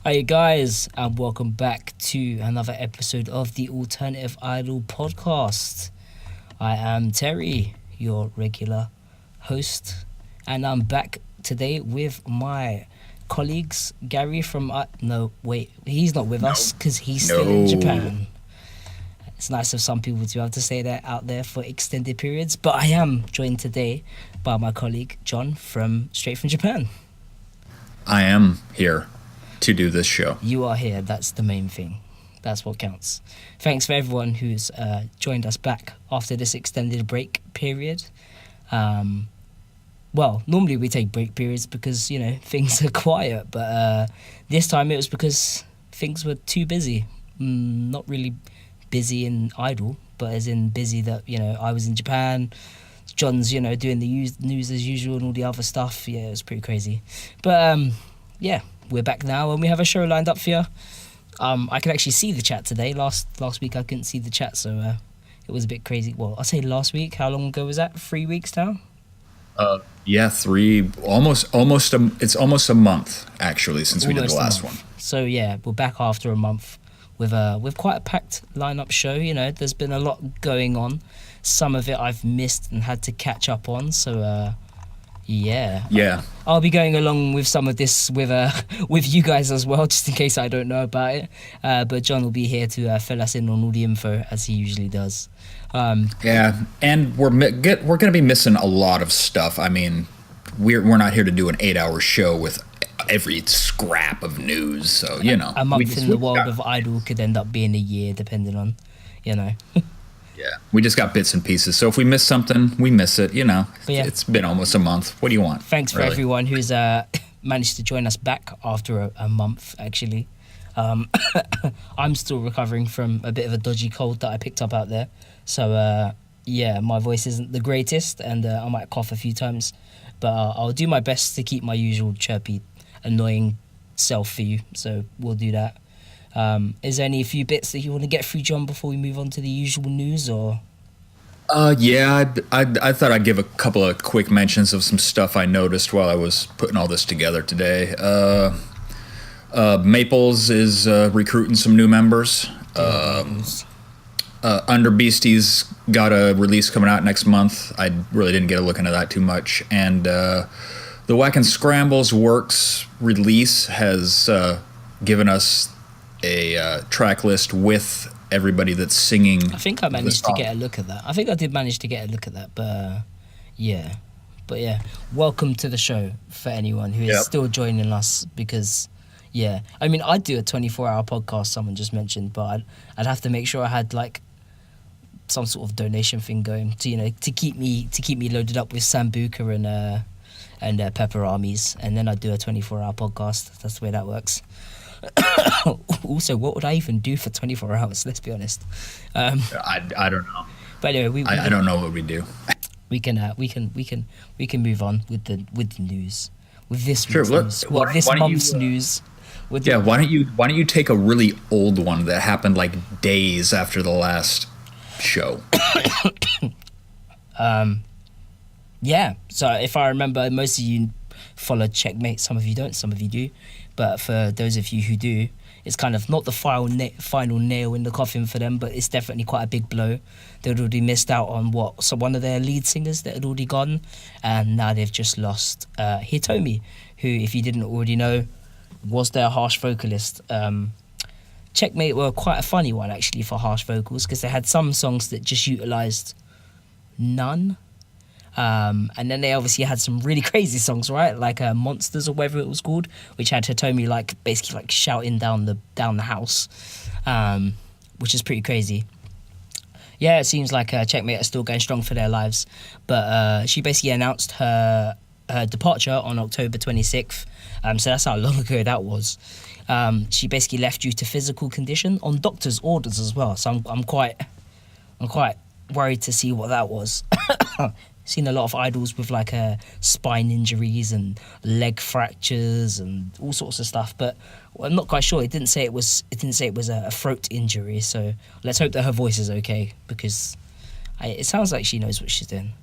Hey guys, and welcome back to another episode of the Alternative Idol podcast. I am Terry, your regular host, and I'm back today with my colleagues, Gary from... no, wait, he's not with us because he's still in Japan. It's nice of some people to have to say that out there for extended periods, but I am joined today by my colleague, John, from straight from Japan. I am here to do this show. You are here. That's the main thing. That's what counts. Thanks for everyone who's joined us back after this extended break period. Well, normally we take break periods because, you know, things are quiet. But this time it was because things were too busy. Not really busy in Idol, but as in busy that, you know, I was in Japan. John's, you know, doing the news as usual and all the other stuff. Yeah, it was pretty crazy. But, yeah. We're back now and we have a show lined up for you. I can actually see the chat today. Last week I couldn't see the chat, so it was a bit crazy. Well, I'll say last week. How long ago was that? 3 weeks now? Yeah, it's almost a month actually since we did the last one. So yeah, we're back after a month with quite a packed lineup show. You know, there's been a lot going on. Some of it I've missed and had to catch up on. So yeah. I'll be going along with some of this with you guys as well, just in case I don't know about it. But John will be here to fill us in on all the info as he usually does. Yeah, and we're going to be missing a lot of stuff. I mean, we're not here to do an 8-hour show with every scrap of news. So you know, a month in the world of Idol could end up being a year, depending on, you know. Yeah, we just got bits and pieces. So if we miss something, we miss it, you know. Yeah. It's been almost a month. What do you want? Thanks for everyone who's managed to join us back after a month, actually. I'm still recovering from a bit of a dodgy cold that I picked up out there. So, yeah, my voice isn't the greatest and I might cough a few times. But I'll do my best to keep my usual chirpy, annoying self for you. So we'll do that. Is there any few bits that you want to get through, John, before we move on to the usual news, or? Yeah, I thought I'd give a couple of quick mentions of some stuff I noticed while I was putting all this together today. Maples is recruiting some new members. Under Beastie's got a release coming out next month. I really didn't get a look into that too much. And the Whack and Scrambles Works release has given us a track list with everybody that's singing. I think I managed to get a look at that. I think I did manage to get a look at that, but yeah, welcome to the show for anyone who is still joining us, because yeah, I mean, I'd do a 24-hour podcast, someone just mentioned, but I'd have to make sure I had like some sort of donation thing going to, you know, to keep me loaded up with Sambuca and Pepper Armies, and then I'd do a 24-hour podcast. That's the way that works. Also, what would I even do for 24 hours? Let's be honest. I don't know. But anyway, I don't know what we do. We can move on with the news. With this week's news. This month's news. Why don't you take a really old one that happened like days after the last show? Yeah. So if I remember, most of you followed Checkmate. Some of you don't. Some of you do. But for those of you who do, it's kind of not the final nail in the coffin for them, but it's definitely quite a big blow. They'd already missed out on one of their lead singers that had already gone, and now they've just lost Hitomi, who, if you didn't already know, was their harsh vocalist. Checkmate were quite a funny one, actually, for harsh vocals, because they had some songs that just utilised none. And then they obviously had some really crazy songs, right? Like Monsters or whatever it was called, which had Hitomi basically shouting down the house, which is pretty crazy. Yeah, it seems like Checkmate are still going strong for their lives, but she basically announced her departure on October 26th. So that's how long ago that was. She basically left due to physical condition on doctor's orders as well. So I'm quite worried to see what that was. Seen a lot of idols with like spine injuries and leg fractures and all sorts of stuff, but I'm not quite sure. It didn't say it was a throat injury, so let's hope that her voice is okay, because it sounds like she knows what she's doing.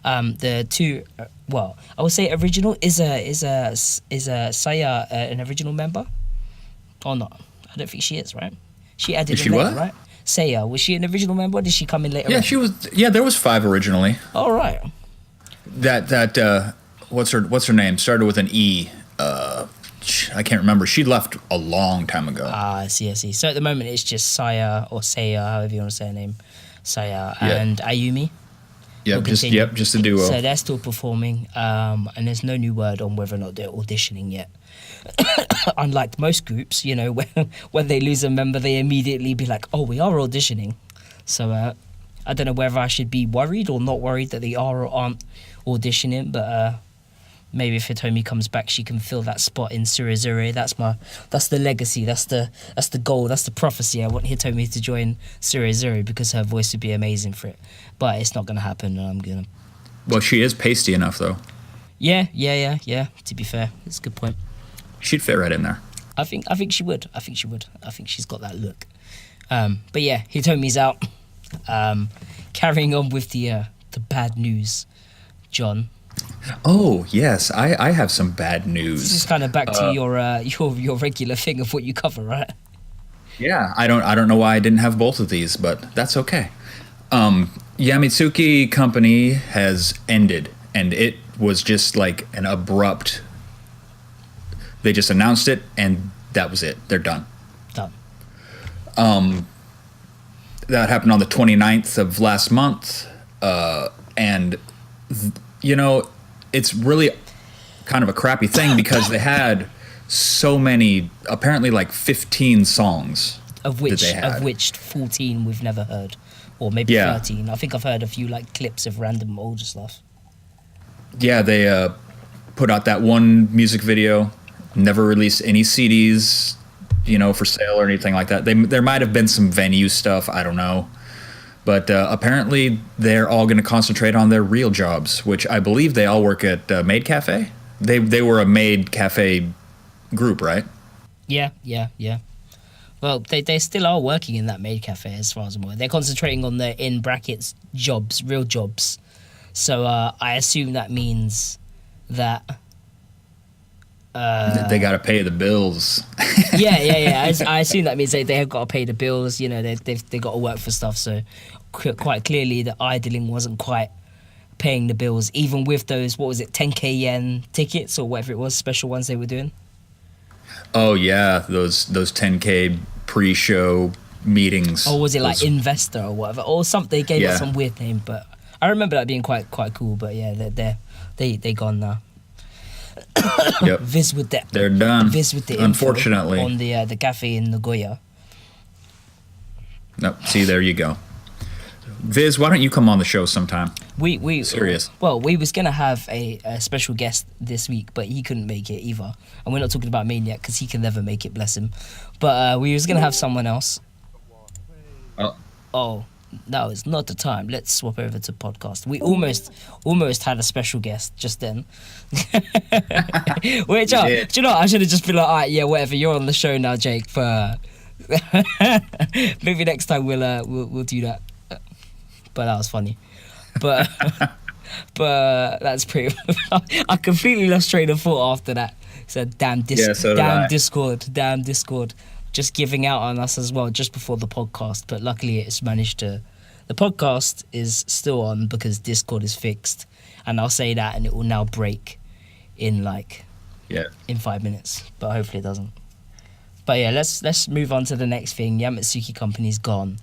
The two, well, I would say original is Saya an original member? Or not? I don't think she is, right? She added Is she in later, what? right? Seiya, was she an original member or did she come in later? Yeah, on? she was. Yeah, there was 5 originally. All right. That what's her name? Started with an E. I can't remember. She left a long time ago. I see. So at the moment it's just Saya or Seiya, however you want to say her name. Saya Yeah. and Ayumi. Yep, will continue. just a duo. So they're still performing, and there's no new word on whether or not they're auditioning yet. Unlike most groups, you know, when they lose a member, they immediately be like, "Oh, we are auditioning." So I don't know whether I should be worried or not worried that they are or aren't auditioning, but maybe if Hitomi comes back, she can fill that spot in Surizuri. That's the legacy. That's the goal. That's the prophecy. I want Hitomi to join Surizuri because her voice would be amazing for it. But it's not going to happen. And I'm gonna. Well, she is pasty enough, though. Yeah. To be fair, it's a good point. She'd fit right in there. I think she would. I think she's got that look. But yeah, Hitomi's out. Carrying on with the bad news, John. Oh yes, I have some bad This news. is kind of back to your regular thing of what you cover, right? Yeah, I don't know why I didn't have both of these, but that's okay. Yamitsuki Company has ended, and it was just like an abrupt. They just announced it, and that was it. They're done. Done. That happened on the 29th of last month, and you know, it's really kind of a crappy thing because they had so many, apparently like 15 songs Of which 14 we've never heard, or maybe Yeah. 13. I think I've heard a few like clips of random older stuff. Yeah, they put out that one music video, never released any CDs, you know, for sale or anything like that. There might have been some venue stuff, I don't know. But apparently they're all going to concentrate on their real jobs, which I believe they all work at Maid Cafe. They were a Maid Cafe group, right? Yeah. Well, they still are working in that maid cafe as far as I'm aware. They're concentrating on their in brackets jobs, real jobs. So I assume that means that. They got to pay the bills. Yeah. I assume that means they have got to pay the bills. You know, they've got to work for stuff. So quite clearly, the idling wasn't quite paying the bills, even with those, what was it, 10k yen tickets or whatever it was, special ones they were doing. Oh yeah, those 10K pre-show meetings. Or was it like Investor or whatever, or something? They gave it Yeah. some weird name, but I remember that being quite cool. But yeah, they gone now. Yep. Viz with that. They're done. Viz with the info Unfortunately. on the cafe in Nagoya. Nope. See, there you go. Viz, why don't you come on the show sometime? We Serious. Well, we was gonna have a special guest this week, but he couldn't make it either. And we're not talking about Maniac because he can never make it, bless him. But we was gonna have someone else. Oh, no, it's not the time. Let's swap over to podcast. We almost had a special guest just then. Which, do you know what? I should have just been like, all right, yeah, whatever. You're on the show now, Jake. But maybe next time we'll do that. But that was funny. But that's pretty. I completely lost train of thought after that. Said, damn Discord, just giving out on us as well just before the podcast. But luckily, it's managed to. The podcast is still on because Discord is fixed, and I'll say that, and it will now break in in 5 minutes. But hopefully, it doesn't. But yeah, let's move on to the next thing. Yamitsuki Company's gone.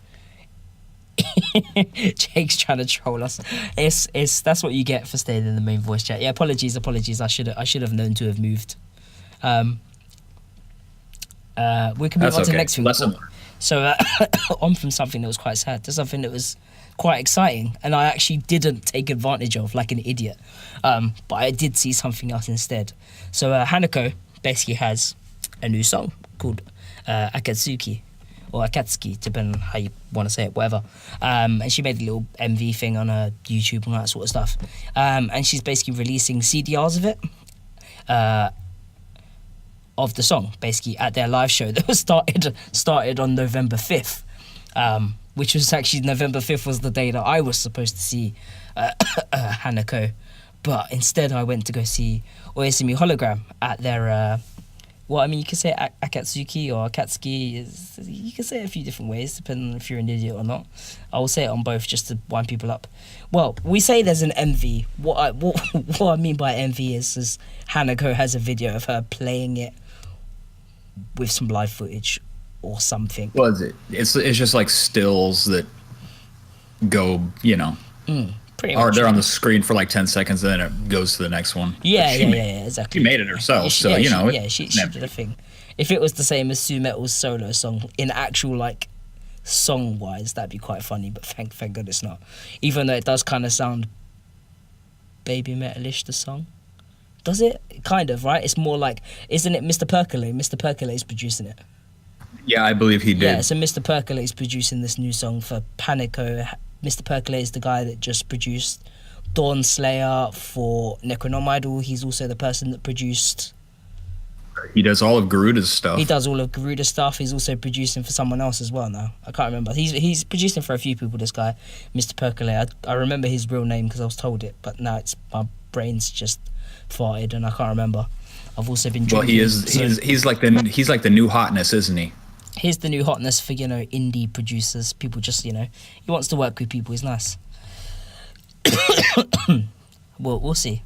Jake's trying to troll us. That's what you get for staying in the main voice chat. Yeah, apologies. I should have known to have moved. We can move on to the next thing. So on from something that was quite sad to something that was quite exciting, and I actually didn't take advantage of like an idiot. But I did see something else instead. So Hanako basically has a new song called Akatsuki. Or Akatsuki, depending on how you want to say it, whatever. And she made a little MV thing on her YouTube and all that sort of stuff. And she's basically releasing CDRs of it, of the song, basically at their live show that was started on November 5th, which was actually November 5th was the day that I was supposed to see Hanako. But instead I went to go see Oyasumi Hologram at their Well, I mean, you can say Akatsuki or Akatsuki. You can say it a few different ways, depending on if you're an idiot or not. I will say it on both just to wind people up. Well, we say there's an MV. What I mean by MV is Hanako has a video of her playing it with some live footage or something. Was it? It's just like stills that go, you know, pretty or much. they're on the screen for like 10 seconds, and then it goes to the next one. Yeah, She exactly. She made it herself, so you know. She did a thing. If it was the same as Sue Metal's solo song in actual like song wise, that'd be quite funny. But thank God it's not. Even though it does kind of sound baby metalish, the song. Does it? Kind of, right? It's more like, isn't it Mr. Percolate? Mr. Percolate's producing it. Yeah, I believe he did. Yeah, so Mr. Percolate's producing this new song for Panico. Mr. Percolate is the guy that just produced Dawn Slayer for Necronomidal. He's also the person that produced... He does all of Garuda's stuff. He does all of Garuda's stuff. He's also producing for someone else as well now. I can't remember. He's producing for a few people, this guy, Mr. Percolate. I remember his real name because I was told it, but now my brain's just farted and I can't remember. I've also been drinking. Well, he's like the new hotness, isn't he? Here's the new hotness for, you know, indie producers. People just, you know, he wants to work with people. He's nice. Well, we'll see.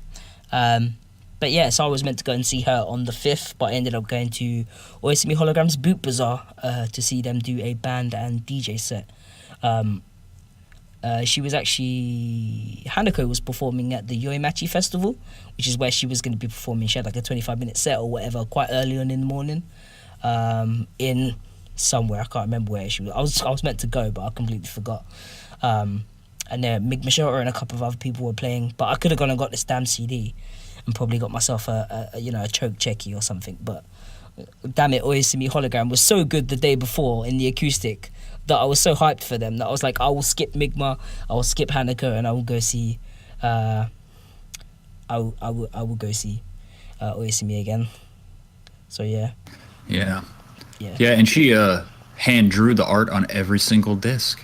But yeah, so I was meant to go and see her on the 5th, but I ended up going to Oyasumi Hologram's Boot Bazaar to see them do a band and DJ set. She was actually... Hanako was performing at the Yoimachi Festival, which is where she was going to be performing. She had like a 25-minute set or whatever, quite early on in the morning. In somewhere, I can't remember where she was. I was meant to go, but I completely forgot. And then Mig Machota and a couple of other people were playing, but I could have gone and got this damn CD and probably got myself a choke checky or something. But damn it, Oyasumi Hologram was so good the day before in the acoustic that I was so hyped for them that I was like, I will skip Migma, I will skip Hanako, and I will go see I will go see Oyasumi again. So yeah, and she hand drew the art on every single disc.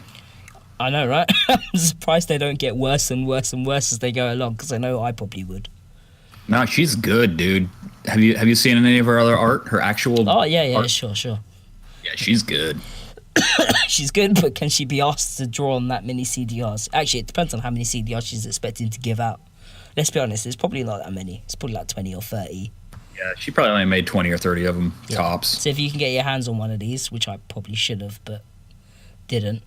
I know, right? I'm surprised they don't get worse and worse and worse as they go along, because I know I probably would. No, she's good, dude. Have you seen any of her other art? Her actual art? Art? Sure. Yeah, she's good. She's good, but can she be asked to draw on that many CDRs? Actually, it depends on how many CDRs she's expecting to give out. Let's be honest, it's probably not that many. It's probably like 20 or 30. Yeah, she probably only made 20 or 30 of them, tops. So if you can get your hands on one of these, which I probably should have, but didn't,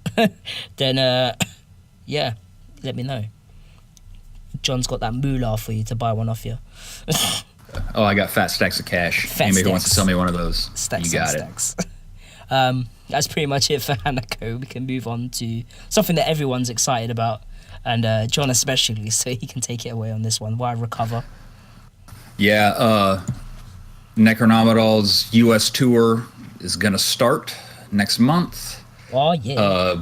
then, let me know. John's got that moolah for you to buy one off you. Oh, I got fat stacks of cash. Anybody who wants to sell me one of those, stacks you got it. Stacks. That's pretty much it for Hanako. We can move on to something that everyone's excited about, and John especially, so he can take it away on this one. Why recover? Yeah, Necronomidal's U.S. tour is gonna start next month. Oh yeah.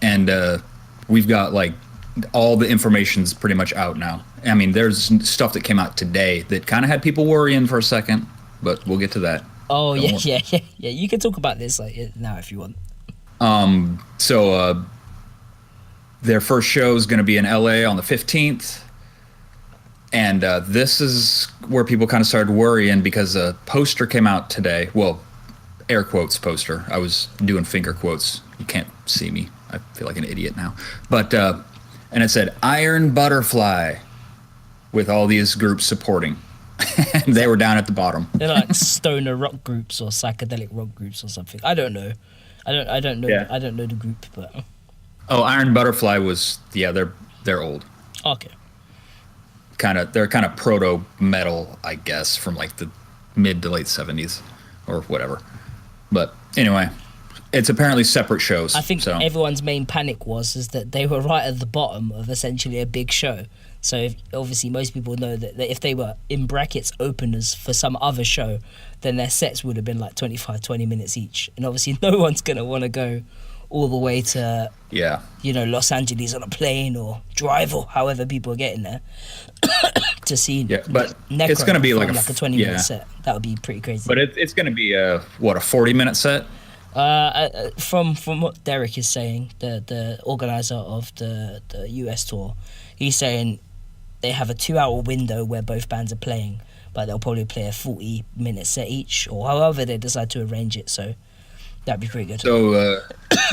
And we've got like all the information's pretty much out now. I mean, there's stuff that came out today that kind of had people worrying for a second, but we'll get to that. Oh yeah. You can talk about this now if you want. So their first show is going to be in LA on the 15th, and this is where people kind of started worrying because a poster came out today. Well, air quotes poster. I was doing finger quotes. You can't see me. I feel like an idiot now. But and it said Iron Butterfly with all these groups supporting. And they were down at the bottom. They're like stoner rock groups or psychedelic rock groups or something. I don't know. I don't know. Yeah. I don't know the group, but Iron Butterfly was they're old. Okay. They're kind of proto metal, I guess, from like the mid to late 70s or whatever. But anyway, it's apparently separate shows. I think everyone's main panic is that they were right at the bottom of essentially a big show. So obviously most people know that if they were in brackets openers for some other show, then their sets would have been like 20 minutes each. And obviously no one's going to want to go all the way to Los Angeles on a plane or drive or however people are getting there to see but Necro it's going to be like a 20-minute set. That would be pretty crazy. But it's going to be a 40-minute set? From what Derek is saying, the organizer of the US tour, he's saying they have a 2-hour window where both bands are playing, but they'll probably play a 40-minute set each, or however they decide to arrange it. So that'd be pretty good. So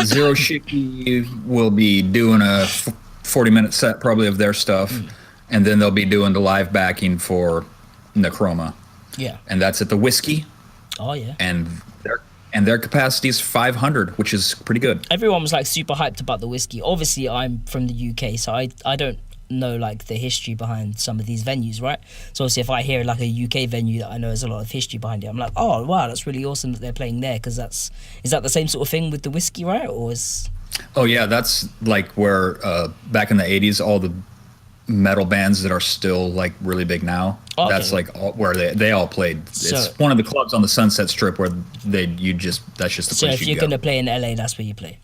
Zero Shiki will be doing a 40-minute set probably of their stuff, and then they'll be doing the live backing for Necroma. Yeah. And that's at the Whiskey. Oh yeah. And their capacity is 500, which is pretty good. Everyone was like super hyped about the Whiskey. Obviously, I'm from the UK, so I don't know like the history behind some of these venues, right? So obviously, if I hear like a UK venue that I know has a lot of history behind it, I'm like, oh wow, that's really awesome that they're playing there, because is that the same sort of thing with the Whiskey, right? Or is... Oh yeah, that's like where back in the 80s, all the metal bands that are still like really big now. Okay. That's like where they all played. It's one of the clubs on the Sunset Strip where that's just the place you go. So if you're going to play in LA, that's where you play?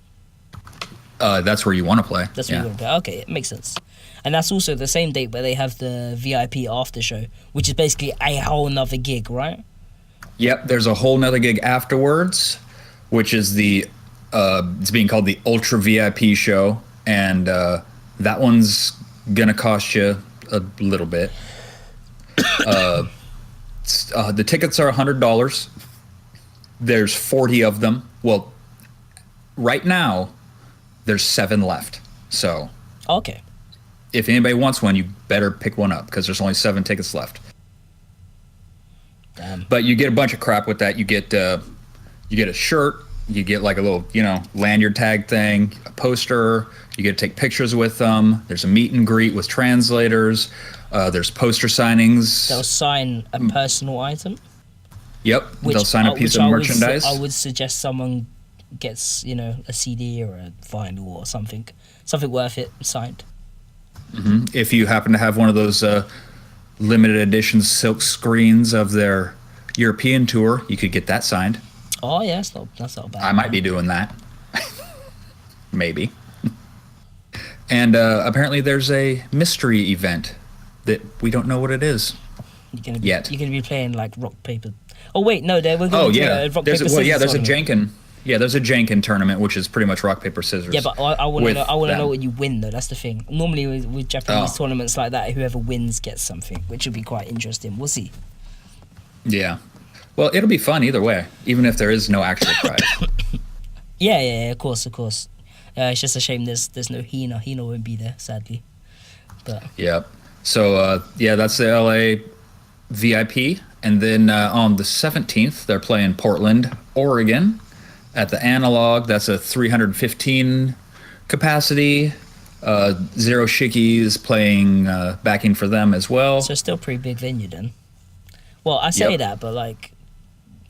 That's where you want to play. That's where you want to play. Okay, it makes sense. And that's also the same date where they have the VIP after show, which is basically a whole nother gig, right? Yep, there's a whole nother gig afterwards, which is it's being called the Ultra VIP show, and that one's gonna cost you a little bit. The tickets are $100. There's 40 of them. Well, right now there's 7 left. So okay, if anybody wants one, you better pick one up, because there's only 7 tickets left. Damn. But you get a bunch of crap with that. You get a shirt. You get like a little, lanyard tag thing, a poster. You get to take pictures with them. There's a meet and greet with translators. There's poster signings. They'll sign a personal item. Yep, they'll sign a piece of merchandise. I would suggest someone gets, a CD or a vinyl or something worth it signed. Mm-hmm. If you happen to have one of those limited edition silk screens of their European tour, you could get that signed. Oh yeah, that's not bad. I might be doing that. Maybe. And apparently there's a mystery event that we don't know what it is yet. You're gonna be playing like rock paper. Oh wait, no, we're going to rock paper scissors. There's a Jenkin. Yeah, there's a Jenkin tournament, which is pretty much rock paper scissors. Yeah, but I want to know. I want to know what you win, though. That's the thing. Normally with Japanese tournaments like that, whoever wins gets something, which will be quite interesting. We'll see. Yeah. Well, it'll be fun either way, even if there is no actual prize. Yeah, of course. It's just a shame there's no Hina. Hina won't be there, sadly. But yeah. So that's the LA VIP, and then on the 17th they're playing Portland, Oregon, at the Analog. That's a 315 capacity. Zero Shiki is playing backing for them as well. So still pretty big venue then. Well, I say that, but like.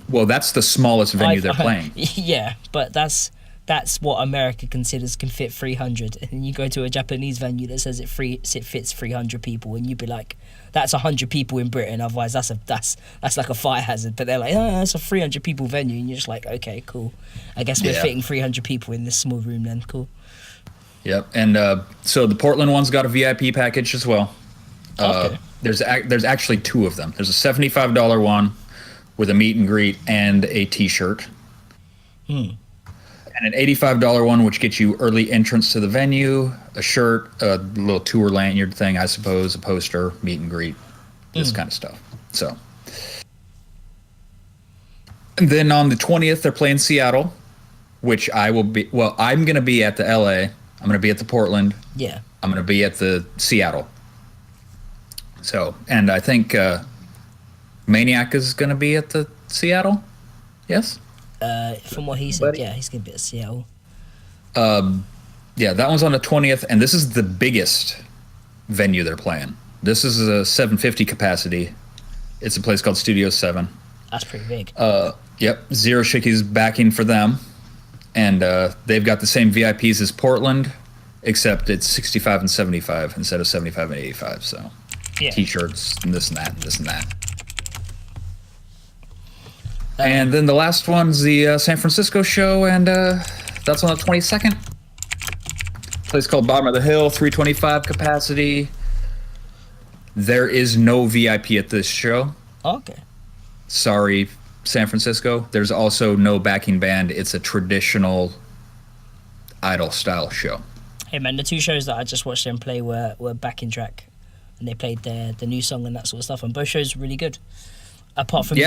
Well, that's the smallest venue they're playing. Yeah, but that's what America considers can fit 300, and then you go to a Japanese venue that says it fits 300 people, and you'd be like, that's 100 people in Britain. Otherwise, that's like a fire hazard. But they're like, oh, that's a 300 people venue, and you're just like, okay, cool. I guess we're fitting 300 people in this small room then. Cool. Yep, and so the Portland one's got a VIP package as well. Okay. There's actually 2 of them. There's a $75 one with a meet and greet and a T-shirt. And an $85 one, which gets you early entrance to the venue, a shirt, a little tour lanyard thing, I suppose, a poster, meet and greet, this kind of stuff. So, and then on the 20th, they're playing Seattle, which I will be. Well, I'm going to be at the LA. I'm going to be at the Portland. Yeah. I'm going to be at the Seattle. So, and I think Maniac is going to be at the Seattle. Yes. From what he said, yeah, he's going to be at Seattle. Yeah, that one's on the 20th, and this is the biggest venue they're playing. This is a 750 capacity. It's a place called Studio 7. That's pretty big. Yep, Zero Shiki's backing for them, and they've got the same VIPs as Portland, except it's 65 and 75 instead of 75 and 85. So, T-shirts and this and that and this and that. And then the last one's the San Francisco show, and that's on the 22nd. Place called Bottom of the Hill, 325 capacity. There is no VIP at this show. Okay. Sorry, San Francisco. There's also no backing band. It's a traditional Idol style show. Hey man, the 2 shows that I just watched them play were backing track. and they played the new song and that sort of stuff. And both shows were really good. Apart from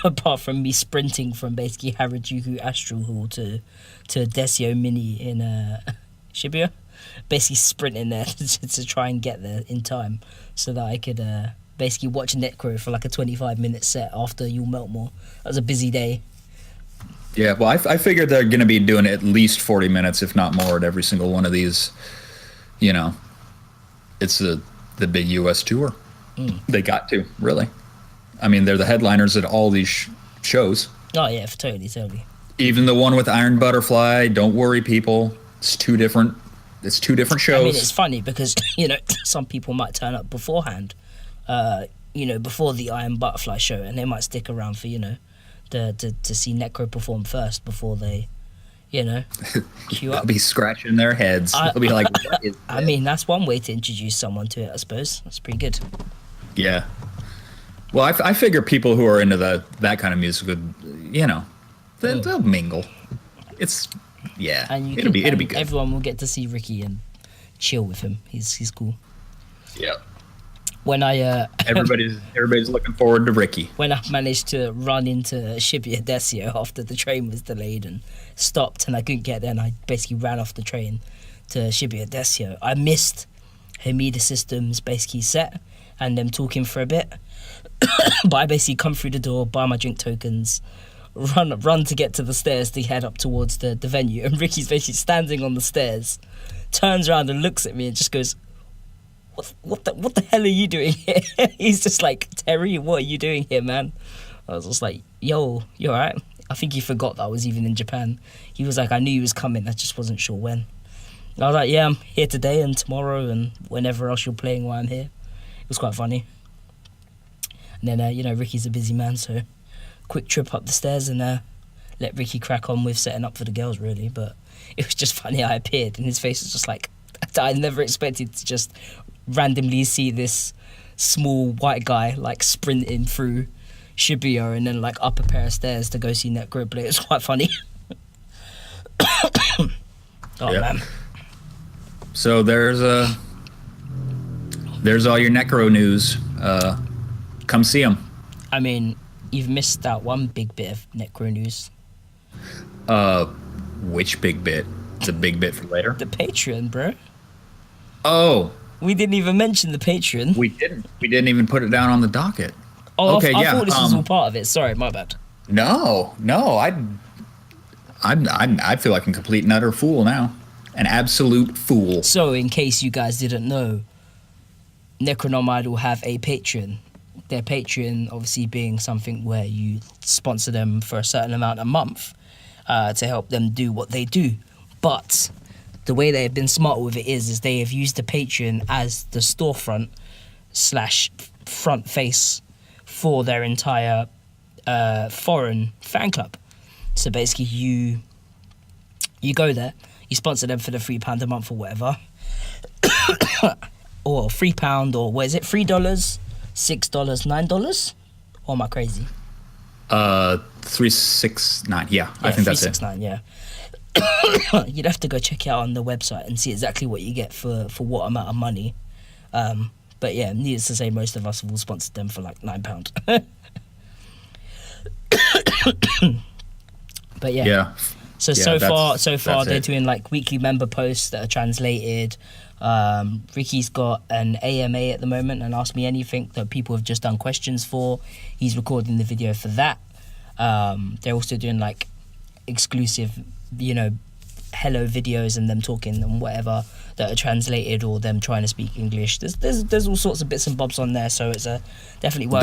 apart from me sprinting from basically Harajuku Astral Hall to Desio Mini in Shibuya, basically sprinting there to try and get there in time so that I could basically watch Necro for like a 25-minute set after You'll Melt More. That was a busy day. Yeah, well, I figured they're going to be doing at least 40 minutes, if not more, at every single one of these. You know, it's the big U.S. tour. They got to, really. I mean, they're the headliners at all these shows. Oh, yeah, totally. Even the one with Iron Butterfly, don't worry, people. It's two different shows. I mean, it's funny because, you know, some people might turn up beforehand, you know, before the Iron Butterfly show, and they might stick around for, you know, to see Necro perform first before they, you know, queue up. They'll be scratching their heads. They'll be like, what is I mean, that's one way to introduce someone to it, I suppose. That's pretty good. Yeah. Well, I figure people who are into that kind of music would, you know, they'll mingle. It's, yeah, And it'll be good. Everyone will get to see Ricky and chill with him. He's cool. Yeah. When I everybody's looking forward to Ricky. when I managed to run into Shibuya Desio after the train was delayed and stopped and I couldn't get there, and I basically ran off the train to Shibuya Desio. I missed Hamida Systems basically set and them talking for a bit. But I basically come through the door, buy my drink tokens, run to get to the stairs to head up towards the venue, and Ricky's basically standing on the stairs, turns around and looks at me and just goes, what the hell are you doing here? He's just like, Terry, what are you doing here, man? I was just like, yo, you alright? I think he forgot that I was even in Japan. He was like, I knew he was coming, I just wasn't sure when. I was like, yeah, I'm here today and tomorrow and whenever else you're playing while I'm here. It was quite funny. And then, you know, Ricky's a busy man, so quick trip up the stairs and let Ricky crack on with setting up for the girls, really. But it was just funny. I appeared and his face was just like, I never expected to just randomly see this small white guy like sprinting through Shibuya and then like up a pair of stairs to go see Necro play. It was quite funny. Man. So there's all your Necro news. Come see them. I mean, you've missed out one big bit of Necro news. Which big bit? It's a big bit for later. The Patreon, bro. Oh. We didn't even mention the Patreon. We didn't. We didn't even put it down on the docket. Oh, okay, I thought this was all part of it. Sorry, my bad. No. I feel like a complete and utter fool now. An absolute fool. So, in case you guys didn't know, Necronom Idol have a Patreon. Their Patreon obviously being something where you sponsor them for a certain amount a month to help them do what they do. But the way they have been smart with it is they have used the Patreon as the storefront / front face for their entire foreign fan club. So basically you go there, you sponsor them for the £3 a month or whatever, or £3, or what is it, $3, $6, $9, or am I crazy? 369. Yeah, I think that's it. 369. Yeah. You'd have to go check it out on the website and see exactly what you get for what amount of money. But yeah, needless to say, most of us have all sponsored them for like £9. But yeah. Yeah. So far they're doing like weekly member posts that are translated. Ricky's got an AMA at the moment and Ask Me Anything that people have just done questions for. He's recording the video for that. They're also doing like exclusive, you know, hello videos and them talking and whatever that are translated, or them trying to speak English. There's all sorts of bits and bobs on there, so it's definitely worth.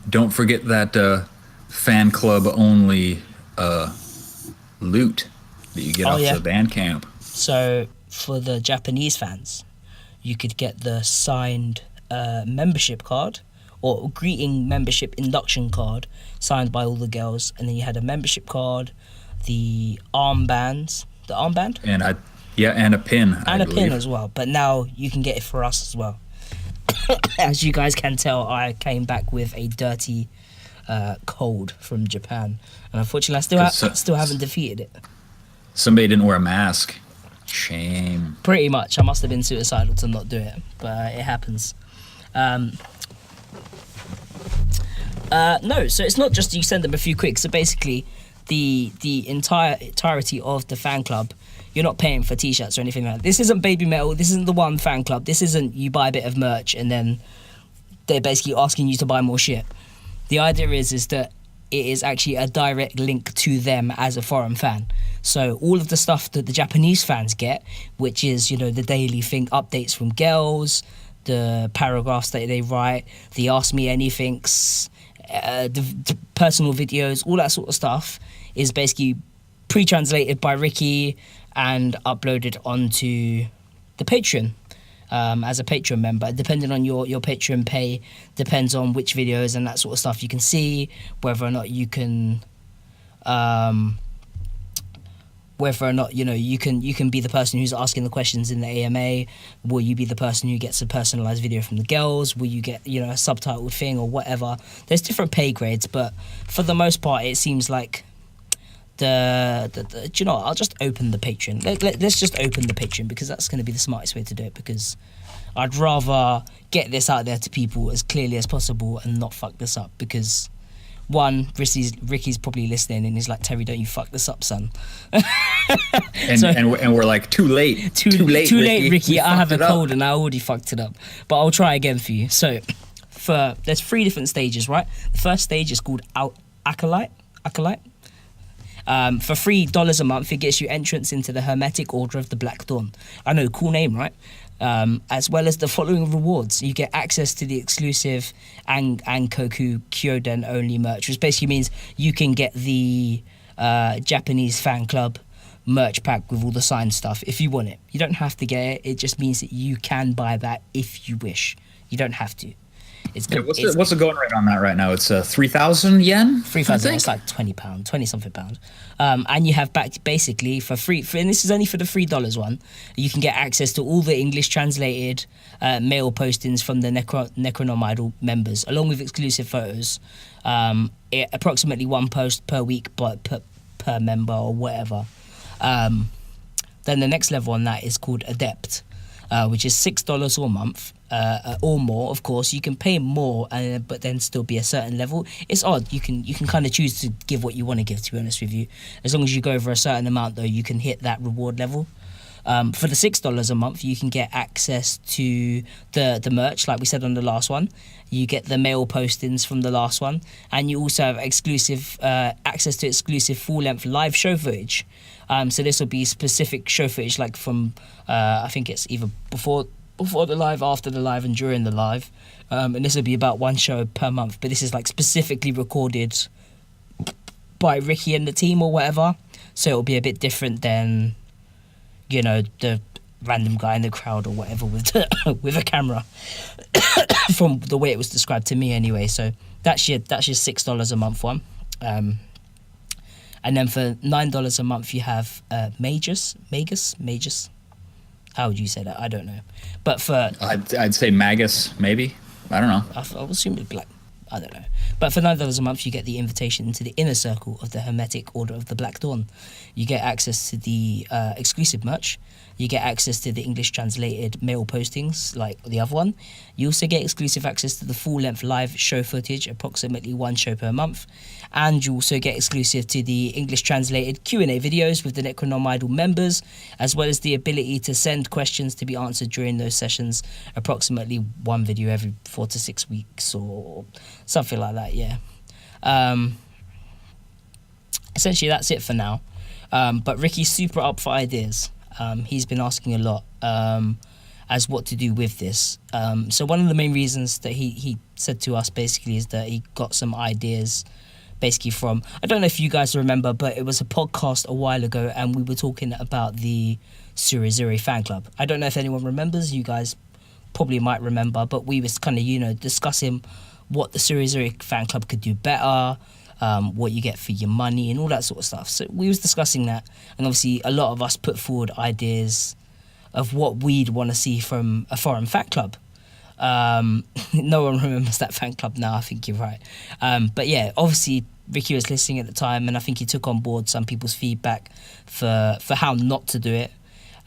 Don't forget that fan club only loot that you get off the Bandcamp. So for the Japanese fans, you could get the signed membership card or greeting membership induction card signed by all the girls, and then you had a membership card, the armband, and a pin, and a pin as well. But now you can get it for us as well. As you guys can tell, I came back with a dirty cold from Japan, and unfortunately I still haven't defeated it. Somebody didn't wear a mask. Shame. Pretty much. I must have been suicidal to not do it, but it happens. No, so it's not just you send them a few quicks. So basically, the entirety of the fan club, you're not paying for t-shirts or anything like that. This isn't Baby Metal. This isn't the one fan club. This isn't you buy a bit of merch and then they're basically asking you to buy more shit. The idea is that it is actually a direct link to them as a foreign fan. So all of the stuff that the Japanese fans get, which is, you know, the daily thing, updates from girls, the paragraphs that they write, the Ask Me Anythings, the personal videos, all that sort of stuff is basically pre-translated by Ricky and uploaded onto the Patreon as a Patreon member. Depending on your Patreon pay, depends on which videos and that sort of stuff you can see, whether or not you can whether or not, you know, you can be the person who's asking the questions in the AMA. Will you be the person who gets a personalized video from the girls? Will you get, you know, a subtitled thing or whatever? There's different pay grades, but for the most part, it seems like do you know what? I'll just open the Patreon. Let's just open the Patreon because that's going to be the smartest way to do it, because I'd rather get this out there to people as clearly as possible and not fuck this up, because one, Ricky's probably listening and he's like, Terry, don't you fuck this up, son. and we're like, too late, Ricky. I have a cold and I already fucked it up, but I'll try again for you. So there's 3 different stages, right? The first stage is called Acolyte. For $3 a month, it gets you entrance into the Hermetic Order of the Black Dawn. I know, cool name, right? As well as the following rewards. You get access to the exclusive Ankoku Kyoden only merch, which basically means you can get the Japanese fan club merch pack with all the signed stuff if you want it. You don't have to get it. It just means that you can buy that if you wish. You don't have to. What's the going rate on that right now? It's 3,000 yen? 3,000, it's like £20, 20-something pound. And you have back basically for free, and this is only for the $3 one, you can get access to all the English translated mail postings from the Necronom Idol members, along with exclusive photos. Approximately 1 post per week per member or whatever. Then the next level on that is called Adept, which is $6 a month. Or more, of course. You can pay more, but then still be a certain level. It's odd. You can kind of choose to give what you want to give, to be honest with you. As long as you go over a certain amount, though, you can hit that reward level. For the $6 a month, you can get access to the merch, like we said on the last one. You get the mail postings from the last one, and you also have exclusive access to exclusive full-length live show footage. So this will be specific show footage, like from I think it's either before the live, after the live, and during the live. And this will be about 1 show per month. But this is like specifically recorded by Ricky and the team or whatever. So it'll be a bit different than, you know, the random guy in the crowd or whatever with a camera. From the way it was described to me anyway. So that's your $6 a month one. And then for $9 a month you have Magus. How would you say that? I don't know. But for... I'd say Magus, maybe. I don't know. I would assume it's black. I don't know. But for $9 a month, you get the invitation into the inner circle of the Hermetic Order of the Black Dawn. You get access to the exclusive merch. You get access to the English translated mail postings, like the other one. You also get exclusive access to the full-length live show footage, approximately 1 show per month. And you also get exclusive to the English translated Q&A videos with the Necronom Idol members, as well as the ability to send questions to be answered during those sessions, approximately 1 video every 4 to 6 weeks or something like that, yeah. Essentially, that's it for now. But Ricky's super up for ideas. He's been asking a lot as what to do with this. So one of the main reasons that he said to us basically is that he got some ideas basically from, I don't know if you guys remember, but it was a podcast a while ago and we were talking about the Surizuri fan club. I don't know if anyone remembers. You guys probably might remember, but we was kind of, you know, discussing what the Surizuri fan club could do better, what you get for your money and all that sort of stuff. So we was discussing that, and obviously a lot of us put forward ideas of what we'd want to see from a foreign fan club. No one remembers that fan club now, I think you're right. But yeah, obviously Ricky was listening at the time, and I think he took on board some people's feedback for how not to do it,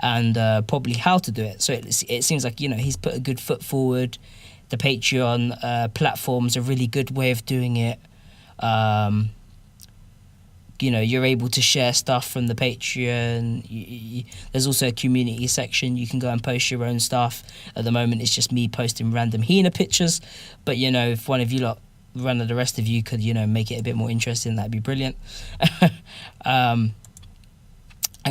and probably how to do it. So it seems like, you know, he's put a good foot forward. the Patreon platform's a really good way of doing it. You know, you're able to share stuff from the Patreon. There's also a community section. You can go and post your own stuff. At the moment, it's just me posting random Hina pictures. But, you know, if one of you lot, one of the rest of you could, you know, make it a bit more interesting, that'd be brilliant. And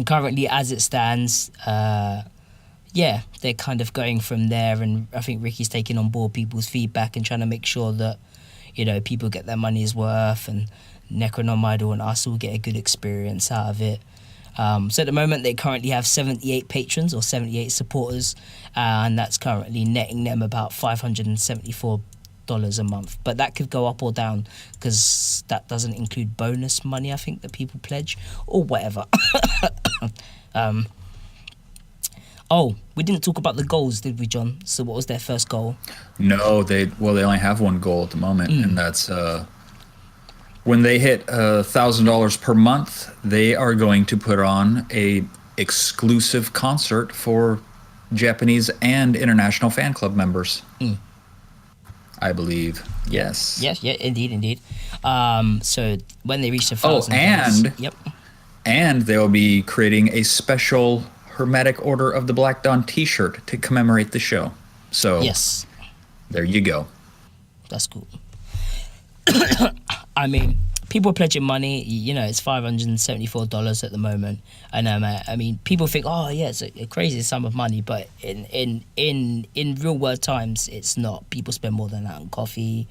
currently, as it stands, yeah, they're kind of going from there. And I think Ricky's taking on board people's feedback and trying to make sure that, you know, people get their money's worth and Necronomidal and us will get a good experience out of it. So at the moment, they currently have 78 patrons or 78 supporters, and that's currently netting them about $574 a month. But that could go up or down because that doesn't include bonus money, I think, that people pledge or whatever. Oh, we didn't talk about the goals, did we, John? So what was their first goal? No, they only have one goal at the moment, and that's when they hit $1,000 per month, they are going to put on a exclusive concert for Japanese and international fan club members. I believe. Yes. Yes. Yeah. Indeed. So when they reach the 1,000, and they'll be creating a special Hermetic Order of the Black Dawn T-shirt to commemorate the show. So yes, there you go. That's cool. I mean, people are pledging money. You know, it's $574 at the moment, and I mean, people think, oh yeah, it's a crazy sum of money, but in real world times, it's not. People spend more than that on coffee.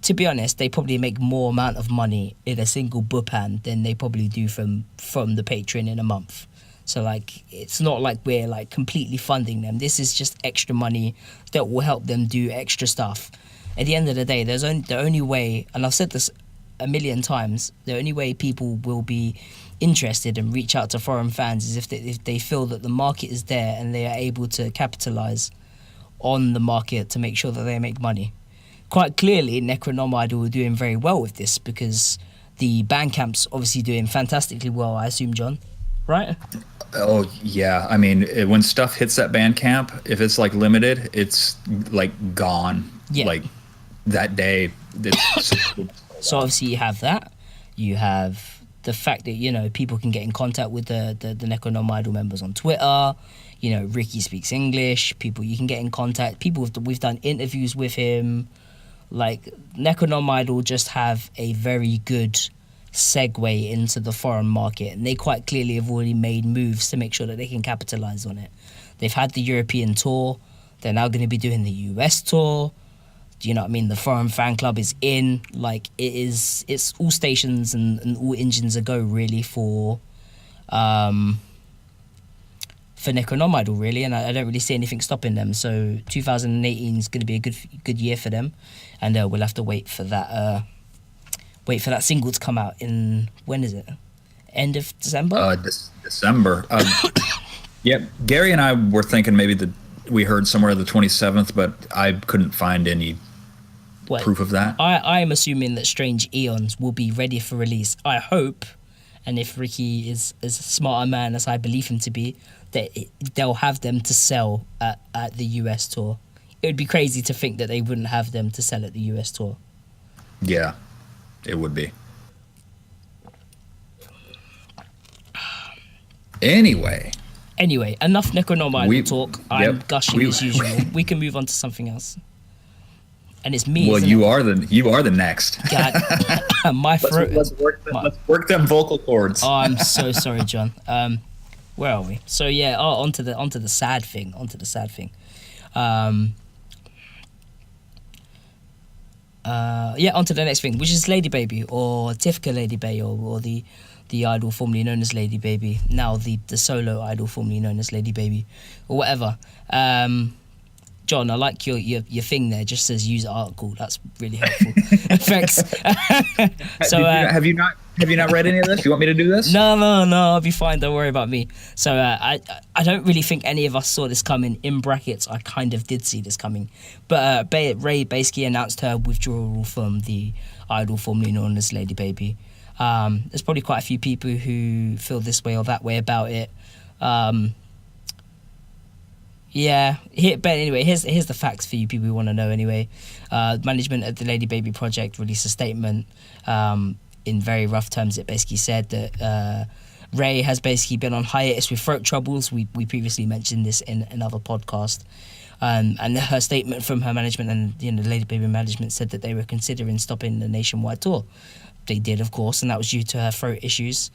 To be honest, they probably make more amount of money in a single bupan than they probably do from the Patreon in a month. So like, it's not like we're like completely funding them. This is just extra money that will help them do extra stuff. At the end of the day, the only way, and I've said this a million times, the only way people will be interested and reach out to foreign fans is if they feel that the market is there and they are able to capitalize on the market to make sure that they make money. Quite clearly, Necronomidal are doing very well with this because the Bandcamp's obviously doing fantastically well, I assume, John, right? Oh, yeah. I mean, when stuff hits that Bandcamp, if it's like limited, it's like gone. Yeah. Like that day. So obviously you have that. You have the fact that, you know, people can get in contact with the Necronomidal members on Twitter. You know, Ricky speaks English. People, you can get in contact. We've done interviews with him. Like, Necronomidal just have a very good segue into the foreign market, and they quite clearly have already made moves to make sure that they can capitalize on it. They've had the European tour. They're now going to be doing the US tour. Do you know what I mean? The foreign fan club is in. Like, it's all stations and all engines a go, really, for Necronomidal, really, and I don't really see anything stopping them. So 2018 is going to be a good year for them, and we'll have to wait for that single to come out in, when is it? End of December? December. Yeah, Gary and I were thinking maybe that we heard somewhere the 27th, but I couldn't find any proof of that. I am assuming that Strange Eons will be ready for release. I hope, and if Ricky is as smart a man as I believe him to be, that they'll have them to sell at the US tour. It would be crazy to think that they wouldn't have them to sell at the US tour. Yeah, it would be. Anyway, enough Necronomidal talk. I'm gushing as usual. We can move on to something else. And it's me. Well, you are the next. God, my throat. Let's work them vocal cords. Oh, I'm so sorry, John. Where are we? So yeah, onto the sad thing. Onto the sad thing. Onto the next thing, which is Lady Baby, or Tifka Lady Baby, or the idol formerly known as Lady Baby, now the solo idol formerly known as Lady Baby, or whatever. John, I like your thing there. Just says user article. That's really helpful. Thanks. So have you not read any of this? You want me to do this? No. I'll be fine. Don't worry about me. So I don't really think any of us saw this coming. In brackets, I kind of did see this coming, but Ray basically announced her withdrawal from the idol formerly known as Lady Baby. There's probably quite a few people who feel this way or that way about it. Yeah, but anyway, here's the facts for you people who want to know. Anyway, management of the Lady Baby project released a statement. In very rough terms, it basically said that Ray has basically been on hiatus with throat troubles. We previously mentioned this in another podcast. And her statement from her management and the Lady Baby management said that they were considering stopping the nationwide tour. They did, of course, and that was due to her throat issues.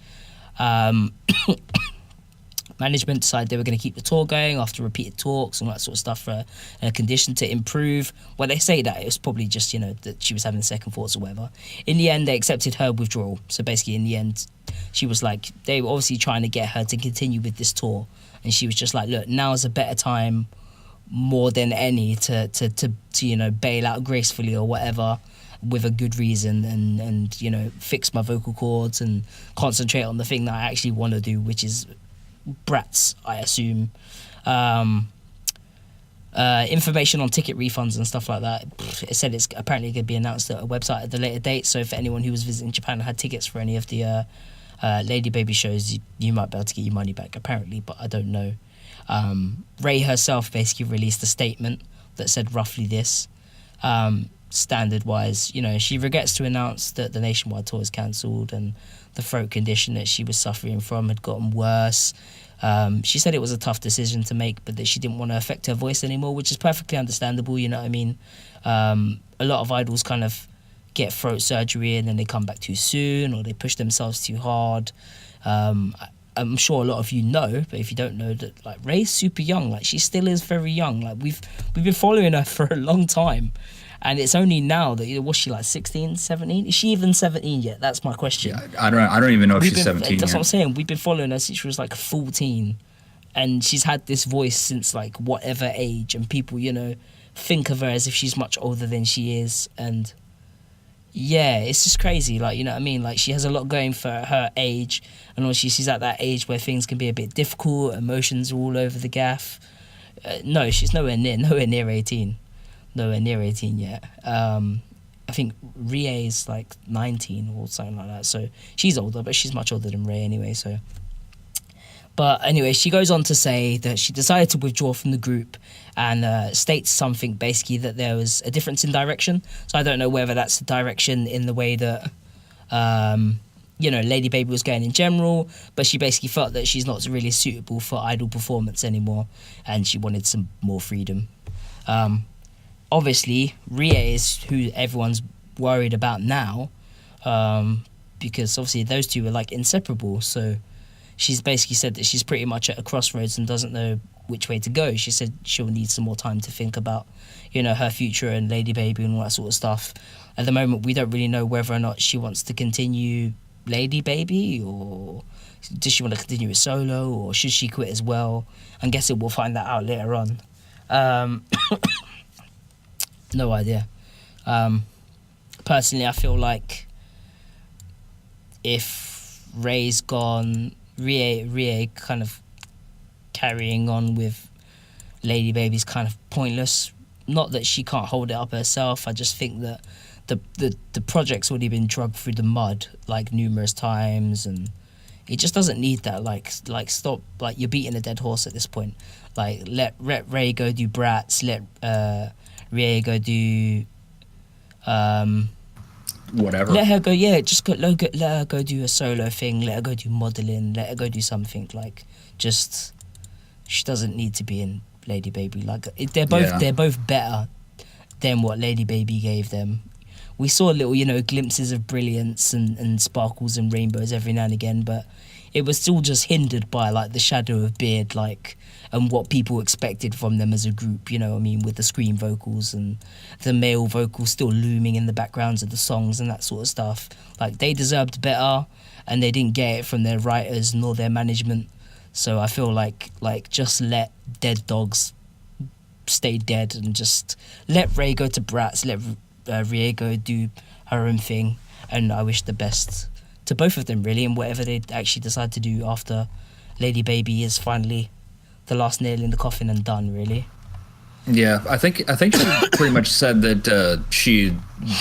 Management decided they were going to keep the tour going after repeated talks and all that sort of stuff for a condition to improve. Well, they say that it was probably just, that she was having second thoughts or whatever. In the end, they accepted her withdrawal. So basically, in the end, she was like, they were obviously trying to get her to continue with this tour. And she was just like, look, now is a better time more than any to bail out gracefully or whatever with a good reason and fix my vocal cords and concentrate on the thing that I actually want to do, which is brats, I assume. Information on ticket refunds and stuff like that. It said it's apparently going to be announced at a website at a later date. So for anyone who was visiting Japan and had tickets for any of the Lady Baby shows, you might be able to get your money back, apparently, but I don't know. Ray herself basically released a statement that said roughly this. Standard-wise, she regrets to announce that the nationwide tour is cancelled and the throat condition that she was suffering from had gotten worse. She said it was a tough decision to make, but that she didn't want to affect her voice anymore, which is perfectly understandable, you know what I mean? A lot of idols kind of get throat surgery and then they come back too soon or they push themselves too hard. I'm sure a lot of you know, but if you don't know, that like Ray's super young, like she still is very young. Like we've been following her for a long time. And it's only now that, was she like 16, 17? Is she even 17 yet? That's my question. Yeah, I don't even know if she's 17 That's yet. what I'm saying. We've been following her since she was like 14. And she's had this voice since like whatever age. And people, think of her as if she's much older than she is. And yeah, it's just crazy. Like, you know what I mean? Like she has a lot going for her age. And obviously she's at that age where things can be a bit difficult. Emotions are all over the gaff. No, she's nowhere near 18. Nowhere near 18 yet. I think Rie is like 19 or something like that. So she's older, but she's much older than Ray anyway. So, but anyway, she goes on to say that she decided to withdraw from the group and states something basically that there was a difference in direction. So I don't know whether that's the direction in the way that Lady Baby was going in general, but she basically felt that she's not really suitable for idol performance anymore, and she wanted some more freedom. Obviously, Rie is who everyone's worried about now, because obviously those two are like inseparable. So she's basically said that she's pretty much at a crossroads and doesn't know which way to go. She said she'll need some more time to think about, her future and Lady Baby and all that sort of stuff. At the moment, we don't really know whether or not she wants to continue Lady Baby or does she want to continue with solo or should she quit as well? I'm guessing we'll find that out later on. No idea. Personally, I feel like if Ray's gone, Rie kind of carrying on with Lady Baby's kind of pointless. Not that she can't hold it up herself. I just think that the project's already been dragged through the mud like numerous times, and it just doesn't need that. Like stop. Like you're beating a dead horse at this point. Like let Ray go do Brats. Let Rie go do whatever. Let her go. Yeah, let her go do a solo thing. Let her go do modeling. Let her go do something. Like just she doesn't need to be in Lady Baby. Like they're both better than what Lady Baby gave them. We saw little glimpses of brilliance and sparkles and rainbows every now and again, but it was still just hindered by like the shadow of Beard, like, and what people expected from them as a group, with the scream vocals and the male vocals still looming in the backgrounds of the songs and that sort of stuff. Like they deserved better and they didn't get it from their writers nor their management. So I feel like just let dead dogs stay dead and just let Ray go to Brats, let Rie go do her own thing, and I wish the best to both of them really, and whatever they actually decide to do after Lady Baby is finally the last nail in the coffin and done, really. Yeah, I think she pretty much said that she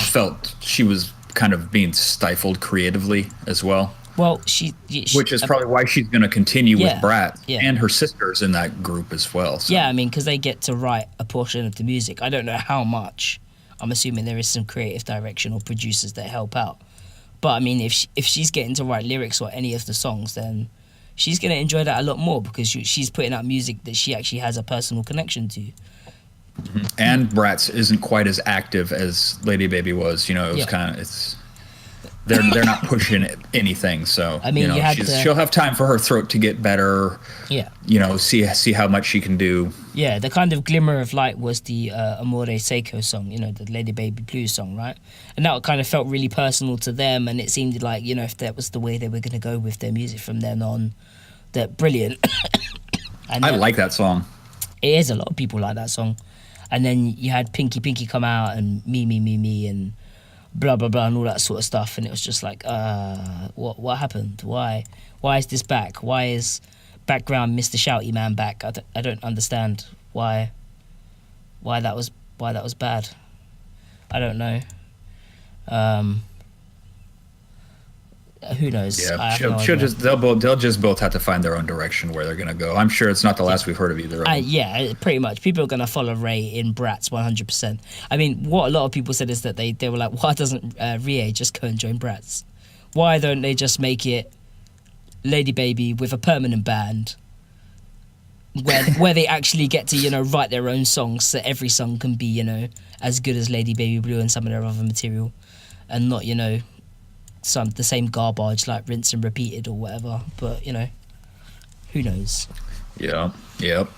felt she was kind of being stifled creatively as well. Well, which is probably why she's going to continue with Bratz, yeah. and her sister's in that group as well. So. Yeah, I mean, because they get to write a portion of the music. I don't know how much. I'm assuming there is some creative direction or producers that help out. But I mean, if she's getting to write lyrics or any of the songs, then she's going to enjoy that a lot more because she's putting out music that she actually has a personal connection to. Mm-hmm. And Bratz isn't quite as active as Lady Baby was. You know, it was kind of they're not pushing anything. So I mean, she'll have time for her throat to get better. Yeah. You know, see how much she can do. Yeah, the kind of glimmer of light was the Amore Seiko song, you know, the Lady Baby Blues song, right? And that kind of felt really personal to them, and it seemed like, you know, if that was the way they were going to go with their music from then on, that brilliant. And I like that song. It is, a lot of people like that song. And then you had Pinky Pinky come out and Me, and blah, blah, blah, and all that sort of stuff, and it was just like, what happened? Why is this back? Why is background Mr. Shouty Man back? I don't understand why that was bad. I don't know. Who knows? Yeah, they'll just both have to find their own direction where they're gonna go. I'm sure it's not the last we've heard of either of them. Yeah, pretty much. People are gonna follow Ray in Bratz 100%. I mean, what a lot of people said is that they were like, why doesn't Rie just go and join Bratz? Why don't they just make it Lady Baby with a permanent band where they actually get to, you know, write their own songs, so every song can be, you know, as good as Lady Baby Blue and some of their other material, and not, you know, the same garbage like Rinse and Repeated or whatever. But, you know, who knows? Yeah. Yep.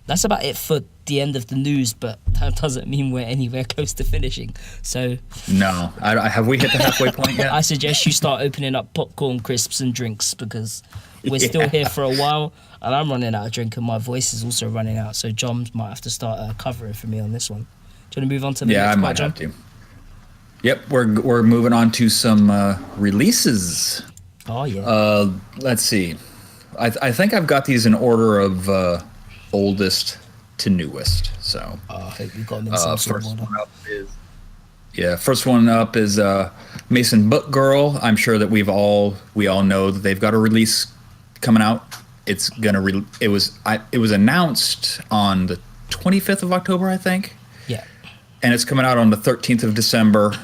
That's about it for the end of the news, but that doesn't mean we're anywhere close to finishing. So no, have we hit the halfway point yet? I suggest you start opening up popcorn, crisps, and drinks, because we're still here for a while, and I'm running out of drink, and my voice is also running out. So John might have to start covering for me on this one. Do you want to move on to the next part, I might John? have to. Yep, we're moving on to some releases. Oh yeah. Let's see. I think I've got these in order of oldest to newest. So I hope you got them in some sort of order. First one up is Maison Book Girl. I'm sure that we all know that they've got a release coming out. It's gonna it was announced on the 25th of October, I think. Yeah. And it's coming out on the 13th of December.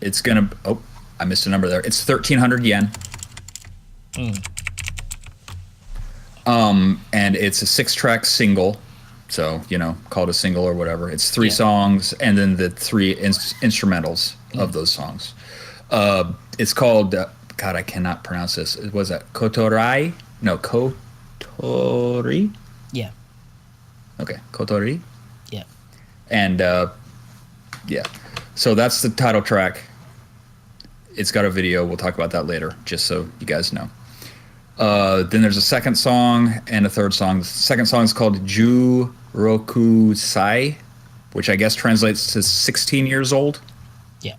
It's gonna I missed a number there. It's 1,300 yen. And it's a 6-track single, so, you know, call it a single or whatever. It's 3 songs and then the 3 instrumentals of those songs. It's called God, I cannot pronounce this. Was that Kotori? No, Kotori? Yeah. Okay, Kotori. Yeah. And so that's the title track. It's got a video. We'll talk about that later, just so you guys know. Then there's a second song and a third song. The second song is called Ju Roku Sai, which I guess translates to 16 years old. Yeah.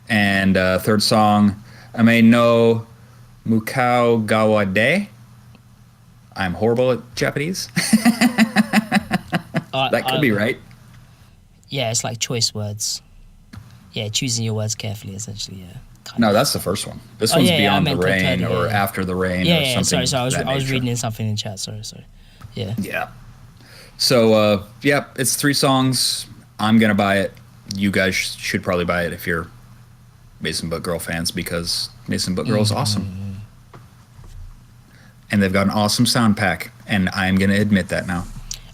And third song, Ame no Mukau Gawa De. I'm horrible at Japanese. That could be right. Yeah, it's like choice words. Yeah, choosing your words carefully, essentially, yeah. No, that's the first one. This one's Beyond the Rain or yeah. After the Rain or something. Sorry, I was reading in something in chat, sorry. Yeah. Yeah. So, it's 3 songs. I'm going to buy it. You guys should probably buy it if you're Maison Book Girl fans, because Maison Book Girl is awesome. And they've got an awesome sound pack, and I'm going to admit that now.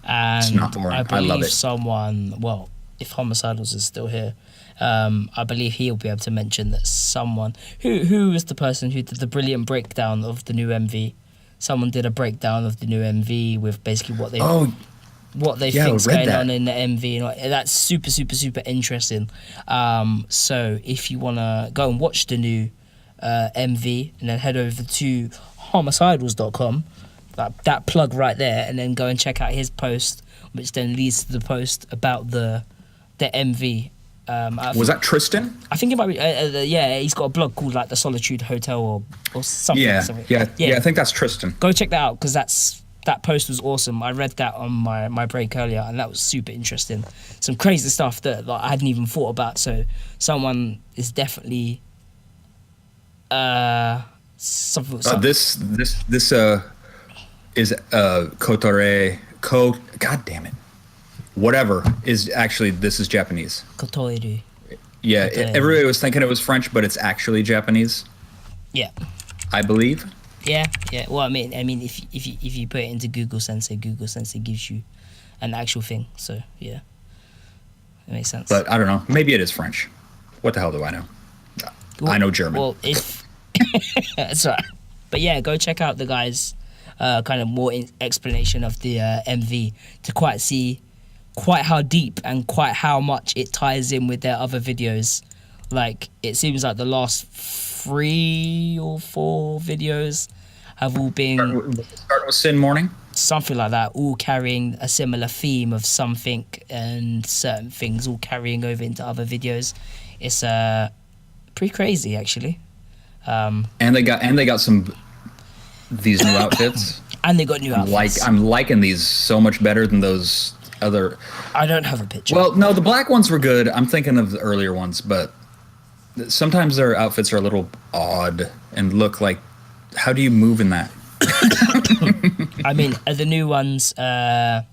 And it's not boring. I love it. Someone, well, if Homicidals is still here, I believe he'll be able to mention that someone who was the person who did the brilliant breakdown of the new MV. Someone did a breakdown of the new MV with basically what they think's going on in the MV, and that's super interesting. So if you wanna go and watch the new MV, and then head over to homicidals.com, that plug right there, and then go and check out his post, which then leads to the post about the MV. Was that Tristan? I think it might be. He's got a blog called like the Solitude Hotel or something. Yeah. I think that's Tristan. Go check that out, because that post was awesome. I read that on my break earlier, and that was super interesting. Some crazy stuff that I hadn't even thought about. So someone is definitely Something. This is Kotore. God damn it. Whatever is actually, this is Japanese. Kotoeru. Yeah, Kotoeru. everybody was thinking it was French, but it's actually Japanese, Yeah. I believe. Yeah. Well, I mean, if you put it into Google Sensei gives you an actual thing. So yeah, it makes sense. But I don't know. Maybe it is French. What the hell do I know? I know German. Well, if that's right. But yeah, go check out the guys' kind of more explanation of the MV to quite see quite how deep and quite how much it ties in with their other videos. Like, it seems like the last 3 or 4 videos have all been Starting with Sin Morning. something like that, all carrying a similar theme of something and certain things all carrying over into other videos. It's pretty crazy, actually. And they got some these new outfits. And they got new outfits. I'm liking these so much better than those other. I don't have a picture. Well, no, the black ones were good. I'm thinking of the earlier ones, but sometimes their outfits are a little odd and look like. How do you move in that? I mean, are the new ones? They're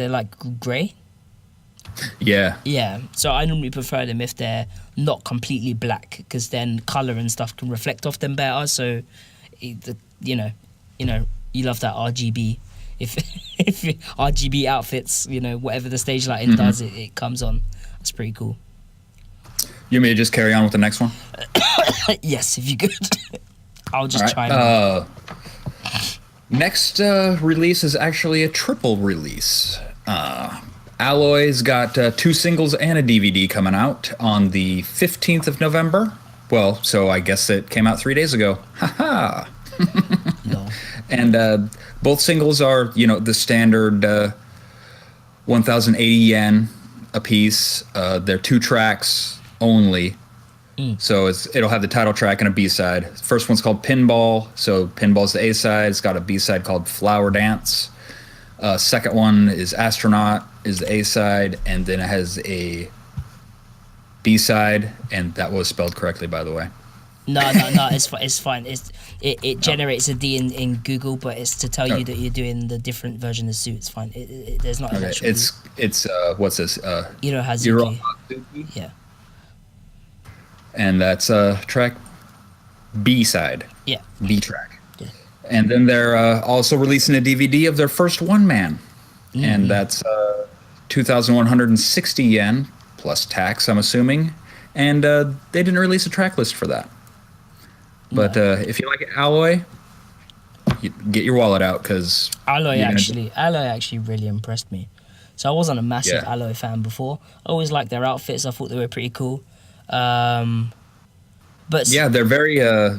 like grey. Yeah. Yeah. So I normally prefer them if they're not completely black, because then color and stuff can reflect off them better. So, you love that RGB. If RGB outfits, whatever the stage lighting does, it comes on. That's pretty cool. You want me to just carry on with the next one? Yes, if you could. I'll just All right. try. Next release is actually a triple release. Alloy's got 2 singles and a DVD coming out on the 15th of November. Well, so I guess it came out 3 days ago. Haha. No. And both singles are, the standard 1,080 yen a piece. They're 2 tracks only. So it'll have the title track and a B-side. First one's called Pinball. So Pinball's the A-side. It's got a B-side called Flower Dance. Second one is Astronaut, is the A-side, and then it has a B-side, and that was spelled correctly, by the way. No, it's fine. It generates a D in Google, but it's to tell you that you're doing the different version of Sue. It's fine. There's not an actual. It's what's this? Hazuki. Yeah. And that's track B-side. Yeah. B track. Yeah. And then they're also releasing a DVD of their first one-man. And that's 2,160 yen plus tax, I'm assuming. And they didn't release a track list for that. But if you like Alloy, get your wallet out, because Alloy actually really impressed me. So I wasn't a massive Alloy fan before. I always liked their outfits. I thought they were pretty cool. But yeah, they're very I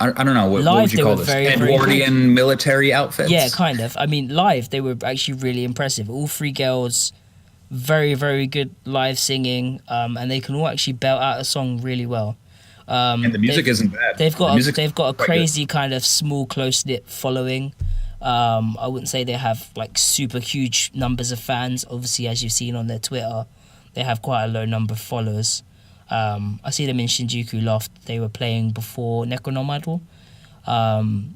don't know, what would you call this? Edwardian military outfits? Yeah, kind of. I mean, live, they were actually really impressive. All 3 girls, very, very good live singing, and they can all actually belt out a song really well. And the music isn't bad. They've got a crazy kind of small, close-knit following. I wouldn't say they have like super huge numbers of fans. Obviously, as you've seen on their Twitter, they have quite a low number of followers. I see them in Shinjuku Loft. They were playing before Necronomidal.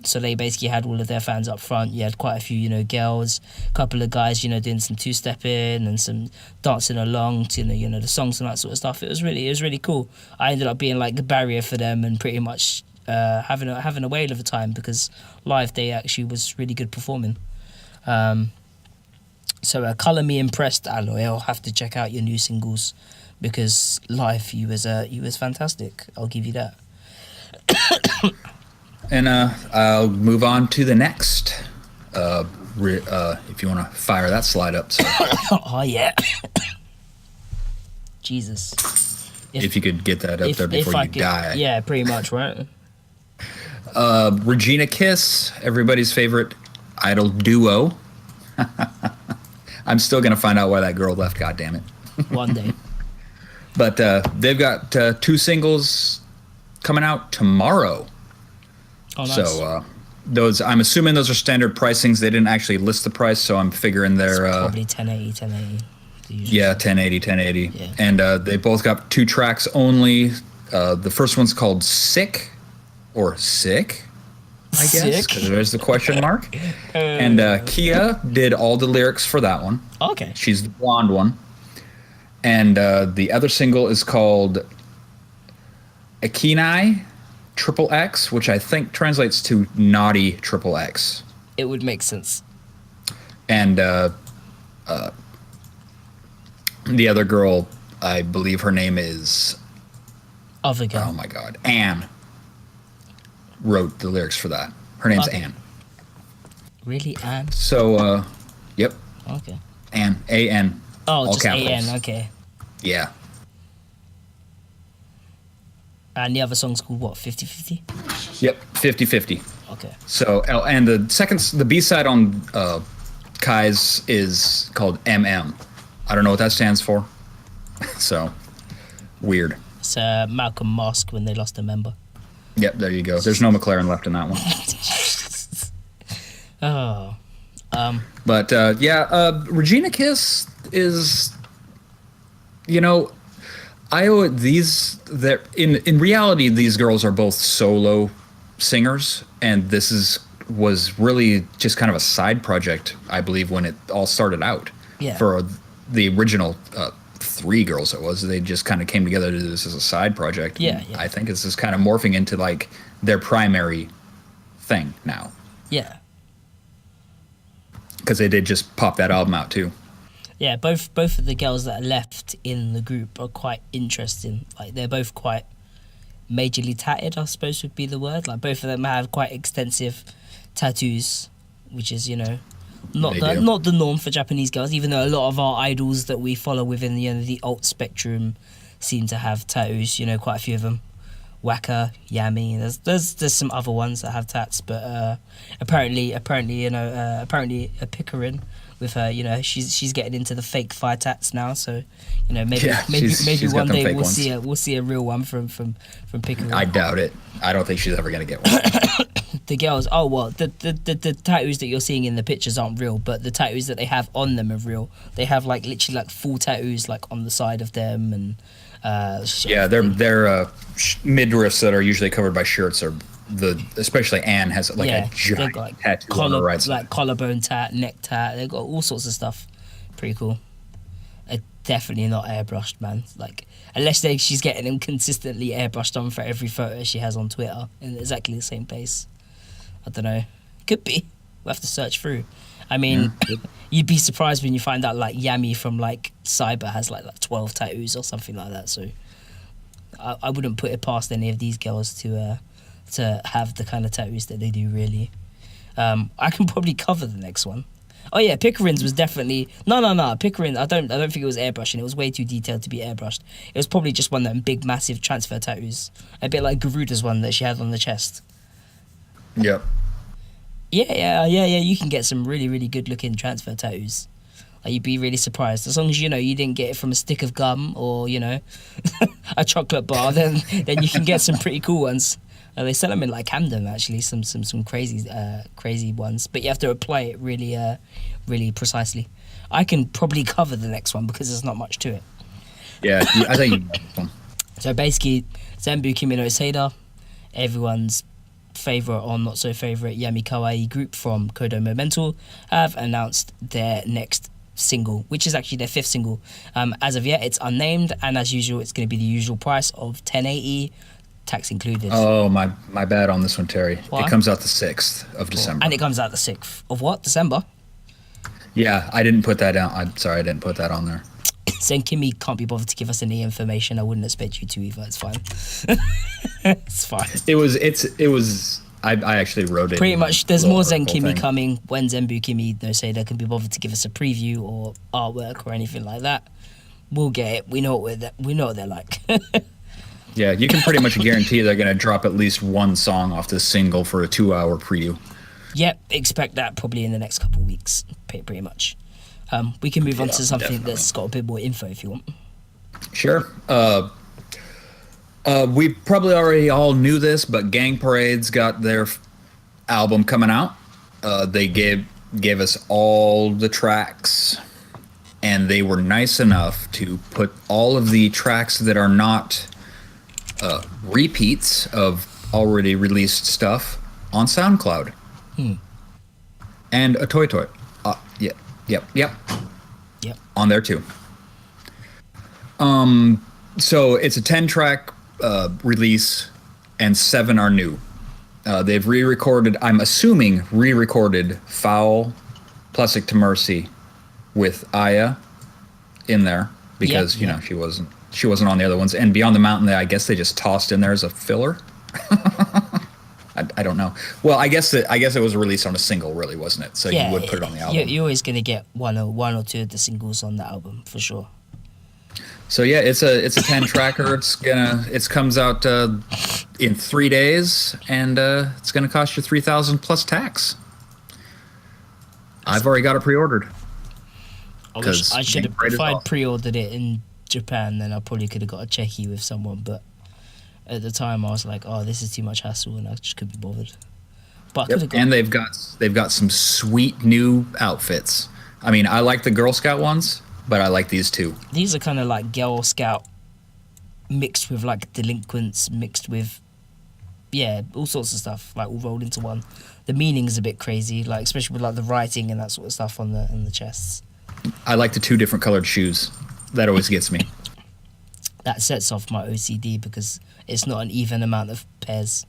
So they basically had all of their fans up front. You had quite a few, girls, a couple of guys, doing some two-stepping and some dancing along to, the songs and that sort of stuff. It was really cool. I ended up being like the barrier for them and pretty much having a whale of a time, because live they actually was really good performing. So colour me impressed, Alloy. I'll have to check out your new singles, because live you was fantastic. I'll give you that. And I'll move on to the next. If you want to fire that slide up. So. Oh yeah. Jesus. If you could get that up there before you die. Yeah, pretty much, right? Regina Kiss, everybody's favorite idol duo. I'm still gonna find out why that girl left. God damn it. One day. But they've got 2 singles coming out tomorrow. Oh, nice. So I'm assuming those are standard pricings. They didn't actually list the price, so I'm figuring they're probably 1080. Yeah, 1080, 1080. Yeah. And they both got 2 tracks only. The first one's called Sick, or Sick, I guess, Sick. because there's the question mark. And Kia did all the lyrics for that one. Okay. She's the blonde one. And the other single is called Ekinai Triple X, which I think translates to Naughty Triple X. It would make sense. And the other girl, I believe her name is... Other girl. Oh my God. Anne wrote the lyrics for that. Her name's Anne. Really, Anne? So, yep. Okay. Anne. A-N. Oh, all just capitals. A-N, okay. Yeah. And the other song's called what, 50-50? Yep. 50-50. Okay. So, and the B-side on Kai's is called MM. I don't know what that stands for. So, weird. It's Malcolm Mask when they lost a member. Yep, there you go. There's no McLaren left in that one. Oh. But Regina Kiss is, I owe it in reality these girls are both solo singers, and this was really just kind of a side project, I believe, when it all started out. Yeah. For the original 3 girls, they just kind of came together to do this as a side project. Yeah. I think it's just kind of morphing into like their primary thing now. Yeah. Because they did just pop that album out too. Yeah, both of the girls that are left in the group are quite interesting. Like, they're both quite majorly tatted, I suppose would be the word. Like, both of them have quite extensive tattoos, which is, not the norm for Japanese girls, even though a lot of our idols that we follow within the alt spectrum seem to have tattoos, quite a few of them. Waka, Yami, there's some other ones that have tats, but apparently a Pickering with her, she's getting into the fake thigh tats now, so maybe she's one day we'll see a real one from Pickering. I doubt it. I don't think she's ever gonna get one. The girls, the tattoos that you're seeing in the pictures aren't real, but the tattoos that they have on them are real. They have literally full tattoos on the side of them, and their midriffs that are usually covered by shirts are especially Anne has a giant tattoo on the right side. Like collarbone tat, neck tat. They've got all sorts of stuff. Pretty cool. Definitely not airbrushed, man. Unless she's getting them consistently airbrushed on for every photo she has on Twitter in exactly the same pace. I don't know. Could be. We'll have to search through. I mean, you'd be surprised when you find out Yami from Cyber has 12 tattoos or something like that. So I wouldn't put it past any of these girls to have the kind of tattoos that they do. Really, I can probably cover the next one. Oh yeah, Pickering's was definitely no. Pickering, I don't think it was airbrushing. It was way too detailed to be airbrushed. It was probably just one of them big, massive transfer tattoos, a bit like Garuda's one that she had on the chest. Yep. Yeah. You can get some really, really good looking transfer tattoos. You'd be really surprised as long as you didn't get it from a stick of gum or a chocolate bar. Then you can get some pretty cool ones. They sell them in Camden, actually, some crazy ones, but you have to apply it really, really precisely. I can probably cover the next one because there's not much to it. Yeah, I think. So basically, Zenbu Kimi no Seida, everyone's favorite or not so favorite Yami Kawaii group from Kodomo Mental, have announced their next single, which is actually their 5th single. As of yet, it's unnamed, and as usual, it's going to be the usual price of $10.80. Tax included. Oh, my bad on this one, Terry. Why? It comes out the 6th of December. And it comes out the 6th of what? December? Yeah, I didn't put that down. I'm sorry, I didn't put that on there. Zen Kimi can't be bothered to give us any information. I wouldn't expect you to either. It's fine. It's fine. It was. I actually wrote it. Pretty much, there's more Zen Kimi thing. coming when Zenbu Kimi no Seida can be bothered to give us a preview or artwork or anything like that. We'll get it. We know what they're like. Yeah, you can pretty much guarantee they're going to drop at least one song off this single for a 2-hour preview. Yep, expect that probably in the next couple of weeks, pretty much. We can move on to something definitely. that's got a bit more info if you want. Sure. We probably already all knew this, but Gang Parade's got their album coming out. They gave us all the tracks, and they were nice enough to put all of the tracks that are not repeats of already released stuff on SoundCloud. And a Toy Toy. Yep. On there too. So it's a 10-track release, and 7 are new. They've re-recorded, I'm assuming re-recorded Foul, Plastic to Mercy with Aya in there because you know she wasn't on the other ones, and Beyond the Mountain I guess they just tossed in there as a filler. I don't know. Well, I guess it was released on a single, really, wasn't it? So you would put it on the album. You're always gonna get one or two of the singles on the album for sure. So yeah, it's a 10-tracker. It comes out in 3 days, and it's gonna cost you 3,000 plus tax. I've already got it pre-ordered. I should have. If I'd pre-ordered it in Japan, then I probably could have got a checky with someone. But at the time, I was like, "Oh, this is too much hassle," and I just couldn't be bothered. But and they've got some sweet new outfits. I mean, I like the Girl Scout ones, but I like these too. These are kind of like Girl Scout mixed with like delinquents, mixed with all sorts of stuff, like all rolled into one. The meaning is a bit crazy, like especially with like the writing and that sort of stuff on the chests. I like the 2 different colored shoes. That always gets me. That sets off my OCD because it's not an even amount of pairs.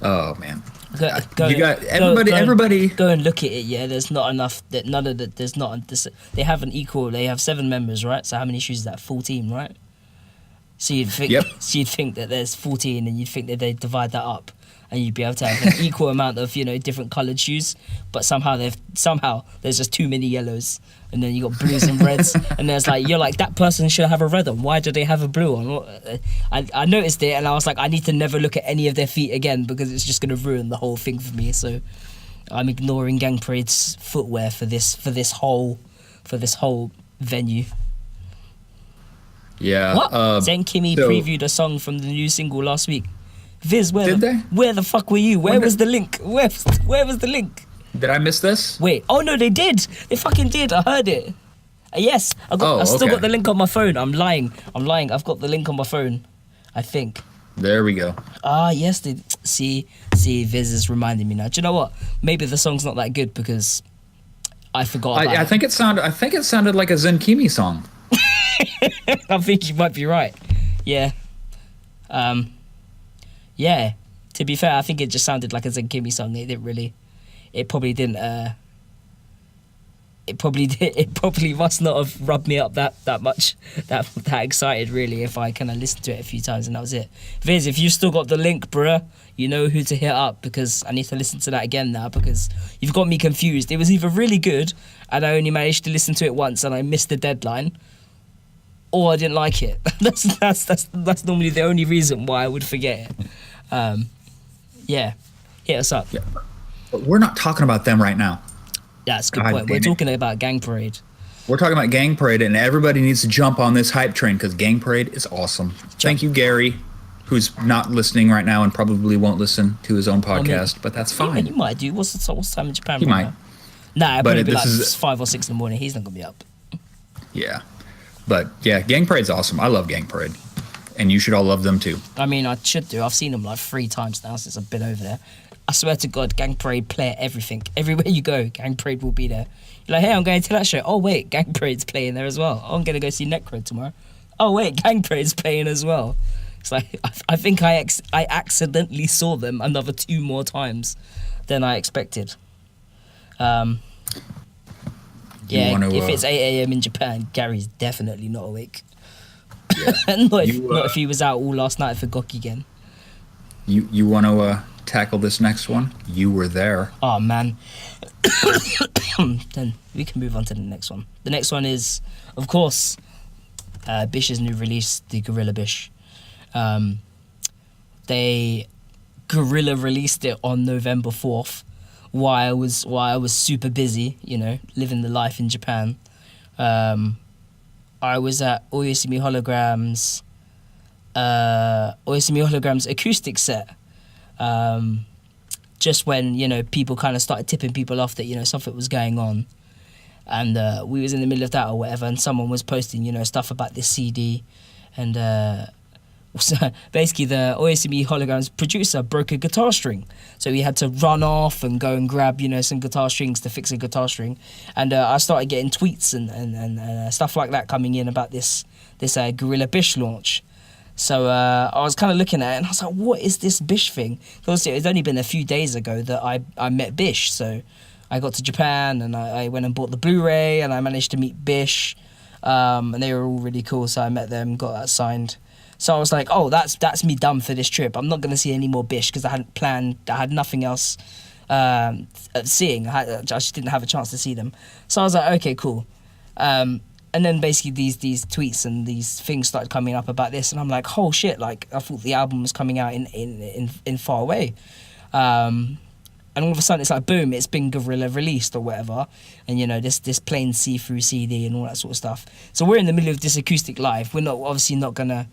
Oh man. Everybody go and look at it. Yeah, there's not enough. That none of the there's not. They have an equal. They have 7 members, right? So how many shoes is that? 14, right? So you'd think. So you'd think that there's 14, and you'd think that they divide that up, and you'd be able to have an equal amount of different coloured shoes. But somehow there's just too many yellows, and then you got blues and reds, and there's like you're like that person should have a red on. Why do they have a blue on? I noticed it, and I was like, I need to never look at any of their feet again because it's just gonna ruin the whole thing for me. So I'm ignoring Gang Parade's footwear for this whole venue. Yeah. What? Zen Kimi previewed a song from the new single last week. Viz, where the fuck were you? Where was the link? Where was the link? Did I miss this? Wait. Oh no, they did. They fucking did. I heard it. Yes, I still got the link on my phone. I'm lying. I've got the link on my phone. I think. There we go. Yes. They see. Viz is reminding me now. Do you know what? Maybe the song's not that good because I forgot. I think it sounded like a Zen Kimi song. I think you might be right. Yeah. Yeah. To be fair, I think it just sounded like a Zen Kimi song. It probably didn't. It probably must not have rubbed me up that much, that excited really. If I kind of listened to it a few times and that was it. Viz, if you still got the link, bruh, you know who to hit up because I need to listen to that again now because you've got me confused. It was either really good and I only managed to listen to it once and I missed the deadline, or I didn't like it. That's normally the only reason why I would forget it. Yeah, hit us up. Yeah. But we're not talking about them right now. That's a good point. We're talking about Gang Parade. We're talking about Gang Parade, and everybody needs to jump on this hype train because Gang Parade is awesome. Thank you, Gary, who's not listening right now and probably won't listen to his own podcast, but that's fine. You might do. What's the time in Japan? He might. Nah, it'll probably be like 5 or 6 in the morning. He's not going to be up. Yeah. But yeah, Gang Parade's awesome. I love Gang Parade. And you should all love them too. I mean, I should do. I've seen them like 3 times now since I've been over there. I swear to God, Gang Parade play at everything. Everywhere you go, Gang Parade will be there. You're like, hey, I'm going to that show. Oh, wait, Gang Parade's playing there as well. Oh, I'm going to go see Necro tomorrow. Oh, wait, Gang Parade's playing as well. It's like, I think I accidentally saw them another 2 more times than I expected. Yeah, if it's 8 a.m. in Japan, Gary's definitely not awake. Yeah. not if he was out all last night for Gokigen. You want to tackle this next one? You were there. Oh, man. Then we can move on to the next one. The next one is, of course, BiSH's new release, the Gorilla BiSH. They guerrilla released it on November 4th while I was super busy, living the life in Japan. I was at Oyasumi Hologram's acoustic set. Just when people kind of started tipping people off that something was going on, and we was in the middle of that or whatever, and someone was posting, you know, stuff about this CD, and so basically the Oyasumi Hologram's producer broke a guitar string, so he had to run off and go and grab, you know, some guitar strings to fix a guitar string, and I started getting tweets and stuff like that coming in about this Gorilla BiSH launch. So I was kind of looking at it, and I was like, what is this BiSH thing? Because it's only been a few days ago that I met BiSH. So I got to Japan, and I went and bought the Blu-ray, and I managed to meet BiSH. And they were all really cool, so I met them, got that signed. So I was like, oh, that's me done for this trip. I'm not going to see any more BiSH, because I hadn't planned, I had nothing else seeing. I just didn't have a chance to see them. So I was like, okay, cool. And then basically these tweets and these things started coming up about this, and I'm like, oh shit, like I thought the album was coming out in Far Away. And all of a sudden it's like, boom, it's been Gorilla released or whatever, and you know, this plain see-through CD and all that sort of stuff. So we're in the middle of this acoustic live. We're not obviously not gonna,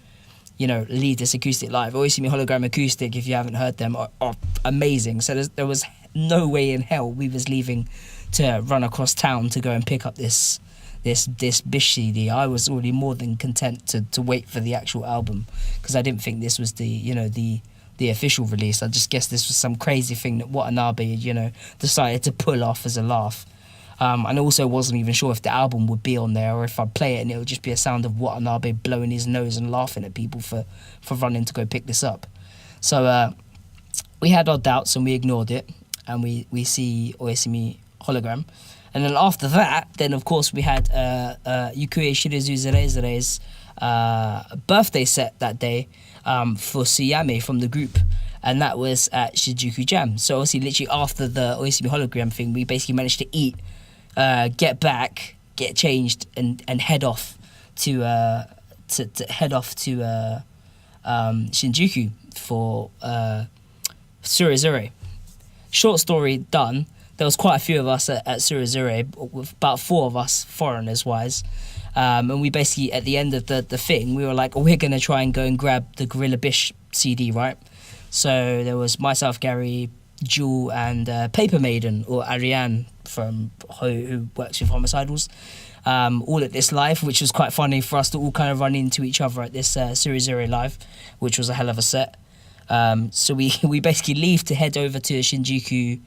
you know, leave this acoustic live. Oyasumi Hologram acoustic, if you haven't heard them, are amazing. So there was no way in hell we was leaving to run across town to go and pick up this BiSH CD. I was already more than content to wait for the actual album, because I didn't think this was the, you know, the official release. I just guessed this was some crazy thing that Watanabe, you know, decided to pull off as a laugh. And I also wasn't even sure if the album would be on there, or if I'd play it and it would just be a sound of Watanabe blowing his nose and laughing at people for running to go pick this up. So we had our doubts and we ignored it, and we see Oyasumi Hologram. And then after that, then of course we had Yukue Shirizu Zerezere's birthday set that day for Suyame from the group, and that was at Shinjuku Jam. So obviously literally after the Oyasumi Hologram thing, we basically managed to eat, get back, get changed, and head off to Shinjuku for Surezure. Short story done. There was quite a few of us at Surezure, with about 4 of us, foreigners-wise. And we basically, at the end of the thing, we were like, we're going to try and go and grab the Gorilla BiSH CD, right? So there was myself, Gary, Jewel, and Paper Maiden, or Ariane, who works with Homicidals, all at this live, which was quite funny for us to all kind of run into each other at this Surezure live, which was a hell of a set. So we basically leave to head over to Shinjuku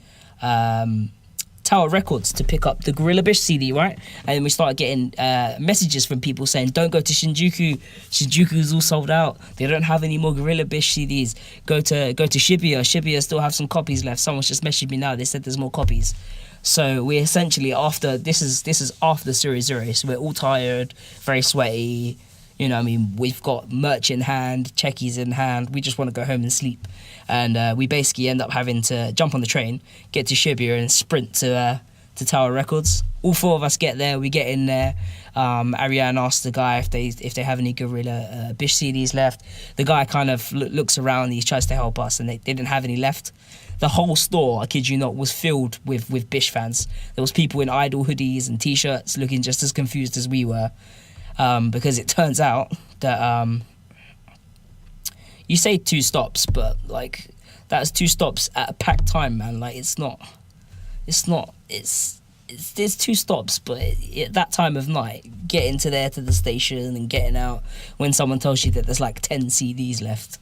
Tower Records to pick up the Gorilla BiSH CD, right? And then we started getting messages from people saying, don't go to Shinjuku. Shinjuku's all sold out. They don't have any more Gorilla BiSH CDs. Go to Shibuya. Shibuya still have some copies left. Someone's just messaged me now. They said there's more copies. So we essentially, after this is after Surezure, so we're all tired, very sweaty. You know, I mean, we've got merch in hand, checkies in hand. We just want to go home and sleep. And we basically end up having to jump on the train, get to Shibuya, and sprint to Tower Records. All 4 of us get there. We get in there. Ariane asks the guy if they have any Gorilla BiSH CDs left. The guy kind of looks around. He tries to help us, and they didn't have any left. The whole store, I kid you not, was filled with BiSH fans. There was people in Idol hoodies and T-shirts looking just as confused as we were. Because it turns out that you say 2 stops, but like that's 2 stops at a packed time, man. Like it's there's 2 stops, but at that time of night, getting to the station and getting out when someone tells you that there's like 10 CDs left,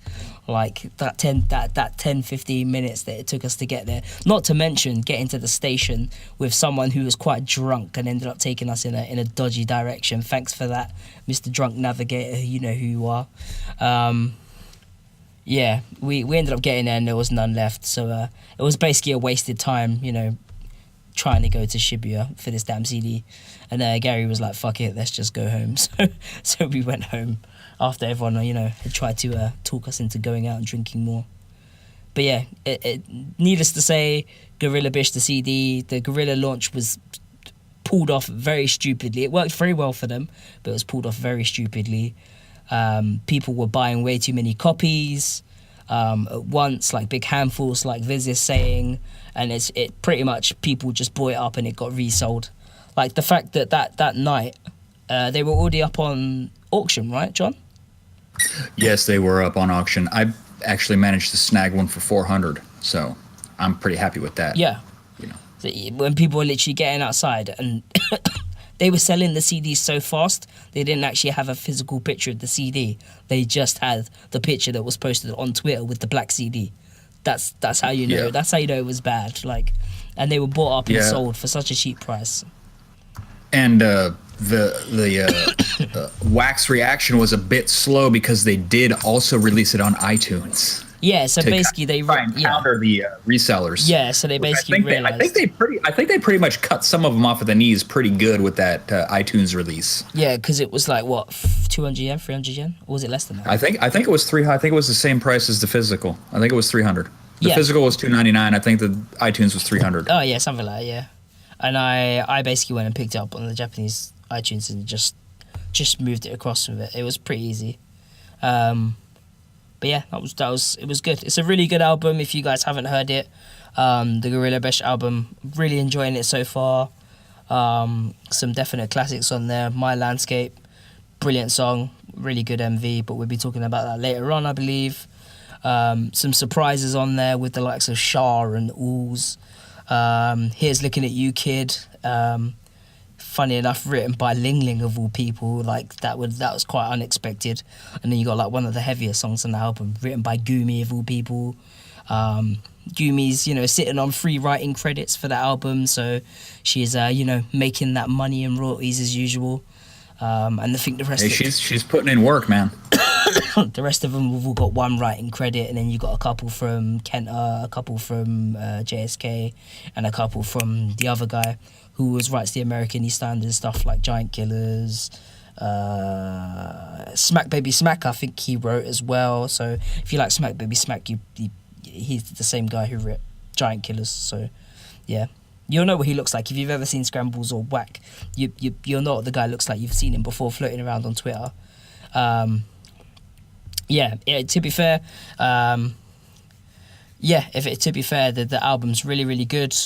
like that 10-15 minutes that it took us to get there. Not to mention getting to the station with someone who was quite drunk and ended up taking us in a dodgy direction. Thanks for that, Mr. Drunk Navigator. You know who you are. Yeah, we ended up getting there and there was none left. So it was basically a wasted time, you know, trying to go to Shibuya for this damn CD. And Gary was like, fuck it, let's just go home. So we went home after everyone, you know, had tried to talk us into going out and drinking more. But yeah, needless to say, Gorilla BiSH, the CD, the Gorilla launch was pulled off very stupidly. It worked very well for them, but it was pulled off very stupidly. People were buying way too many copies at once, like big handfuls, like Viz is saying, and it pretty much, people just bought it up and it got resold. Like the fact that night, they were already up on auction, right, John? Yes, they were up on auction. I actually managed to snag one for 400, so I'm pretty happy with that. Yeah. You know. So when people were literally getting outside and they were selling the CDs so fast, they didn't actually have a physical picture of the CD. They just had the picture that was posted on Twitter with the black CD. That's how you know. Yeah. That's how you know it was bad. Like, and they were bought up and Yeah. sold for such a cheap price. And the Wax reaction was a bit slow because they did also release it on iTunes. Yeah, so to basically they try and counter the resellers. Yeah, so they basically realized. I think they pretty much cut some of them off at the knees pretty good with that iTunes release. Yeah, because it was like what, 200 yen, 300 yen, or was it less than that? I think it was I think it was the same price as the physical. I think it was 300. The Yeah. physical was 299. I think the iTunes was 300. Oh yeah, something like that. Yeah, and I basically went and picked it up on the Japanese iTunes and just moved it across with it. It was pretty easy. But yeah, it was good. It's a really good album if you guys haven't heard it. The Gorilla BiSH album, really enjoying it so far. Some definite classics on there. My Landscape, brilliant song, really good MV, but we'll be talking about that later on, I believe. Some surprises on there with the likes of Shah and Ooze. Here's Looking at You, Kid. Funny enough, written by Ling Ling of all people. Like that was quite unexpected. And then you got like one of the heavier songs on the album, written by Gumi of all people. Gumi's, sitting on free writing credits for the album, so she's making that money and royalties as usual. And I think the rest. Hey, she's putting in work, man. The rest of them have all got one writing credit, and then you got a couple from Kenta, a couple from JSK, and a couple from the other guy who writes the American Eastlanders stuff like Giant Killers, Smack Baby Smack. I think he wrote as well. So if you like Smack Baby Smack, he's the same guy who wrote Giant Killers. So yeah, you'll know what he looks like if you've ever seen Scrambles or Whack. You'll know what the guy looks like. You've seen him before floating around on Twitter. Yeah, to be fair, the album's really, really good.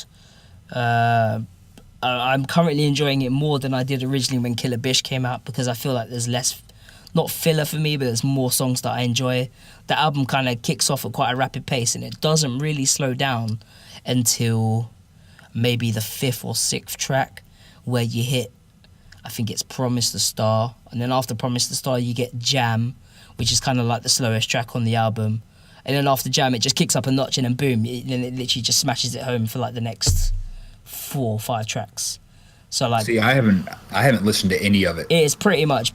I'm currently enjoying it more than I did originally when Killer BiSH came out, because I feel like there's less, not filler for me, but there's more songs that I enjoy. The album kind of kicks off at quite a rapid pace, and it doesn't really slow down until maybe the 5th or 6th track, where you hit, I think it's Promise the Star, and then after Promise the Star you get Jam, which is kind of like the slowest track on the album, and then after Jam it just kicks up a notch, and then boom, it literally just smashes it home for like the next 4 or 5 tracks. So like, see, I haven't listened to any of it. It's pretty much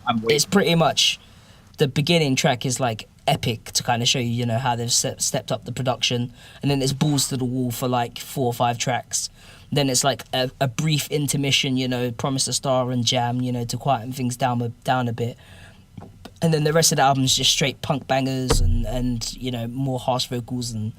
the beginning track is like epic to kind of show you, how they've stepped up the production, and then it's balls to the wall for like 4 or 5 tracks. Then it's like a brief intermission, Promise the Star and Jam, to quieten things down a bit. And then the rest of the album is just straight punk bangers and more harsh vocals and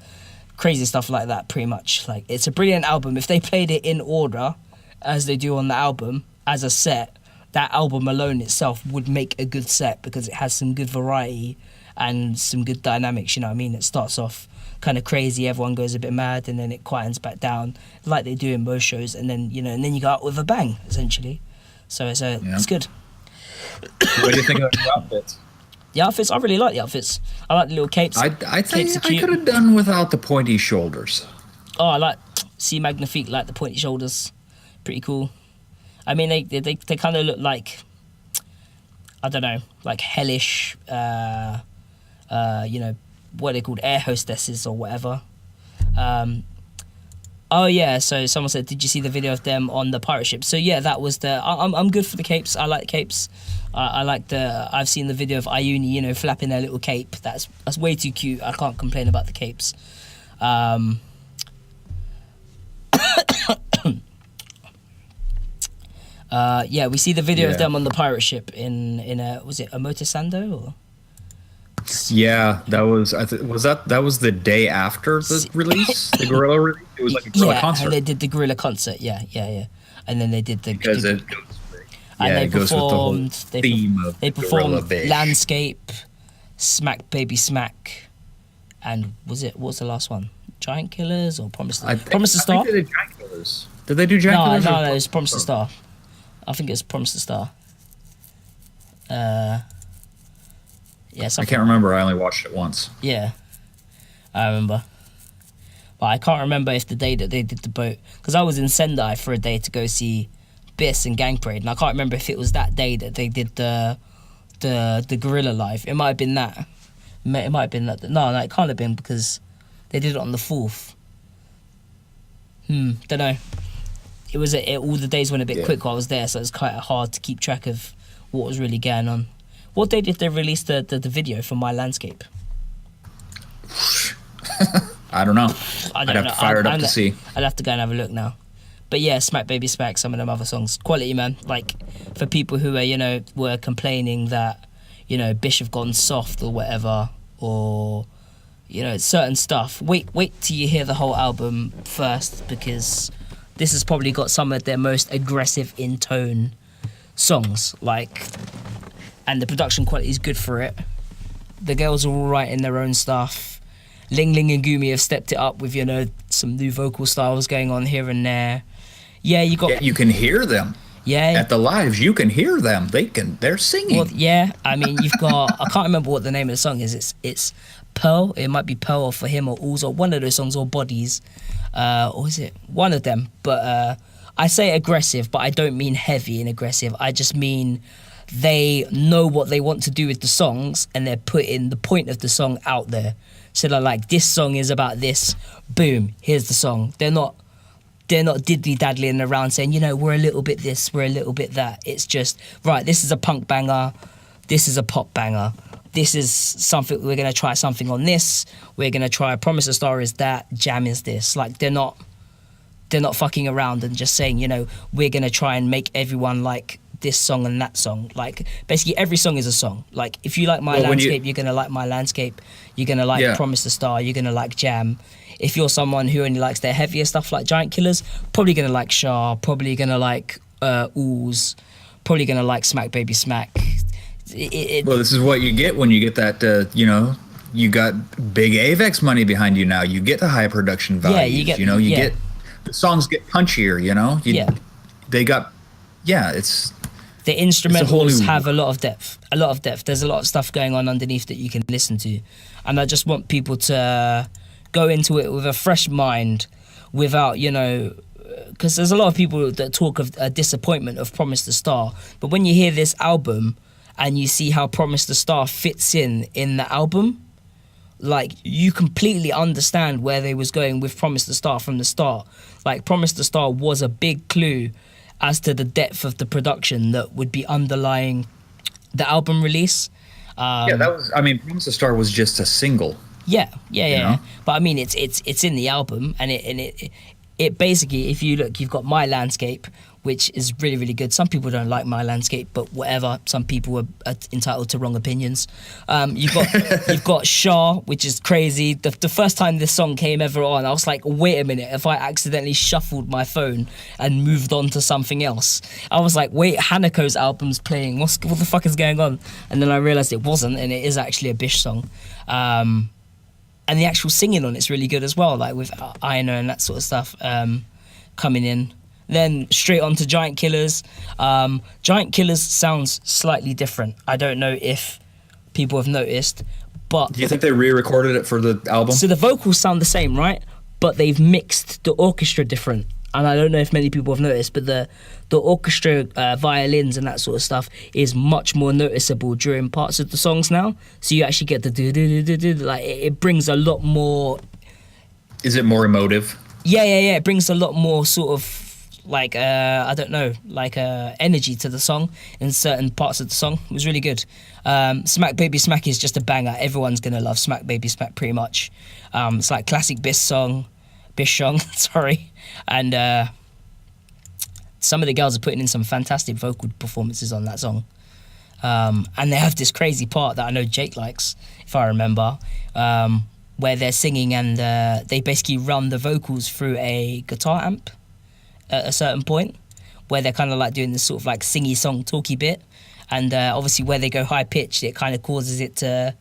crazy stuff like that, pretty much. Like, it's a brilliant album. If they played it in order, as they do on the album, as a set, that album alone itself would make a good set, because it has some good variety and some good dynamics, It starts off kind of crazy, everyone goes a bit mad, and then it quietens back down, like they do in most shows, and then, and then you go out with a bang, essentially. So it's good. What do you think of the outfits? The outfits, I really like the outfits. I like the little capes. I think I could have done without the pointy shoulders. Oh, I like C Magnifique, like the pointy shoulders. Pretty cool. I mean, they kind of look like, I don't know, like hellish, what are they called, air hostesses or whatever. Oh yeah, so someone said, did you see the video of them on the pirate ship? So yeah, that was I'm good for the capes. I like the capes. I've seen the video of Ayuni, flapping their little cape. That's way too cute. I can't complain about the capes. Yeah, we see the video of them on the pirate ship in was it Omotesando or? Yeah, that was that was the day after the release, the Gorilla release. It was like a Gorilla concert. And they did the Gorilla concert. Yeah. And then they did the because it goes with the whole theme of they Gorilla performed BiSH. Landscape, Smack Baby Smack, and what was the last one? Giant Killers or Promise the Star? I think they did Giant Killers. Did they do Giant Killers? No, it was Promise the Star. I think it's Promise the Star. Yeah, I can't remember. I only watched it once. Yeah, I remember. But I can't remember if the day that they did the boat, because I was in Sendai for a day to go see BiSH and Gang Parade, and I can't remember if it was that day that they did the Gorilla Live. It might have been that. It might have been that. No, it can't have been because they did it on the 4th. Don't know. It was all the days went a bit quick while I was there, so it's quite hard to keep track of what was really going on. What day did they release the video for My Landscape? I don't know. I'd have to fire it up to see. I'd have to go and have a look now. But yeah, Smack Baby Smack, some of them other songs. Quality, man. Like, for people who are, were complaining that, BiSH have gone soft or whatever, or, certain stuff. Wait till you hear the whole album first, because this has probably got some of their most aggressive in tone songs. Like, and the production quality is good for it. The girls are all writing their own stuff. Ling Ling and Gumi have stepped it up with, some new vocal styles going on here and there. Yeah, you can hear them. Yeah. At the lives, you can hear them. They're singing. Well, yeah. I mean, you've got, I can't remember what the name of the song is. It's Pearl. It might be Pearl or For Him or Ooze or one of those songs, or Bodies. Or is it one of them? But I say aggressive, but I don't mean heavy and aggressive. I just mean they know what they want to do with the songs, and they're putting the point of the song out there. So they're like, this song is about this. Boom, here's the song. They're not diddly-daddling around saying, we're a little bit this, we're a little bit that. It's just, right, this is a punk banger, this is a pop banger, this is something, we're going to try something on this, we're going to try Promise a Star is that, Jam is this. Like, they're not fucking around and just saying, we're going to try and make everyone like this song and that song. Like, basically every song is a song. Like, if you like My Landscape, you're going to like My Landscape. You're going to like Promise the Star. You're going to like Jam. If you're someone who only likes their heavier stuff like Giant Killers, probably going to like Shah, probably going to like Ooze, probably going to like Smack Baby Smack. Well, this is what you get when you get that, you got big Avex money behind you now. You get the high production values. Yeah, you get, get, the songs get punchier, They got, it's... The instrumentals have a lot of depth. There's a lot of stuff going on underneath that you can listen to. And I just want people to go into it with a fresh mind without, because there's a lot of people that talk of a disappointment of Promise the Star. But when you hear this album and you see how Promise the Star fits in the album, like, you completely understand where they was going with Promise the Star from the start. Like, Promise the Star was a big clue as to the depth of the production that would be underlying the album release. Promise the Star was just a single. Yeah. But I mean, it's in the album, and it basically, if you look, you've got My Landscape, which is really, really good. Some people don't like My Landscape, but whatever. Some people are entitled to wrong opinions. You've got Shah, which is crazy. The first time this song came ever on, I was like, wait a minute, if I accidentally shuffled my phone and moved on to something else. I was like, wait, Hanako's album's playing. What the fuck is going on? And then I realised it wasn't, and it is actually a BiSH song. And the actual singing on it's really good as well, like with Ina and that sort of stuff coming in. Then straight on to Giant Killers. Giant Killers sounds slightly different. I don't know if people have noticed, but... Do you think they re-recorded it for the album? So the vocals sound the same, right? But they've mixed the orchestra different. And I don't know if many people have noticed, but the orchestra violins and that sort of stuff is much more noticeable during parts of the songs now. So you actually get the do-do-do-do-do. Like, it brings a lot more... Is it more emotive? Yeah. It brings a lot more sort of, like, I don't know, like energy to the song in certain parts of the song. It was really good. Smack Baby Smack is just a banger. Everyone's going to love Smack Baby Smack pretty much. It's like classic BiSH song, sorry. And some of the girls are putting in some fantastic vocal performances on that song. And they have this crazy part that I know Jake likes, if I remember, where they're singing and they basically run the vocals through a guitar amp at a certain point, where they're kind of like doing this sort of like singy song talky bit. And obviously where they go high pitched, it kind of causes it to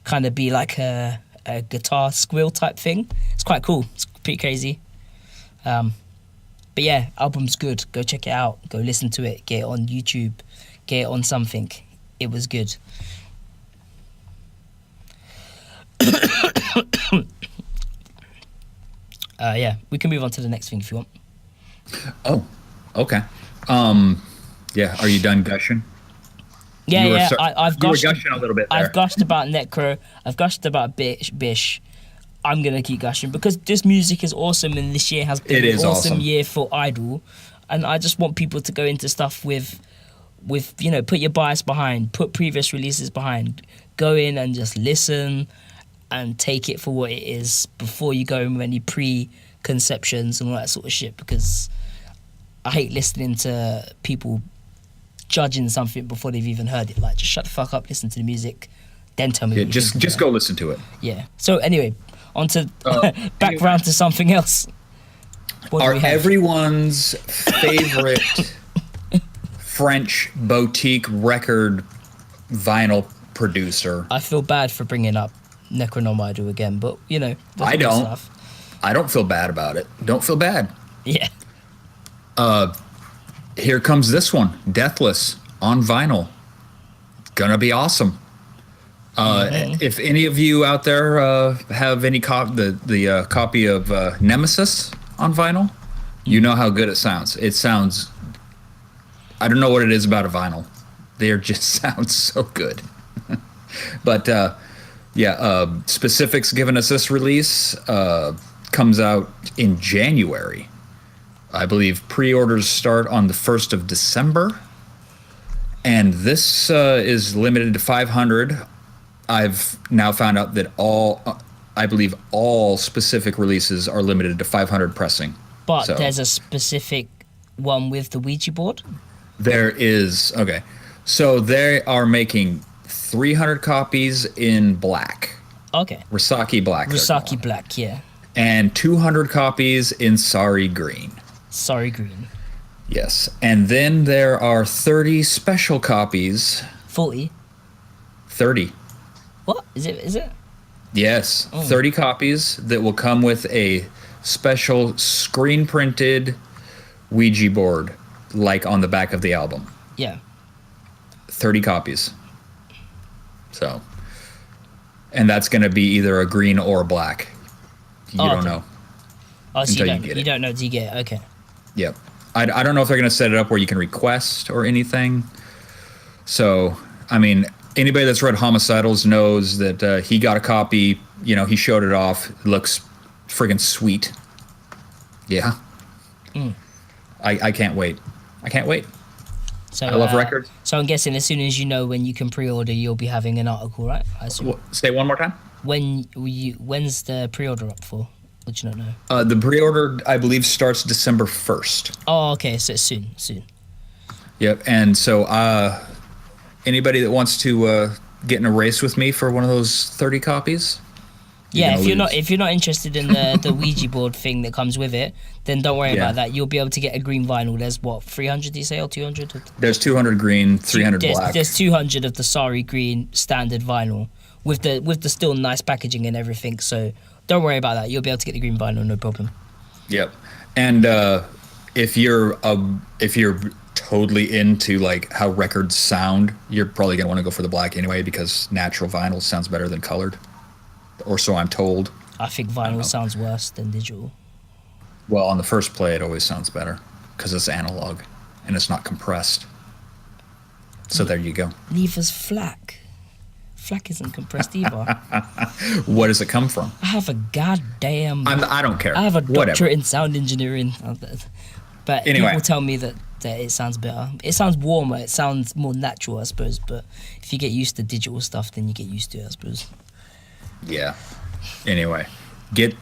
kind of be like a guitar squeal type thing. It's quite cool. It's pretty crazy. But yeah, album's good. Go check it out. Go listen to it. Get it on YouTube. Get it on something. It was good. Yeah, we can move on to the next thing if you want. Oh, okay. Yeah, are you done gushing? Yeah, You were yeah. so- I've you were gushed. gushing a little bit I've there. gushed about Necro. I've gushed about BiSH. I'm gonna keep gushing because this music is awesome, and this year has been It an is awesome awesome. year for Idol. And I just want people to go into stuff with put your bias behind, put previous releases behind, go in and just listen and take it for what it is before you go in with any preconceptions and all that sort of shit, because I hate listening to people judging something before they've even heard it. Like, just shut the fuck up, listen to the music, then tell me Yeah, what you think of just it. go listen to it. Yeah. So anyway, on to back anyway. round to something else. What do Are we have? everyone's favorite French boutique record vinyl producer? I feel bad for bringing up Necronome Idol again, but there's I other don't. stuff. I don't feel bad about it. Don't feel bad. Yeah. Here comes this one, Deathless on vinyl. Gonna be awesome. If any of you out there have any the copy of Nemesis on vinyl, you know how good it sounds. It sounds. I don't know what it is about a vinyl. They just sound so good. But Specifics giving us this release comes out in January. I believe pre-orders start on the 1st of December. And this is limited to 500. I've now found out that I believe all specific releases are limited to 500 pressing. But So there's a specific one with the Ouija board. there is, okay. So they are making 300 copies in black. Okay. Risaki black. they're calling Rusaki it. Black, yeah. And 200 copies in Sari green. Sorry, Green. Yes. And then there are 30 special copies. 40. 30. What? Is it? Yes. 30 copies that will come with a special screen printed Ouija board, like on the back of the album. Yeah. 30 copies. So. And that's going to be either a green or a black. You don't Okay. know. Oh, so Until you you get it. don't know till you get it. Okay. Yep. I don't know if they're going to set it up where you can request or anything. So, I mean, anybody that's read Homicidals knows that he got a copy. He showed it off. It looks friggin' sweet. Yeah. I can't wait. I can't wait. So I love records. So I'm guessing as soon as you know when you can pre-order, you'll be having an article, right? I assume. Say one more time. When's the pre-order up for? Would you not know? The pre-order, I believe, starts December 1st. Oh, okay. So it's soon. Yep. And so anybody that wants to get in a race with me for one of those 30 copies? Yeah, gonna if you're not interested in the Ouija board thing that comes with it, then don't worry Yeah. about that. You'll be able to get a green vinyl. There's what, 300 do you say, or 200? There's 200 green, 300 black. There's 200 of the Sari green standard vinyl with the still nice packaging and everything. So don't worry about that. You'll be able to get the green vinyl, no problem. Yep. And if you're totally into like how records sound, you're probably gonna want to go for the black anyway, because natural vinyl sounds better than colored, or so I'm told. I think vinyl sounds worse than digital. Well, on the first play, it always sounds better because it's analog and it's not compressed. So there you go. Neither's FLAC. FLAC isn't compressed either. What does it come from? I have a goddamn. I don't care. I have a Whatever. doctorate in sound engineering. But Anyway. people tell me that it sounds better. It sounds warmer. It sounds more natural, I suppose. But if you get used to digital stuff, then you get used to it, I suppose. Yeah. Anyway, get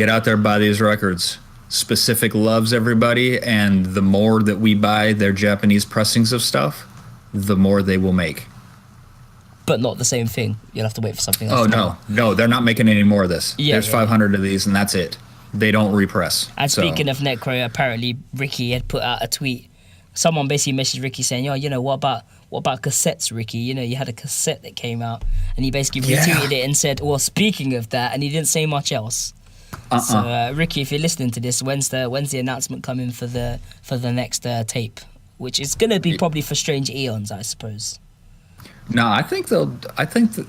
out there, buy these records. Specific loves everybody, and the more that we buy their Japanese pressings of stuff, the more they will make. But not the same thing. You'll have to wait for something else. Oh, to come out. no, they're not making any more of this. Yeah, There's yeah. 500 of these, and that's it. They don't repress. And So- speaking of Necro, apparently Ricky had put out a tweet. Someone basically messaged Ricky saying, "Yo, what about cassettes, Ricky? You had a cassette that came out," and he basically Yeah. retweeted it and said, "Well, speaking of that," and he didn't say much else. So Ricky, if you're listening to this, when's the announcement coming for the next tape, which is gonna be probably for Strange Eons, I suppose. No, I think that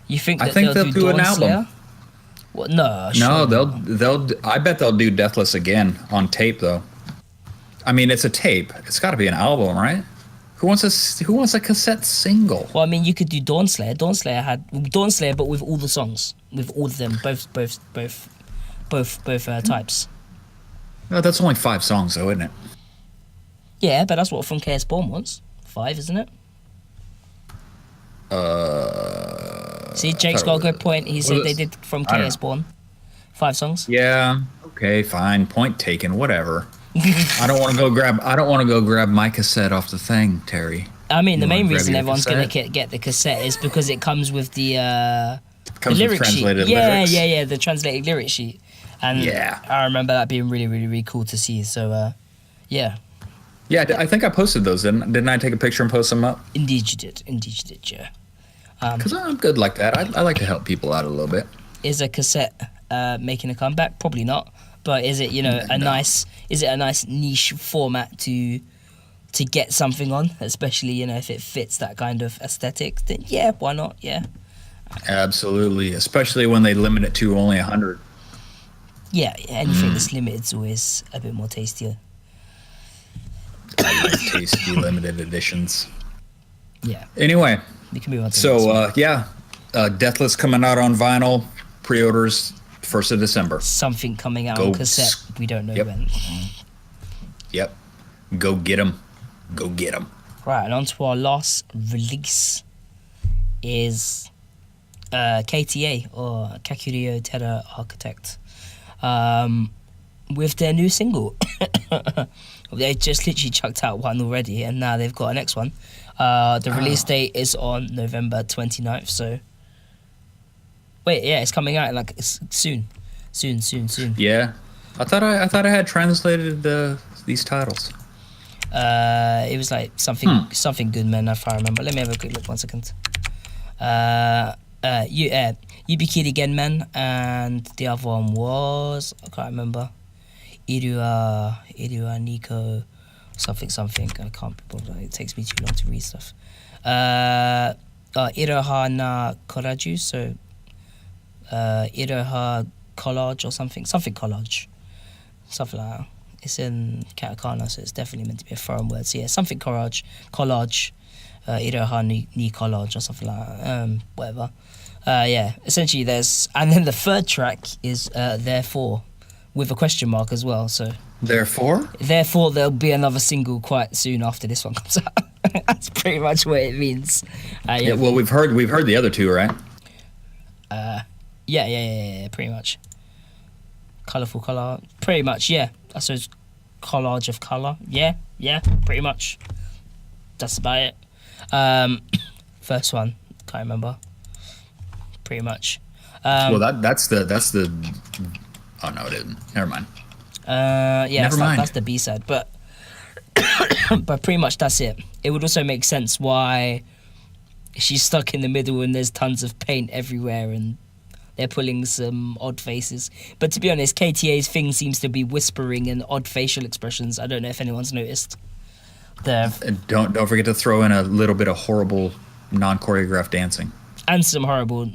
You think I that think they'll they'll do do an Dawn album. Slayer? What? No, no, sure. they'll I bet they'll do Deathless again on tape though. I mean, it's a tape. It's got to be an album, right? Who wants a cassette single? Well, I mean, you could do Dawn Slayer. Dawn Slayer had Dawn Slayer, but with all the songs, with all of them, both types. No, that's only 5 songs, though, isn't it? Yeah, but that's what From Chaos Born was. 5, isn't it? See, Jake's got a good point. He said they did From Chaos Born. 5 songs. Yeah. Okay. Fine. Point taken. Whatever. I don't want to go grab my cassette off the thing, Terry. I mean, the main reason your everyone's going cassette? to get the cassette is because it comes with the Comes with lyric sheet. translated Yeah, lyrics. yeah, the translated lyric sheet. And Yeah. I remember that being really, really, really cool to see. So, yeah. Yeah, I think I posted those. Didn't I take a picture and post them up? Indeed you did, yeah. Because I'm good like that. I like to help people out a little bit. Is a cassette making a comeback? Probably not. But is it, a nice niche format to get something on, especially, if it fits that kind of aesthetic? Then yeah, why not? Yeah. Absolutely, especially when they limit it to only 100. Yeah, anything that's limited is always a bit more tastier. I like tasty limited editions. Yeah. Anyway, We can move on to the next one. yeah, Deathless coming out on vinyl. Pre-orders 1st of December. Something coming out Go on cassette. We don't know Yep. when. Yep. Go get them. Go get them. Right, and on to our last release is KTA, or Kakuryo Terra Architect, with their new single. They just literally chucked out one already, and now they've got a next one. The release date is on November 29th, so... Wait, yeah, it's coming out like soon. Soon. Yeah. I thought I had translated these titles. It was like something good, man, if I remember. Let me have a quick look, 1 second. Yubikiri Genman, and the other one was, I can't remember. Irua Nico, something. I can't be bothered. It takes me too long to read stuff. Iroha na Koraju, so Iroha Collage or something collage. Something like that. It's in katakana, so it's definitely meant to be a foreign word. So yeah, something collage, Iroha ni collage or something like that. Whatever. Yeah, essentially and then the third track is Therefore, with a question mark as well. So Therefore there'll be another single quite soon after this one comes out. That's pretty much what it means. yeah. Well, we've heard the other two, right? Yeah, pretty much. Colourful colour, pretty much, yeah. I suppose collage of colour, yeah, pretty much. That's about it. First one, can't remember. Pretty much. Well, that's the. Oh no, it isn't. Never mind. Yeah, Never mind. That's the B-side, but but pretty much that's it. It would also make sense why she's stuck in the middle and there's tons of paint everywhere and they're pulling some odd faces. But to be honest, KTA's thing seems to be whispering and odd facial expressions. I don't know if anyone's noticed. And don't forget to throw in a little bit of horrible non-choreographed dancing. And some horrible,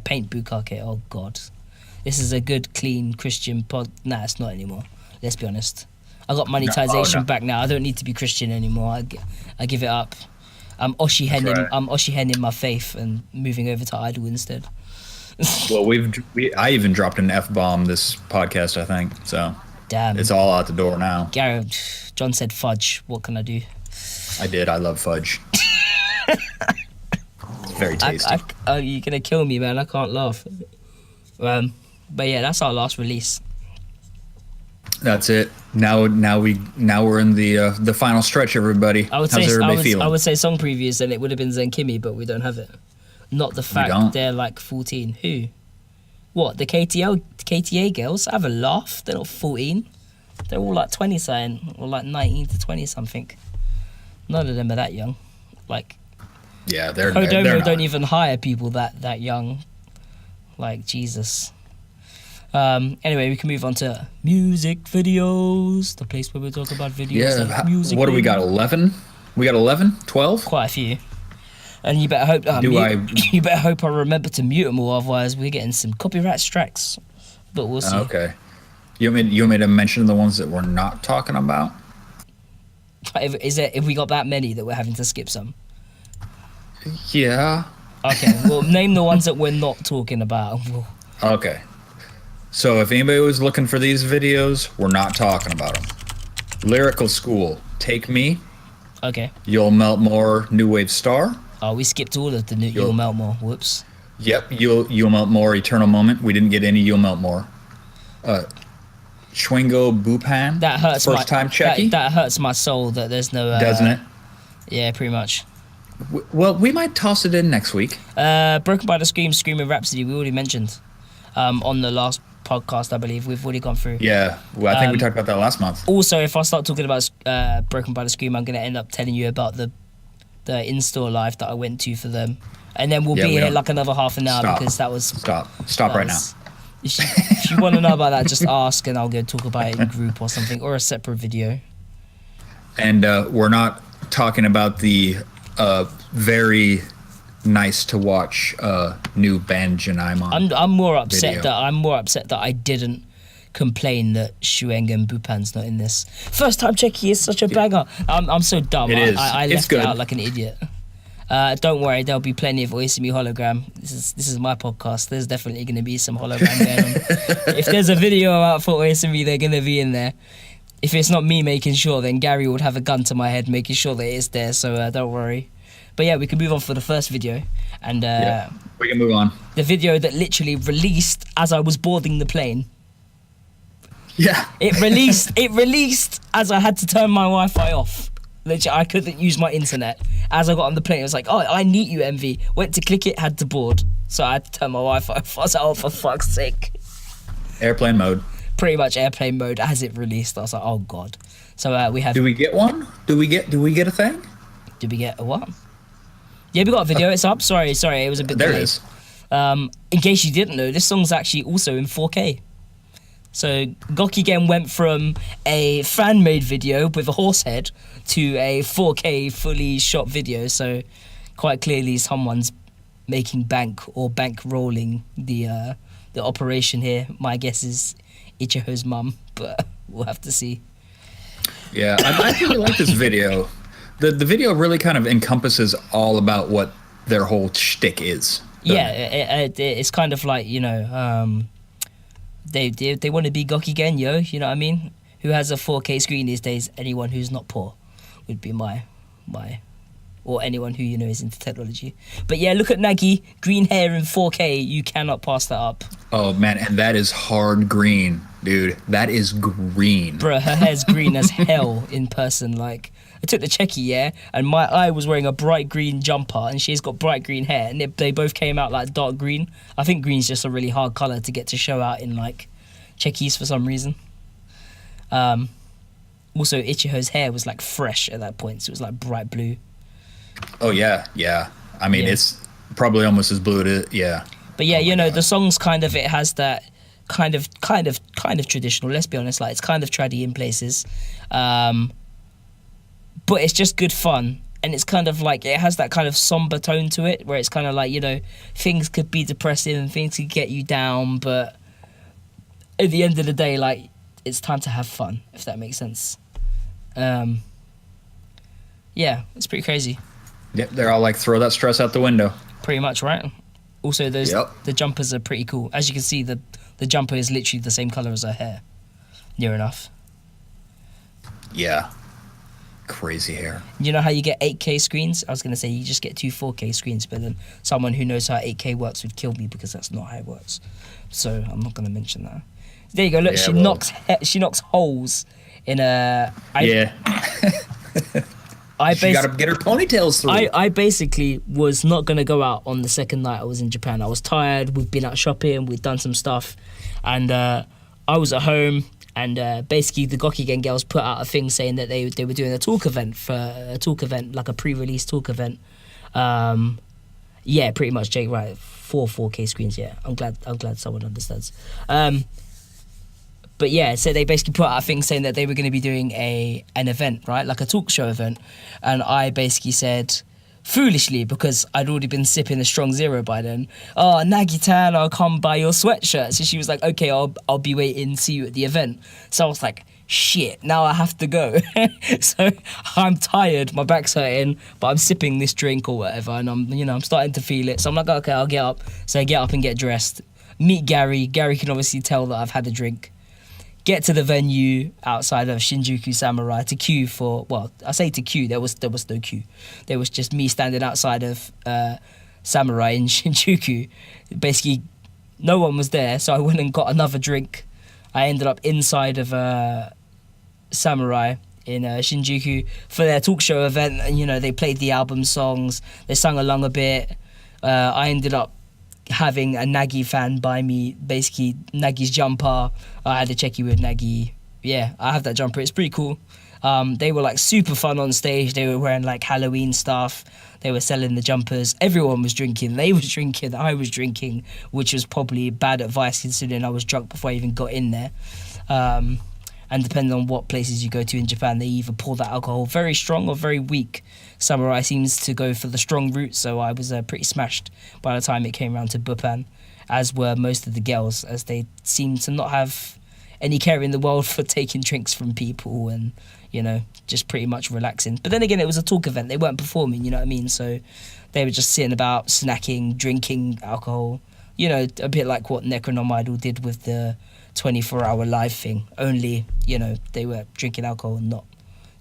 paint bukkake. Oh God, this is a good, clean Christian pod. Nah, it's not anymore. Let's be honest. I got monetization back now. I don't need to be Christian anymore. I give it up. I'm Oshihenin my faith and moving over to Idol instead. Well, I even dropped an F-bomb this podcast, I think. So damn, it's all out the door now. John said fudge. What can I do? I did. I love fudge. It's very tasty. You're gonna kill me, man. I can't laugh. But yeah, that's our last release. That's it. Now we're in the final stretch, everybody. How's everybody feeling? I would say song previews, and it would have been Zenkimi, but we don't have it. Not the fact they're like 14. Who? What? The KTA girls? Have a laugh. They're not 14. They're all like 20 something, or like 19 to 20 something. None of them are that young. Like, yeah, they're don't even hire people that young. Like, Jesus. Anyway, we can move on to music videos, the place where we talk about videos. Yeah, music what do we got? 11? We got 11? 12? Quite a few. And you better hope. You better hope I remember to mute them all, otherwise we're getting some copyright strikes. But we'll see. Okay. You want me to mention the ones that we're not talking about? If we got that many that we're having to skip some? Yeah. Okay, well, name the ones that we're not talking about. Okay. So if anybody was looking for these videos, we're not talking about them. Lyrical School, Take Me. Okay. You'll Melt More, New Wave Star. Oh, we skipped all of the new You'll Melt More. Whoops. Yep, You'll Melt More, Eternal Moment. We didn't get any You'll Melt More. Schwingo Bupan. That hurts First time Checky. That hurts my soul that there's no... Doesn't it? Yeah, pretty much. Well, we might toss it in next week. Broken by the Scream, Screaming Rhapsody, we already mentioned on the last podcast, I believe. We've already gone through. Yeah, well, I think we talked about that last month. Also, if I start talking about Broken by the Scream, I'm going to end up telling you about the in-store live that I went to for them. And then we'll be here like another half an hour because that was... Stop right now. If you want to know about that, just ask and I'll go talk about it in group or something, or a separate video. And we're not talking about the very nice to watch new Banjanaimon. I'm more upset video. that I didn't complain that Shuengen Bupan's not in this. First time Checky is such a banger. I'm so dumb. It is. I It's left good. it out like an idiot. Don't worry, there'll be plenty of Oyasumi Hologram. This is my podcast. There's definitely going to be some hologram going on. If there's a video out for Oyasumi, they're going to be in there. If it's not me making sure, then Gary would have a gun to my head making sure that it's there, so don't worry. But yeah, we can move on for the first video. And we can move on. the video that literally released as I was boarding the plane. Yeah. It released as I had to turn my Wi-Fi off. Literally, I couldn't use my internet. As I got on the plane, it was like, oh, I need you, MV. Went to click it, had to board. So I had to turn my Wi-Fi off. I was like, oh, for fuck's sake. Airplane mode. Pretty much airplane mode as it released. I was like, oh, God. So we have... Do we get one? Do we get a thing? Did we get a what? Yeah, we got a video. It's up. Sorry. It was a bit There delayed. it is. In case you didn't know, this song's actually also in 4K. So Gokigen went from a fan-made video with a horse head to a 4K fully shot video. So quite clearly someone's making bank or bank rolling the operation here. My guess is Ichiho's mum, but we'll have to see. Yeah, I really like this video. The video really kind of encompasses all about what their whole shtick is. Yeah, it's kind of like, you know, they want to be Gokigen, yo, you know what I mean? Who has a 4K screen these days? Anyone who's not poor would be my or anyone who, you know, is into technology. But yeah, look at Nagi, green hair in 4K, you cannot pass that up. Oh man, and that is hard green, dude. That is green. Bruh, her hair's green as hell in person. Like, I took the Checky, yeah, and my eye was wearing a bright green jumper and she's got bright green hair, and they both came out like dark green. I think green's just a really hard colour to get to show out in like Checkies for some reason. Also, Ichiho's hair was like fresh at that point, so it was like bright blue. Oh yeah. I mean, it's probably almost as blue to yeah. But yeah, you know, the song's kind of, it has that kind of traditional, let's be honest, like it's kind of traddy in places. But it's just good fun. And it's kind of like, it has that kind of somber tone to it, where it's kind of like, you know, things could be depressing and things could get you down, but at the end of the day, like, it's time to have fun, if that makes sense. Yeah, it's pretty crazy. Yep, they're all like, throw that stress out the window. Pretty much, right? Also, the jumpers are pretty cool. As you can see, the jumper is literally the same colour as her hair. Near enough. Yeah. Crazy hair. You know how you get 8K screens? I was going to say you just get 2 4K screens, but then someone who knows how 8K works would kill me because that's not how it works. So I'm not going to mention that. There you go. Look, yeah, she knocks holes in a... Yeah. She got to get her ponytails through. I basically was not going to go out on the second night I was in Japan. I was tired. We've been out shopping. We'd done some stuff. And I was at home. And basically the Gokigen girls put out a thing saying that they were doing a talk event, like a pre-release talk event. Yeah, pretty much, Jake, right. 4K screens, yeah. I'm glad someone understands. But yeah, so they basically put out a thing saying that they were going to be doing an event, right? Like a talk show event. And I basically said, foolishly, because I'd already been sipping a strong zero by then, oh, Nagi-tan, I'll come buy your sweatshirt. So she was like, okay, I'll be waiting, see you at the event. So I was like, shit, now I have to go. So I'm tired, my back's hurting, but I'm sipping this drink or whatever, and I'm starting to feel it. So I'm like, okay, I'll get up. So I get up and get dressed. Meet Gary. Gary can obviously tell that I've had a drink. Get to the venue outside of Shinjuku Samurai to queue for, well, I say to queue, there was no queue. There was just me standing outside of Samurai in Shinjuku. Basically, no one was there, so I went and got another drink. I ended up inside of Samurai in Shinjuku for their talk show event, and they played the album songs, they sung along a bit. I ended up having a Nagi fan buy me basically Nagi's jumper. I had a checky with Nagi. Yeah, I have that jumper, it's pretty cool. They were like super fun on stage. They were wearing like Halloween stuff. They were selling the jumpers. Everyone was drinking. They was drinking. I was drinking, which was probably bad advice considering I was drunk before I even got in there. And depending on what places you go to in Japan, they either pour that alcohol very strong or very weak. Samurai seems to go for the strong route, so I was pretty smashed by the time it came around to Bupan, as were most of the girls, as they seemed to not have any care in the world for taking drinks from people and, just pretty much relaxing. But then again, it was a talk event. They weren't performing, you know what I mean? So they were just sitting about, snacking, drinking alcohol, a bit like what Necronom Idol did with the 24-hour live thing. Only, they were drinking alcohol and not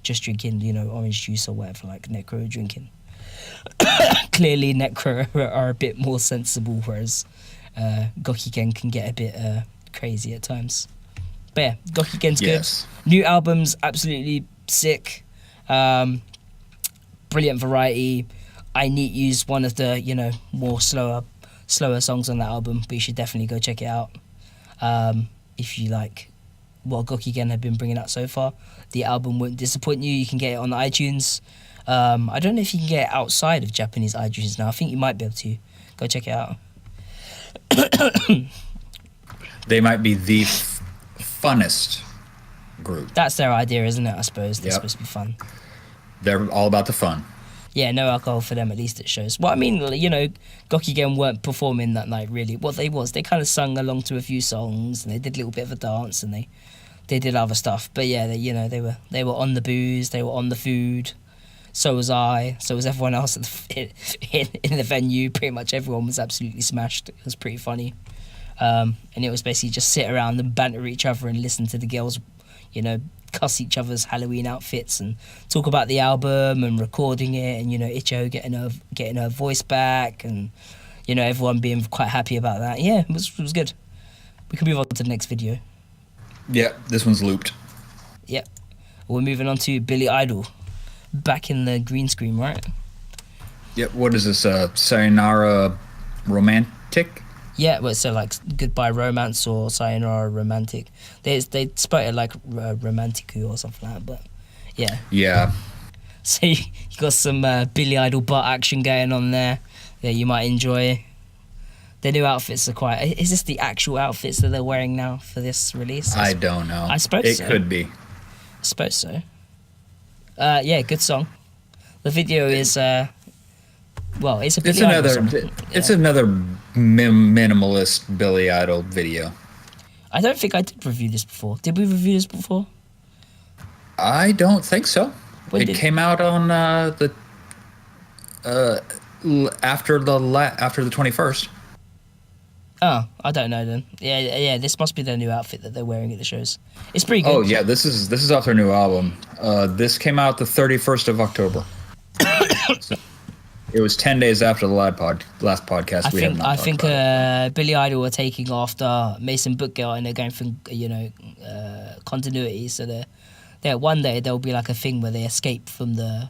just drinking, orange juice or whatever, like Necro are drinking. Clearly, Necro are a bit more sensible, whereas Gokigen can get a bit crazy at times. But yeah, Gokigen's Yes. good. New album's absolutely sick. Brilliant variety. I Need You's one of the, more slower songs on that album, but you should definitely go check it out. If you like what Gokigen have been bringing out so far, the album won't disappoint you. You can get it on iTunes. I don't know if you can get it outside of Japanese iTunes now. I think you might be able to. Go check it out. They might be the funnest group. That's their idea, isn't it? I suppose they're Yep. supposed to be fun. They're all about the fun. Yeah, no alcohol for them, at least it shows. Well, I mean, Gokigen weren't performing that night, really. What they kind of sung along to a few songs, and they did a little bit of a dance, and they did other stuff. But yeah, they were on the booze, they were on the food. So was I. So was everyone else in the venue. Pretty much everyone was absolutely smashed. It was pretty funny. And it was basically just sit around and banter each other and listen to the girls, cuss each other's Halloween outfits and talk about the album and recording it, and Icho getting her voice back, and everyone being quite happy about that. Yeah, it was good. We can move on to the next video. Yeah, this one's looped. Yep. We're moving on to BILLIE IDLE. Back in the green screen, right? Yep, what is this, Sayonara Romantic? Yeah, well, so like Goodbye Romance or Sayonara Romantic. They spell it like Romantiku or something like that, but yeah. Yeah. So you got some BILLIE IDLE butt action going on there. Yeah, you might enjoy. Their new outfits are quite... Is this the actual outfits that they're wearing now for this release? I don't know. I suppose it so. could be. I suppose so. Yeah, good song. The video is... well, it's a BILLIE IDLE song. It's another minimalist BILLIE IDLE video. I don't think I did review this before. Did we review this before? I don't think so. When it came out on after the 21st. Oh, I don't know then. Yeah. This must be their new outfit that they're wearing at the shows. It's pretty good. Oh yeah, this is off their new album. This came out the 31st of October. So it was 10 days after the last podcast. I think BILLIE IDLE are taking after Maison Bookgirl, and they're going for continuity. So they're one day there'll be like a thing where they escape from the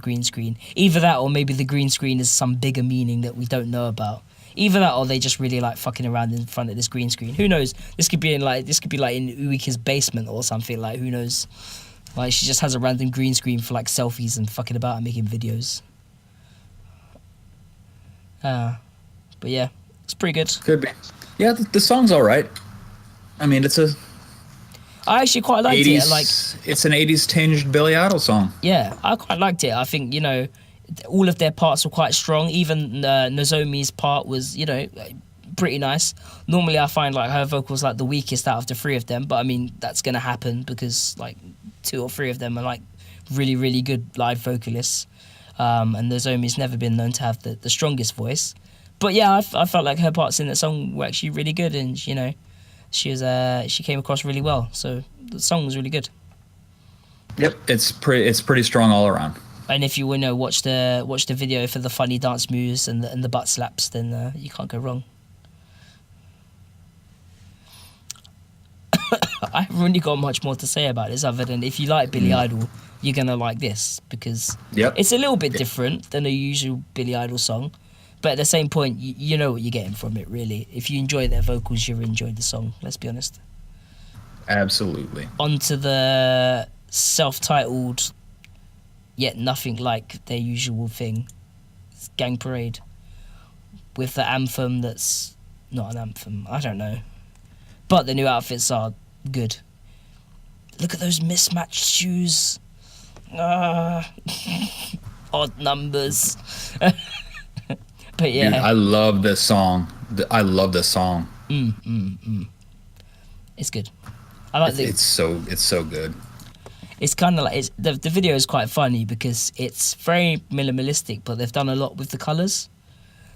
green screen. Either that, or maybe the green screen is some bigger meaning that we don't know about. Either that, or they just really like fucking around in front of this green screen. Who knows? This could be in Uika's basement or something. Like, who knows? Like, she just has a random green screen for like selfies and fucking about and making videos. But yeah, it's pretty good. Could be. Yeah, the song's all right. I mean, I actually quite liked 80s, it. Like, it's an 80s tinged BILLIE IDLE song. Yeah, I quite liked it. I think, all of their parts were quite strong. Even Nozomi's part was, pretty nice. Normally I find like her vocals like the weakest out of the three of them, but I mean that's gonna happen because like 2 or 3 of them are like really, really good live vocalists. And Nozomi's never been known to have the strongest voice. But yeah, I felt like her parts in that song were actually really good, and you know, she came across really well. So the song was really good. Yep, it's pretty strong all around. And if you want to watch the video for the funny dance moves and the butt slaps, then you can't go wrong. I haven't really got much more to say about this other than if you like Billy Idol, you're gonna like this because it's a little bit different than a usual Billy Idol song, but at the same point, you know what you're getting from it. Really, if you enjoy their vocals, you'll enjoy the song. Let's be honest. Absolutely. Onto the self-titled, yet nothing like their usual thing, it's Gang Parade, with the anthem that's not an anthem. I don't know, but the new outfits are good. Look at those mismatched shoes. Odd numbers. But yeah, dude, I love this song. It's good. I like it's so good. It's kind of like the video is quite funny because it's very minimalistic, but they've done a lot with the colors.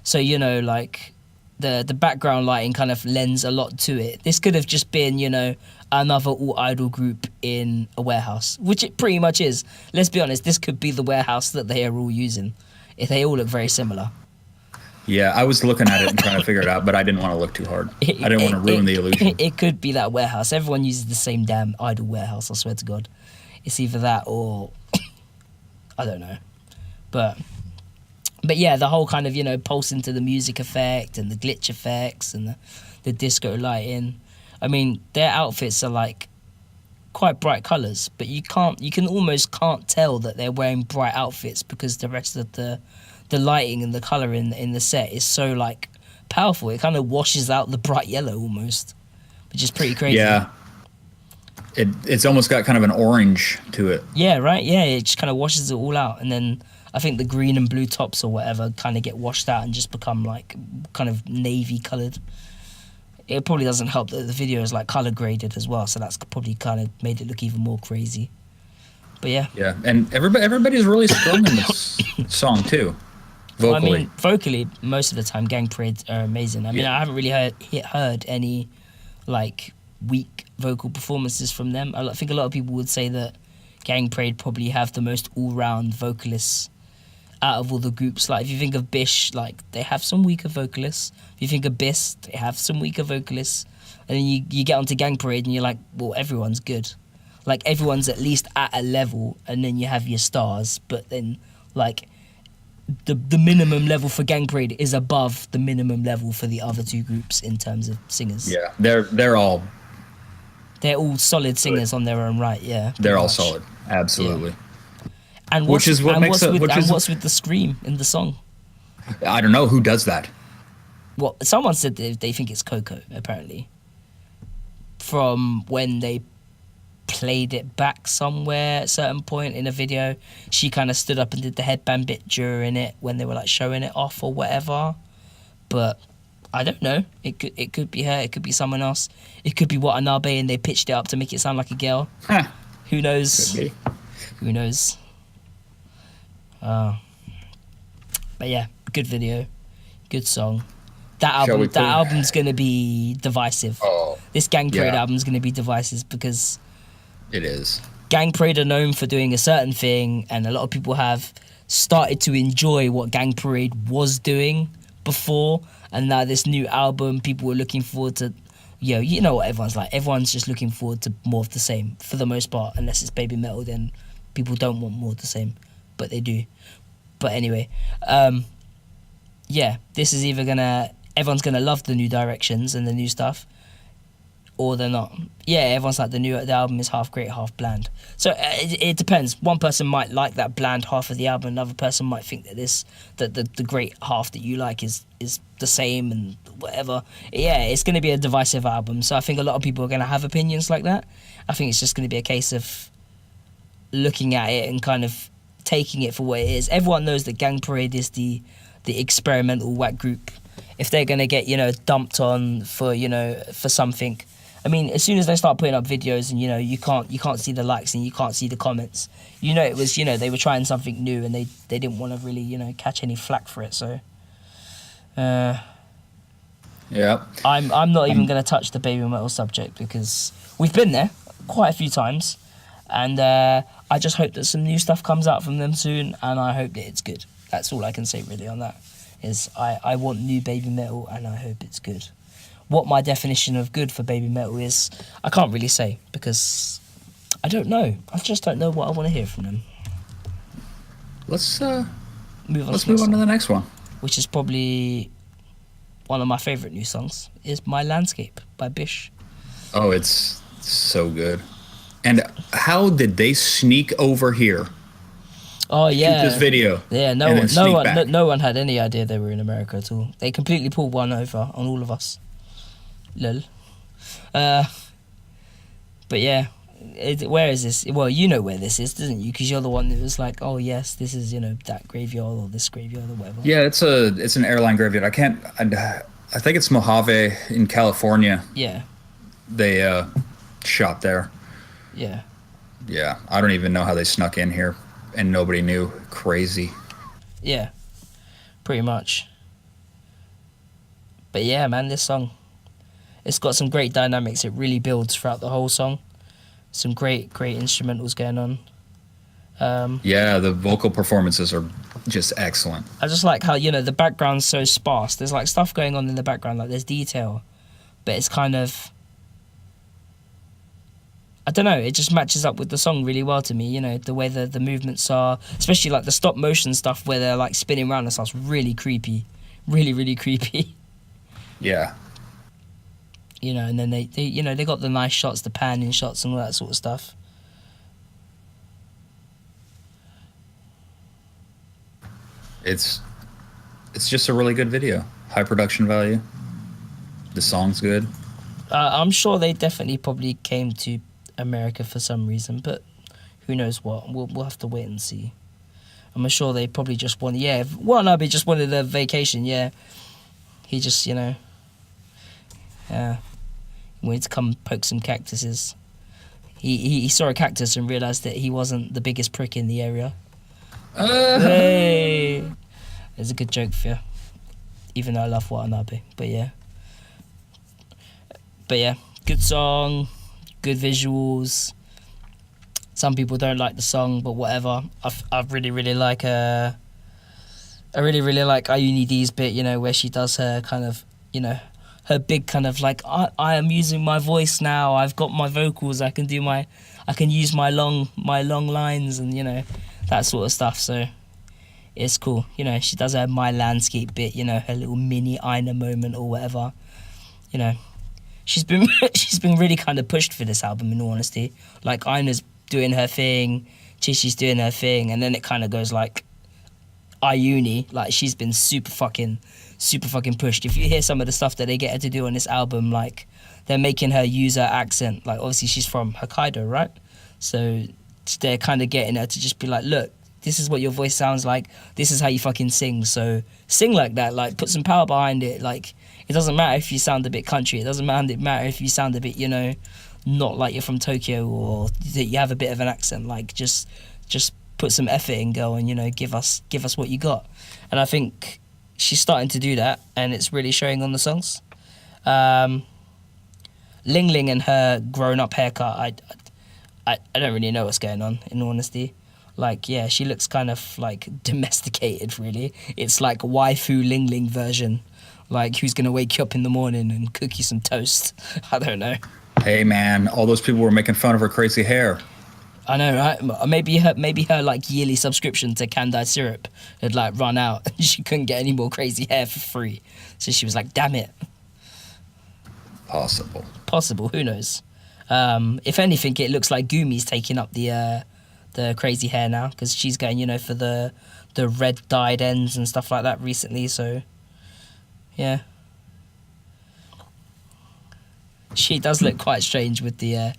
So you know, like the background lighting kind of lends a lot to it. This could have just been, you know, another all idol group in a warehouse, which it pretty much is. Let's be honest, this could be the warehouse that they are all using. If they all look very similar. Yeah, I was looking at it and trying to figure it out, but I didn't want to look too hard. I didn't want to ruin the illusion. It could be that warehouse. Everyone uses the same damn idol warehouse, I swear to God. It's either that or I don't know. But yeah, the whole kind of, you know, pulse into the music effect and the glitch effects and the disco lighting. I mean, their outfits are like quite bright colours, but you can almost can't tell that they're wearing bright outfits because the rest of the lighting and the colour in the set is so like powerful. It kind of washes out the bright yellow almost, which is pretty crazy. Yeah. It's almost got kind of an orange to it. Yeah, right? Yeah, it just kind of washes it all out. And then I think the green and blue tops or whatever kind of get washed out and just become like kind of navy coloured. It probably doesn't help that the video is like colour graded as well, so that's probably kind of made it look even more crazy. But yeah. Yeah, and everybody's really strong in this song too, vocally. Well, I mean, vocally, most of the time, Gang Parade are amazing. I mean, I haven't really heard any like weak vocal performances from them. I think a lot of people would say that Gang Parade probably have the most all-round vocalists out of all the groups. Like if you think of BiSH, like they have some weaker vocalists. If you think of BiSH, they have some weaker vocalists. And then you get onto Gang Parade and you're like, well, everyone's good. Like everyone's at least at a level, and then you have your stars. But then like the minimum level for Gang Parade is above the minimum level for the other two groups in terms of singers. Yeah, they're all solid singers on their own right. Yeah, they're all solid. Absolutely. Yeah. And what's with the scream in the song? I don't know who does that. Well, someone said they think it's Coco, apparently. From when they played it back somewhere at a certain point in a video, she kind of stood up and did the headband bit during it when they were like showing it off or whatever. But I don't know. It could be her. It could be someone else. It could be Watanabe and they pitched it up to make it sound like a girl. Huh. Who knows? Could be. Who knows? But yeah, good video, good song. That album's gonna be divisive. Oh, this Gang Parade album's gonna be divisive because it is. Gang Parade are known for doing a certain thing, and a lot of people have started to enjoy what Gang Parade was doing before, and now this new album, people are looking forward to. You know what everyone's like. Everyone's just looking forward to more of the same for the most part, unless it's Baby Metal. Then people don't want more of the same, but they do. But anyway, yeah, this is either everyone's gonna love the new directions and the new stuff, or they're not. Yeah, everyone's like the album is half great, half bland. So it depends. One person might like that bland half of the album. Another person might think that the great half that you like is the same and whatever. Yeah, it's going to be a divisive album. So I think a lot of people are going to have opinions like that. I think it's just going to be a case of looking at it and kind of taking it for what it is. Everyone knows that Gang Parade is the experimental whack group if they're gonna get, you know, dumped on for, you know, for something. I mean, as soon as they start putting up videos and, you know, you can't see the likes and you can't see the comments, you know, it was, you know, they were trying something new and they didn't want to really, you know, catch any flack for it. So, Yeah. I'm not even going to touch the Baby Metal subject because we've been there quite a few times, and I just hope that some new stuff comes out from them soon, and I hope that it's good. That's all I can say really on that. Is I want new Baby Metal and I hope it's good. What my definition of good for Baby Metal is, I can't really say because I don't know. I just don't know what I want to hear from them. Let's move on to the next one. Which is probably one of my favourite new songs, is My Landscape by BiSH. Oh, it's so good. And how did they sneak over here? Oh yeah, shoot this video. Yeah, no one had any idea they were in America at all. They completely pulled one over on all of us. Lol. But yeah, where is this? Well, you know where this is, doesn't you? Because you're the one that was like, oh yes, this is, you know, that graveyard or this graveyard or whatever. Yeah, it's an airline graveyard. I think it's Mojave in California. Yeah. They shot there. Yeah. Yeah, I don't even know how they snuck in here and nobody knew. Crazy. Yeah, pretty much. But yeah, man, this song, it's got some great dynamics. It really builds throughout the whole song. Some great instrumentals going on. Yeah, the vocal performances are just excellent. I just like how, you know, the background's so sparse. There's like stuff going on in the background, like there's detail, but it's kind of, I don't know, it just matches up with the song really well to me, you know, the way the movements are, especially like the stop motion stuff where they're like spinning around and stuff's really creepy. Really creepy. Yeah. You know, and then they you know, they got the nice shots, the panning shots and all that sort of stuff. It's just a really good video. High production value. The song's good. I'm sure they definitely probably came to America for some reason, but who knows what. We'll have to wait and see. I'm sure they probably just wanted, Watanabe just wanted a vacation, yeah. He just, you know, wanted to come poke some cactuses. He saw a cactus and realised that he wasn't the biggest prick in the area. Hey! There's a good joke for you. Even though I love Watanabe, but yeah. Good song, good visuals. Some people don't like the song, but whatever. I really like I really like Ayuni D's bit, you know, where she does her kind of, you know, her big kind of like, I am using my voice now. I've got my vocals. I can use my long lines and, you know, that sort of stuff. So it's cool. You know, she does her My Landscape bit, you know, her little mini Aina moment or whatever. You know, she's been really kind of pushed for this album, in all honesty. Like, Aina's doing her thing, Chishi's doing her thing, and then it kind of goes like Ayuni, like she's been super fucking pushed. If you hear some of the stuff that they get her to do on this album, like they're making her use her accent. Like, obviously she's from Hokkaido, right? So they're kind of getting her to just be like, look, this is what your voice sounds like. This is how you fucking sing. So sing like that. Like, put some power behind it. Like, it doesn't matter if you sound a bit country. It doesn't matter if you sound a bit, you know, not like you're from Tokyo or that you have a bit of an accent. Like, just put some effort in, girl, and, you know, give us what you got. And I think she's starting to do that, and it's really showing on the songs. Ling Ling and her grown-up haircut, I don't really know what's going on, in all honesty. Like, yeah, she looks kind of like domesticated, really. It's like waifu Ling Ling version. Like, who's gonna wake you up in the morning and cook you some toast? I don't know. Hey man, all those people were making fun of her crazy hair. I know, right? Maybe her like yearly subscription to Candide syrup had like run out and she couldn't get any more crazy hair for free. So she was like, damn it. Possible, who knows? If anything, it looks like Gumi's taking up the crazy hair now, because she's going, you know, for the red dyed ends and stuff like that recently, so yeah. She does look quite strange with the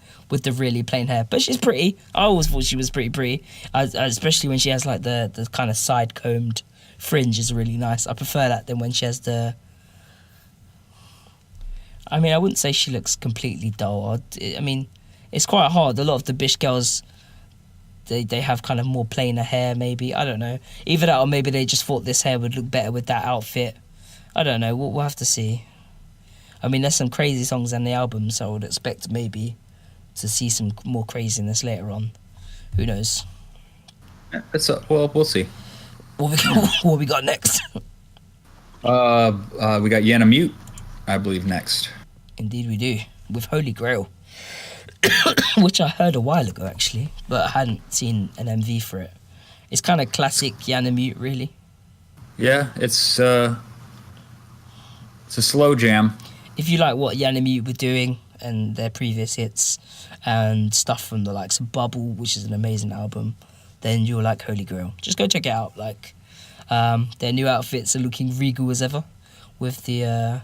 really plain hair, but she's pretty. I always thought she was pretty, especially when she has like the kind of side combed fringe is really nice. I prefer that than when she has the I mean, I wouldn't say she looks completely dull. I mean, it's quite hard. A lot of the BiSH girls, they have kind of more plainer hair, maybe. I don't know. Either that or maybe they just thought this hair would look better with that outfit. I don't know. We'll have to see. I mean, there's some crazy songs on the album, so I would expect maybe to see some more craziness later on. Who knows? Well, we'll see. What we got next? We got Yana Mute, I believe, next. Indeed we do. With Holy Grail. Which I heard a while ago, actually, but I hadn't seen an MV for it. It's kind of classic Yana Mute, really. Yeah, it's a slow jam. If you like what Yana Mute were doing and their previous hits and stuff from the likes of Bubble, which is an amazing album, then you'll like Holy Grail. Just go check it out. Like, their new outfits are looking regal as ever. With the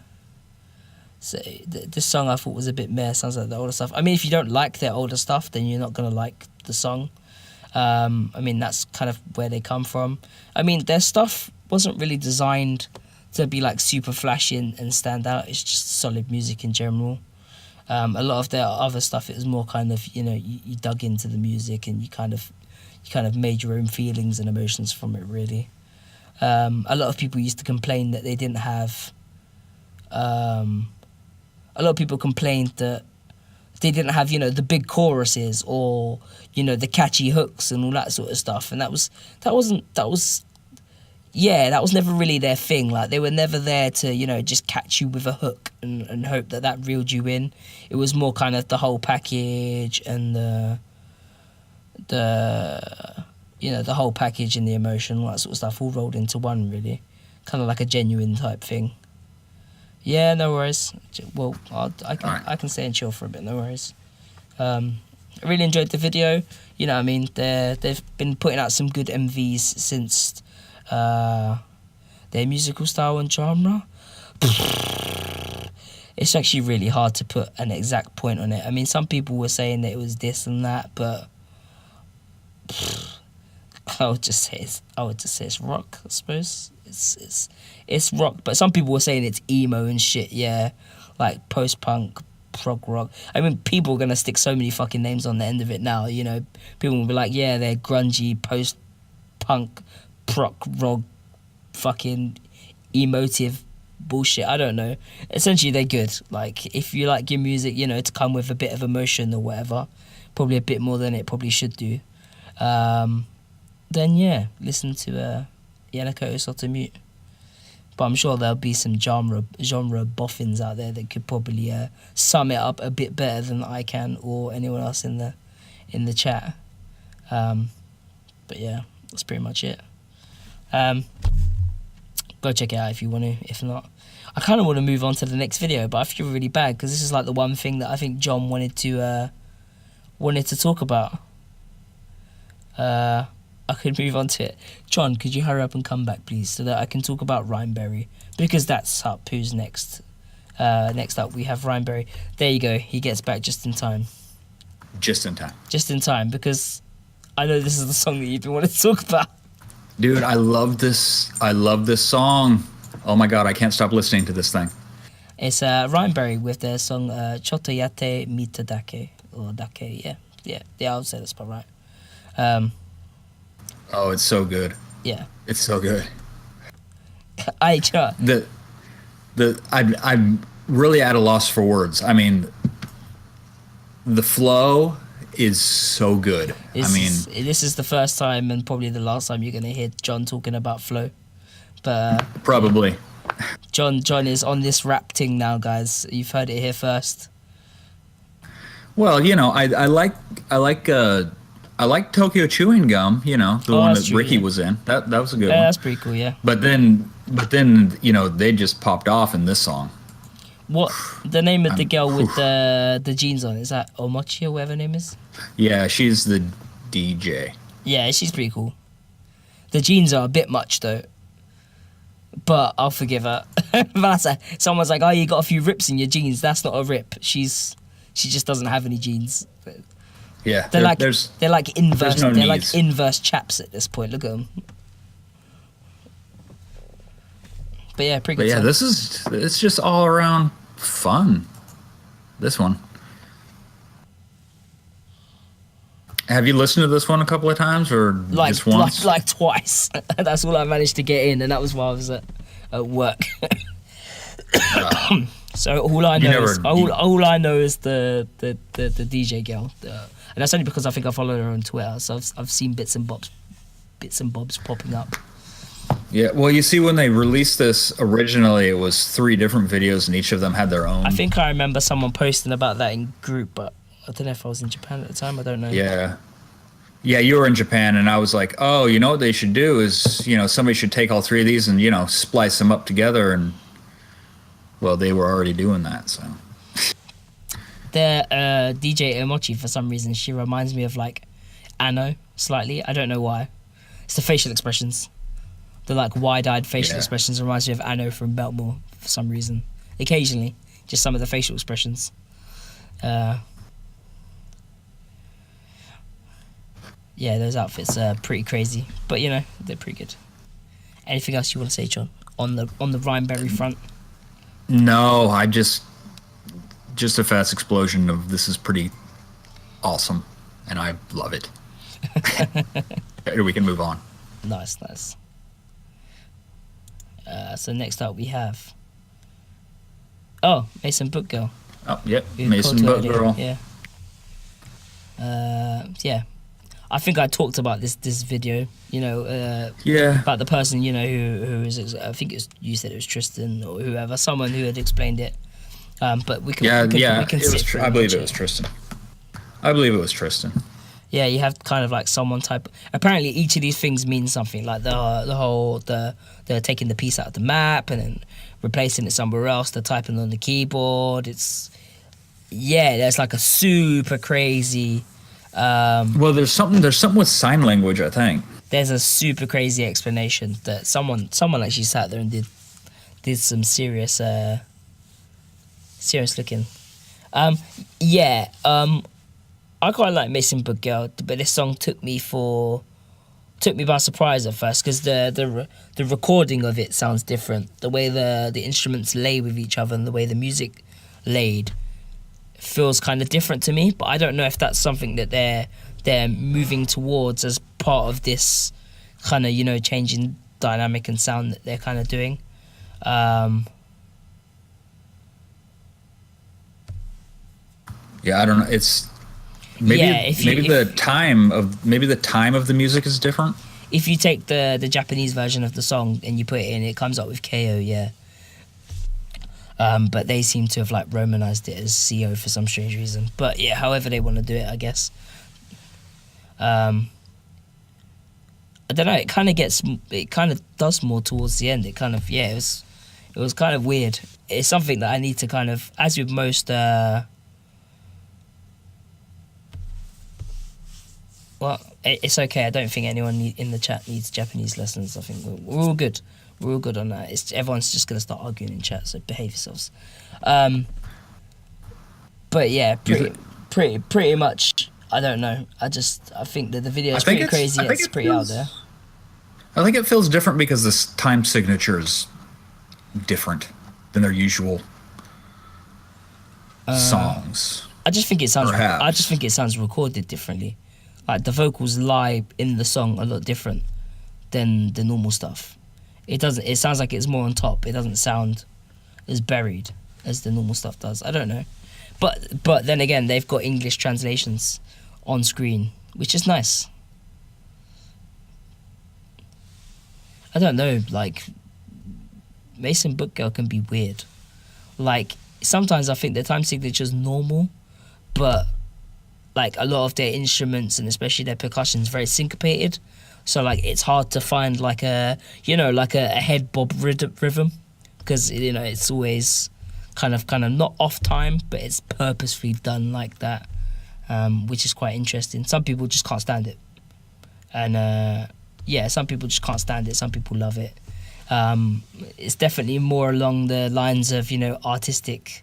this song I thought was a bit meh. Sounds like the older stuff. I mean, if you don't like their older stuff, then you're not gonna like the song. I mean, that's kind of where they come from. I mean, their stuff wasn't really designed to be like super flashy and stand out. It's just solid music in general. A lot of their other stuff, it was more kind of, you know, you dug into the music and you kind of made your own feelings and emotions from it, really. A lot of people used to complain that they didn't have... a lot of people complained that they didn't have, you know, the big choruses or, you know, the catchy hooks and all that sort of stuff. And that was never really their thing. Like, they were never there to, you know, just catch you with a hook and hope that reeled you in. It was more kind of the whole package and the you know, the whole package and the emotion, all that sort of stuff, all rolled into one, really. Kind of like a genuine type thing. Yeah, no worries. Well, I can stay and chill for a bit, no worries. I really enjoyed the video. You know what I mean? They've been putting out some good MVs since their musical style and genre. It's actually really hard to put an exact point on it. I mean, some people were saying that it was this and that, but I would just say it's rock, I suppose. It's rock, but some people were saying it's emo and shit, yeah. Like post-punk, prog rock. I mean, people are going to stick so many fucking names on the end of it now, you know. People will be like, yeah, they're grungy, post-punk, prog rock, fucking emotive bullshit. I don't know. Essentially, they're good. Like, if you like your music, you know, to come with a bit of emotion or whatever, probably a bit more than it probably should do, then yeah, listen to Yanakoto Sotto Mute. But I'm sure there'll be some genre boffins out there that could probably sum it up a bit better than I can or anyone else in the chat. But yeah, that's pretty much it. Go check it out if you want to. If not, I kind of want to move on to the next video, but I feel really bad because this is like the one thing that I think John wanted to talk about. I could move on to it. John, could you hurry up and come back, please, so that I can talk about RHYMEBERRY? Because that's up. Who's next? Next up, we have RHYMEBERRY. There you go. He gets back just in time. Just in time. Just in time, because I know this is the song that you've been wanting to talk about. Dude, I love this. I love this song. Oh my god, I can't stop listening to this thing. It's RHYMEBERRY with their song Chotto Yatte Mita Dake. Or Dake, yeah, I'll say that's about right. Oh, it's so good. Yeah. It's so good. I'm really at a loss for words. I mean, the flow is so good. This is the first time and probably the last time you're going to hear John talking about flow. But probably. John is on this rap thing now, guys. You've heard it here first. Well, you know, I like Tokyo Chewing Gum, you know, the one that Ricky was in. That was a good one. Yeah, that's pretty cool, yeah. But then, you know, they just popped off in this song. What the name of the girl with the jeans on? Is that Omochi or whatever her name is? Yeah, she's the DJ. Yeah, she's pretty cool. The jeans are a bit much though, but I'll forgive her. Someone's like, "Oh, you got a few rips in your jeans." That's not a rip. She just doesn't have any jeans. Yeah, they're like inverse. No they're like inverse chaps at this point. Look at them. But yeah, pretty good. But yeah, song. it's just all around fun. this one. Have you listened to this one a couple of times, or just once? Like twice. That's all I managed to get in, and that was while I was at work. So all I know is the DJ girl, and that's only because I think I follow her on Twitter. So I've seen bits and bobs popping up. Yeah, well, you see, when they released this originally, it was 3 different videos, and each of them had their own. I think I remember someone posting about that in group, but I don't know if I was in Japan at the time. I don't know. Yeah, you were in Japan, and I was like, oh, you know what they should do is, somebody should take all 3 of these and splice them up together, and well, they were already doing that. So the DJ Emochi, for some reason, she reminds me of like Anno slightly. I don't know why. It's the facial expressions. The like wide-eyed facial expressions reminds me of Anno from Beltmore for some reason. Occasionally, just some of the facial expressions. Yeah, those outfits are pretty crazy, but they're pretty good. Anything else you want to say, John, on the RHYMEBERRY front? No, I just a fast explosion of this is pretty awesome, and I love it. We can move on. Nice. So next up we have Maison Book Girl. Oh, yep, Maison Book Girl. Yeah. Yeah. I think I talked about this video, about the person, who is, I think you said it was Tristan or whoever, someone who had explained it. But we can I believe it was Tristan. Yeah, you have kind of like someone type. Apparently, each of these things means something. Like they're taking the piece out of the map and then replacing it somewhere else. They're typing on the keyboard. There's like a super crazy. Well, there's something with sign language, I think. There's a super crazy explanation that someone actually sat there and did some serious looking. I quite like Maison Book Girl, but this song took me by surprise at first because the recording of it sounds different. The way the instruments lay with each other and the way the music laid feels kind of different to me. But I don't know if that's something that they're moving towards as part of this kind of changing dynamic and sound that they're kind of doing. Yeah, I don't know. It's maybe the time of the music is different. If you take the Japanese version of the song and you put it in, it comes up with KO, yeah. But they seem to have like romanized it as CO for some strange reason. But yeah, however they want to do it, I guess. I don't know. It kind of does more towards the end. It kind of it was kind of weird. It's something that I need to kind of, as with most. Well, it's okay. I don't think anyone in the chat needs Japanese lessons. I think we're all good. We're all good on that. Everyone's just going to start arguing in chat, so behave yourselves. But yeah, pretty much, I don't know. I think that the video is pretty crazy. It's pretty out there. I think it feels different because this time signature is different than their usual songs. I just think it sounds recorded differently. Like the vocals lie in the song a lot different than the normal stuff. It sounds like it's more on top. It doesn't sound as buried as the normal stuff does. I don't know. But then again, they've got English translations on screen, which is nice. I don't know, like Maison Book Girl can be weird. Like sometimes I think their time signature's normal, but like a lot of their instruments and especially their percussion is very syncopated, so like it's hard to find like a head bob rhythm because it's always kind of not off time, but it's purposefully done like that, which is quite interesting. Some people just can't stand it, and some people just can't stand it. Some people love it. It's definitely more along the lines of artistic.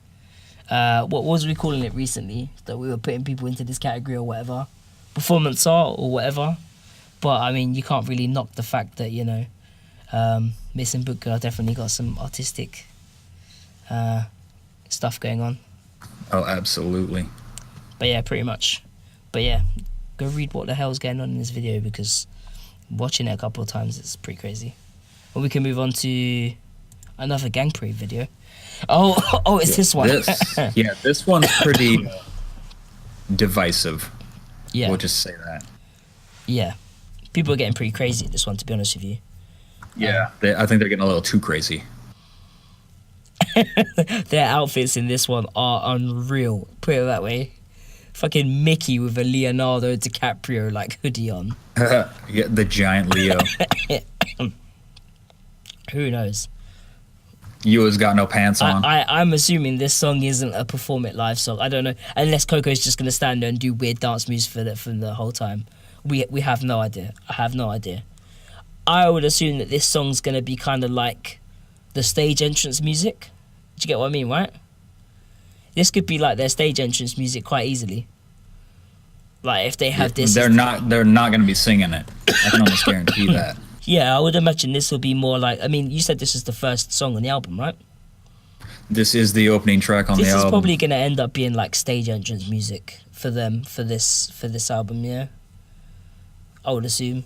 What was we calling it recently that we were putting people into this category or whatever, performance art or whatever. But I mean, you can't really knock the fact that Maison Book Girl definitely got some artistic stuff going on. Oh, absolutely. But yeah, pretty much. But yeah, go read what the hell's going on in this video, because watching it a couple of times, it's pretty crazy. Well, we can move on to another Gang Parade video. Oh, it's this one. This one's pretty divisive. Yeah. We'll just say that. Yeah. People are getting pretty crazy at this one, to be honest with you. Yeah. I think they're getting a little too crazy. Their outfits in this one are unreal. Put it that way. Fucking Mickey with a Leonardo DiCaprio like hoodie on. Yeah, the giant Leo. Who knows? Yua's got no pants on. I'm assuming this song isn't a Perform It Live song. I don't know. Unless Coco's just going to stand there and do weird dance moves for the whole time. We have no idea. I have no idea. I would assume that this song's going to be kind of like the stage entrance music. Do you get what I mean, right? This could be like their stage entrance music quite easily. Like if they have this... They're not going to be singing it. I can almost guarantee that. Yeah, I would imagine this will be more like... I mean, you said this is the first song on the album, right? This is the opening track on the album. This is probably going to end up being like stage entrance music for them for this album, yeah? I would assume.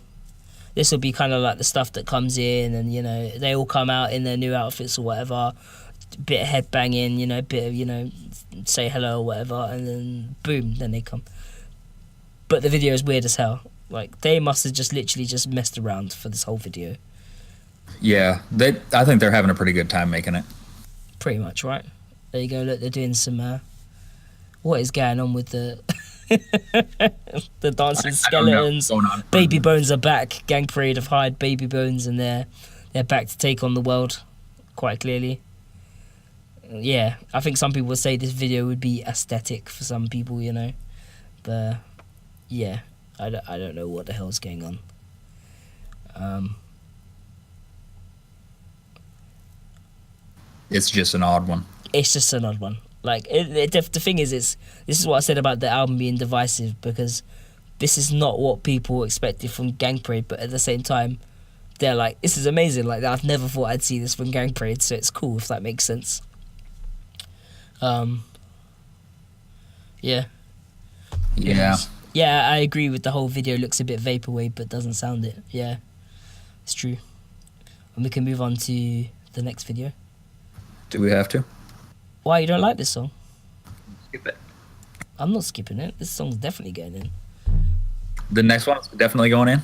This will be kind of like the stuff that comes in and, you know, they all come out in their new outfits or whatever. Bit of headbanging, you know, bit of, you know, say hello or whatever, and then boom, then they come. But the video is weird as hell. Like, they must have just literally just messed around for this whole video. Yeah, I think they're having a pretty good time making it. Pretty much, right? There you go, look, they're doing some, what is going on with the... the dancing skeletons. Baby Bones are back. Gang Parade have hired Baby Bones, and they're back to take on the world, quite clearly. Yeah, I think some people would say this video would be aesthetic for some people, you know. But, yeah, I don't know what the hell's going on. It's just an odd one. It's just an odd one. Like, the thing is, this is what I said about the album being divisive, because this is not what people expected from Gang Parade, but at the same time, they're like, this is amazing. Like, I've never thought I'd see this from Gang Parade, so it's cool, if that makes sense. Yeah. Yeah. Yeah, I agree with the whole video looks a bit vaporwave, but doesn't sound it. Yeah, it's true. And we can move on to the next video. Do we have to? Why, you don't like this song? Skip it. I'm not skipping it. This song's definitely going in. The next one's definitely going in?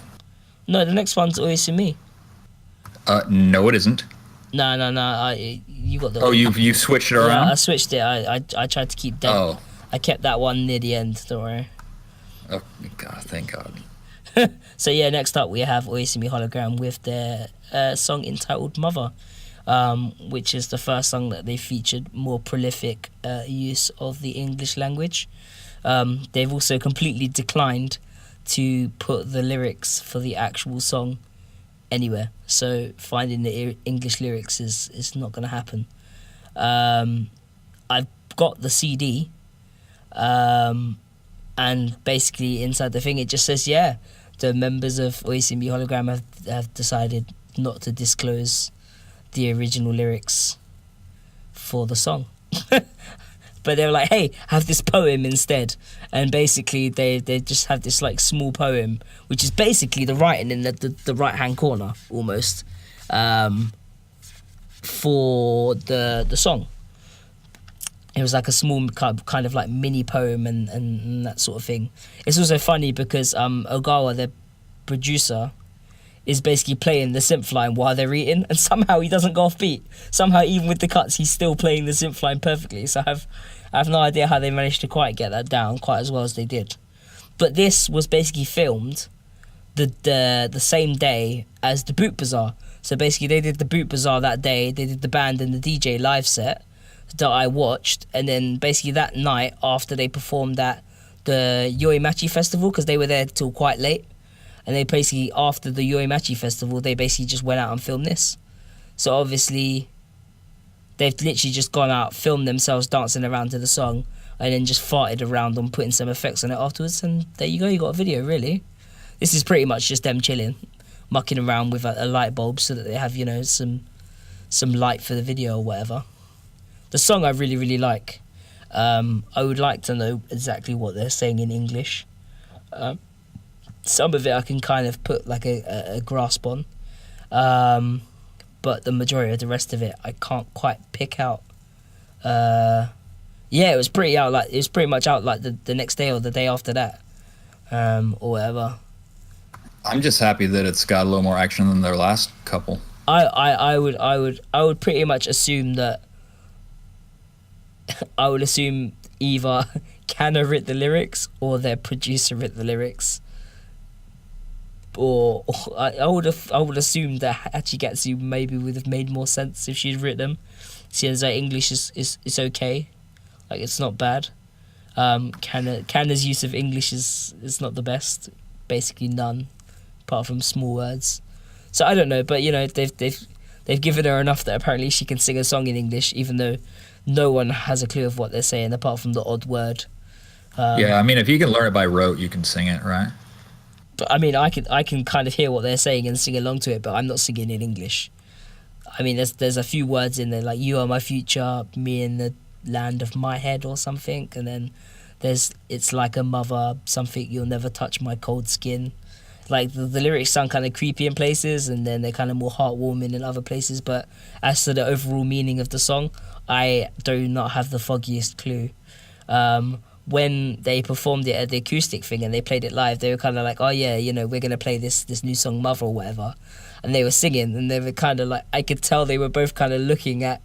No, the next one's Oyasumi. No, it isn't. No. You got the... Oh, you switched it around? Yeah, I switched it. I tried to keep that. Oh. I kept that one near the end, don't worry. Oh, God, thank God. So, yeah, next up we have Oyasumi Hologram with their song entitled Mother, which is the first song that they featured more prolific use of the English language. They've also completely declined to put the lyrics for the actual song anywhere. So finding the English lyrics is not going to happen. I've got the CD, and basically inside the thing it just says, yeah, the members of Oyasumi Hologram have decided not to disclose the original lyrics for the song. But they were like, hey, have this poem instead. And basically they just have this like small poem, which is basically the writing in the right hand corner almost, for the song. It was like a small kind of like mini poem and that sort of thing. It's also funny because Ogawa, the producer, is basically playing the synth line while they're eating, and somehow he doesn't go off beat. Somehow, even with the cuts, he's still playing the synth line perfectly. So I have no idea how they managed to quite get that down quite as well as they did. But this was basically filmed the same day as the Boot Bazaar. So basically, they did the Boot Bazaar that day. They did the band and the DJ live set that I watched, and then basically that night after they performed at the Yoimachi festival, because they were there till quite late. And they basically, after the Yoimachi festival, they basically just went out and filmed this. So obviously, they've literally just gone out, filmed themselves dancing around to the song, and then just farted around on putting some effects on it afterwards. And there you go, you got a video, really. This is pretty much just them chilling, mucking around with a light bulb so that they have, you know, some light for the video or whatever. The song I really, really like. I would like to know exactly what they're saying in English. Some of it I can kind of put like a grasp on, but the majority of the rest of it I can't quite pick out. Yeah, it was pretty much out like the next day or the day after that, or whatever. I'm just happy that it's got a little more action than their last couple. I would pretty much assume that. I would assume either Kana wrote the lyrics or their producer wrote the lyrics. Or I would assume that Hachigatsu maybe would have made more sense if she'd written them. Since like English is okay, like it's not bad. Kana's use of English is not the best, basically none, apart from small words. So I don't know, but you know they've given her enough that apparently she can sing a song in English, even though no one has a clue of what they're saying apart from the odd word. Yeah, I mean, if you can learn it by rote, you can sing it, right? But I mean, I can kind of hear what they're saying and sing along to it, but I'm not singing in English. I mean, there's a few words in there like "You are my future, me in the land of my head" or something, and then "It's like a mother, something you'll never touch my cold skin." Like the lyrics sound kind of creepy in places, and then they're kind of more heartwarming in other places. But as to the overall meaning of the song, I do not have the foggiest clue. When they performed it at the acoustic thing and they played it live, they were kind of like, "Oh yeah, you know, we're gonna play this new song, Mother or whatever," and they were singing, and they were kind of like, I could tell they were both kind of looking at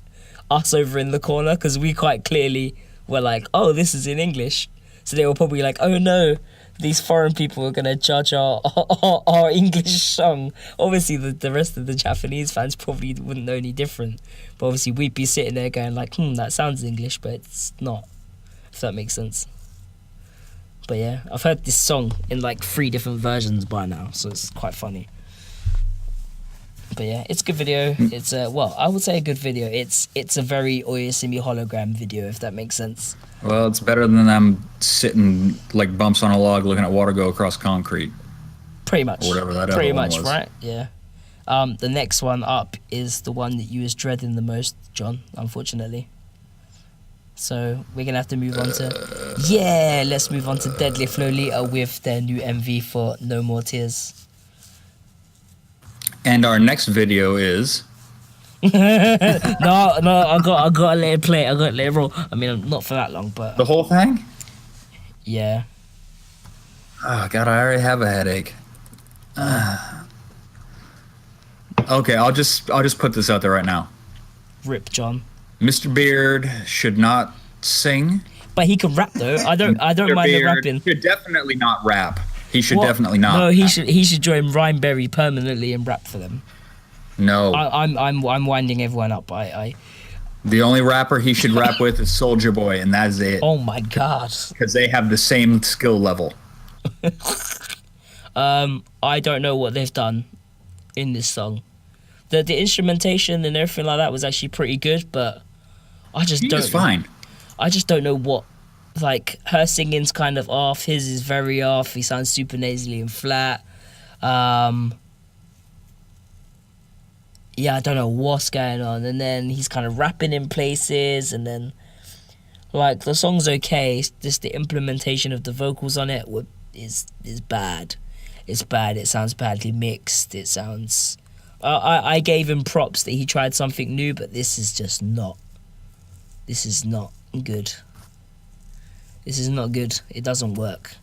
us over in the corner because we quite clearly were like, "Oh, this is in English," so they were probably like, "Oh no, these foreign people are gonna judge our English song." Obviously, the rest of the Japanese fans probably wouldn't know any different, but obviously we'd be sitting there going like, that sounds English, but it's not. If that makes sense. But yeah, I've heard this song in like 3 different versions by now, so it's quite funny. But yeah, it's a good video. It's I would say a good video. It's a very Oyasumi Hologram video, if that makes sense. Well, it's better than them sitting like bumps on a log looking at water go across concrete. Pretty much. Or whatever that Pretty other one much, was. right? Yeah. The next one up is the one that you was dreading the most, John, unfortunately. So we're going to have to move on to... Yeah, let's move on to Deadlift Lolita with their new MV for No More Tears. And our next video is... No, I got to let it play. I got to let it roll. I mean, not for that long, but... The whole thing? Yeah. Oh, God, I already have a headache. Okay, I'll just put this out there right now. Rip, John. Mr. Beard should not sing. But he can rap though. I don't mind the rapping. Should definitely not rap. He should definitely not. No, he should join RHYMEBERRY permanently and rap for them. No. I'm winding everyone up. The only rapper he should rap with is Soulja Boy, and that's it. Oh my god. Because they have the same skill level. I don't know what they've done in this song. The instrumentation and everything like that was actually pretty good, but I just don't. It's fine. I just don't know what. Like her singing's kind of off. His is very off. He sounds super nasally and flat. Yeah, I don't know what's going on. And then he's kind of rapping in places, and then like the song's okay. It's just the implementation of the vocals on it is bad. It's bad. It sounds badly mixed. It sounds. I gave him props that he tried something new, but this is just not. This is not good. This is not good. It doesn't work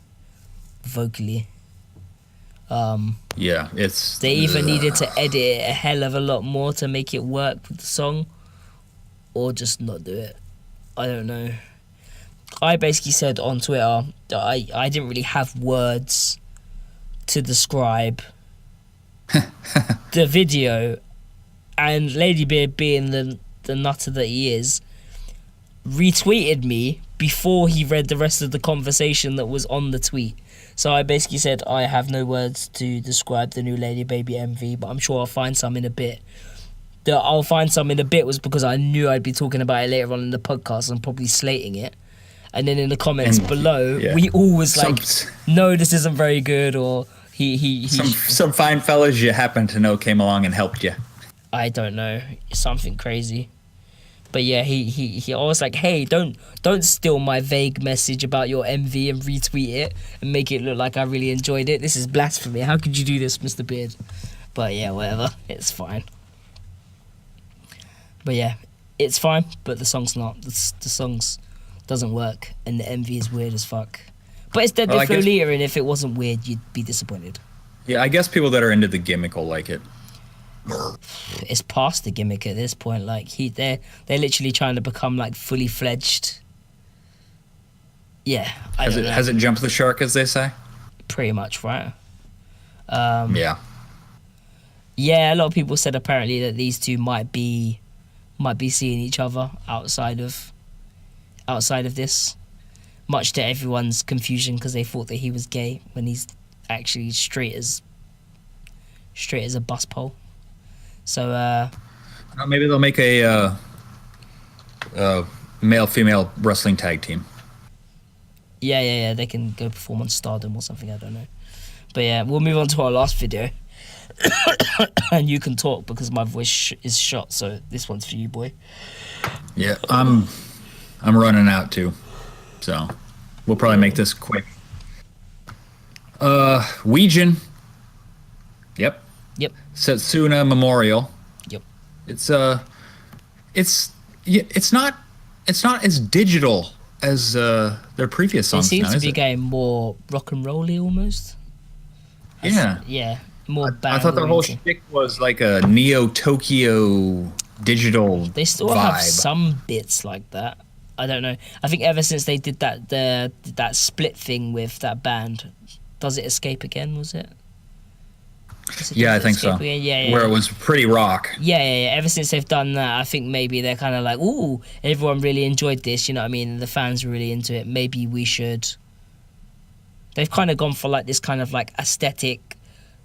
vocally. Yeah, it's... They either needed to edit it a hell of a lot more to make it work with the song, or just not do it. I don't know. I basically said on Twitter that I didn't really have words to describe the video, and Ladybeard, being the nutter that he is, retweeted me before he read the rest of the conversation that was on the tweet. So I basically said I have no words to describe the new Lady Baby MV, but I'm sure I'll find some in a bit. The I'll find some in a bit was because I knew I'd be talking about it later on in the podcast and probably slating it. And then in the comments below, we all was like, no, this isn't very good, or he some fine fellas you happen to know came along and helped you. I don't know, something crazy. But yeah, he always like, hey, don't steal my vague message about your MV and retweet it and make it look like I really enjoyed it. This is blasphemy. How could you do this, Mr. Beard? But yeah, whatever. It's fine. But yeah, it's fine. But the song's not. The songs doesn't work, and the MV is weird as fuck. But it's Deadlift Lolita, and if it wasn't weird, you'd be disappointed. Yeah, I guess people that are into the gimmick will like it. It's past the gimmick at this point. Like they're literally trying to become like fully fledged. Yeah, has it jumped the shark, as they say? Pretty much, right? Yeah. Yeah, a lot of people said apparently that these two might be seeing each other outside of this, much to everyone's confusion because they thought that he was gay when he's actually straight as a bus pole. So maybe they'll make a male-female wrestling tag team. Yeah. They can go perform on Stardom or something. I don't know. But yeah, we'll move on to our last video, and you can talk because my voice is shot. So this one's for you, boy. Yeah, I'm running out too, so we'll probably make this quick. Uijin. Yep. Setsuna Memorial. Yep. It's not as digital as their previous songs. It seems now, to be it? getting more rock and rolly almost. Yeah. More band. I thought their whole shtick was like a Neo Tokyo digital. They still vibe. have some bits like that. I don't know. I think ever since they did that split thing with that band, Does It Escape Again? Was it? Yeah, I think so. Yeah. Where it was pretty rock. Yeah. Ever since they've done that, I think maybe they're kind of like, ooh, everyone really enjoyed this. You know what I mean? The fans were really into it. Maybe we should. They've kind of gone for like this kind of like aesthetic,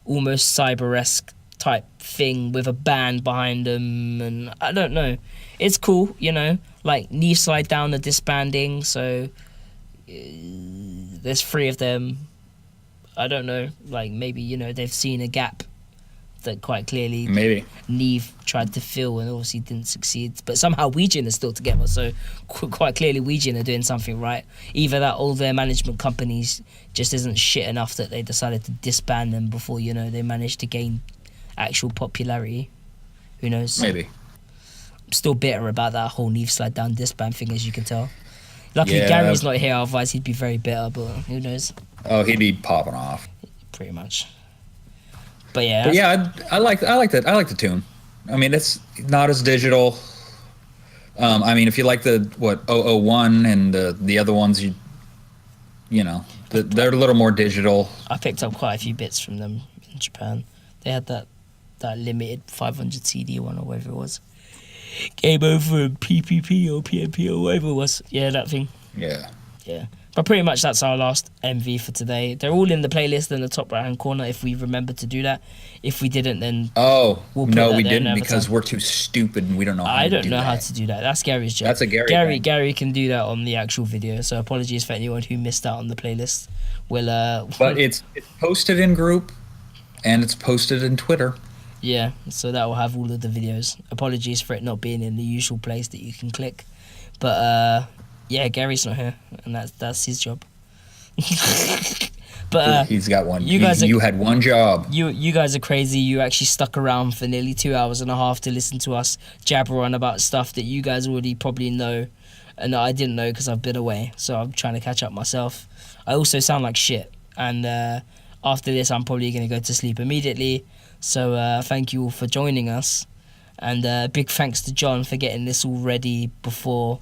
almost cyber-esque type thing with a band behind them, and I don't know. It's cool, you know. Like Knee Slide Down are disbanding, so there's 3 of them. I don't know, like maybe, you know, they've seen a gap that quite clearly maybe Neve tried to fill and obviously didn't succeed. But somehow Weijin is still together, so quite clearly Weijin are doing something right. Either that or their management companies just isn't shit enough that they decided to disband them before, you know, they managed to gain actual popularity. Who knows? Maybe. I'm still bitter about that whole Neve Slide Down disband thing, as you can tell. Luckily Yeah. Gary's not here, otherwise he'd be very bitter, but who knows? Oh, he'd be popping off. Pretty much. But yeah. I like the tune. I mean, it's not as digital. I mean, if you like the 001 and the other ones, you know, they're a little more digital. I picked up quite a few bits from them in Japan. They had that limited 500 CD one or whatever it was. Game Over and PPP or PMP or whatever it was. Yeah, that thing. Yeah. But pretty much that's our last MV for today. They're all in the playlist in the top right hand corner if we remember to do that. If we didn't, then oh we'll put no, that we there didn't another because time. we're too stupid and we don't know how I to don't do know that. how to do that. That's Gary's job. That's a Gary thing. Gary can do that on the actual video. So apologies for anyone who missed out on the playlist. But it's posted in group and it's posted in Twitter. Yeah, so that will have all of the videos. Apologies for it not being in the usual place that you can click. But yeah, Gary's not here, and that's his job. But He's got one. You had one job. You guys are crazy. You actually stuck around for nearly 2 hours and a half to listen to us jabber on about stuff that you guys already probably know, and I didn't know because I've been away. So I'm trying to catch up myself. I also sound like shit, and after this, I'm probably going to go to sleep immediately. So thank you all for joining us, and big thanks to John for getting this all ready before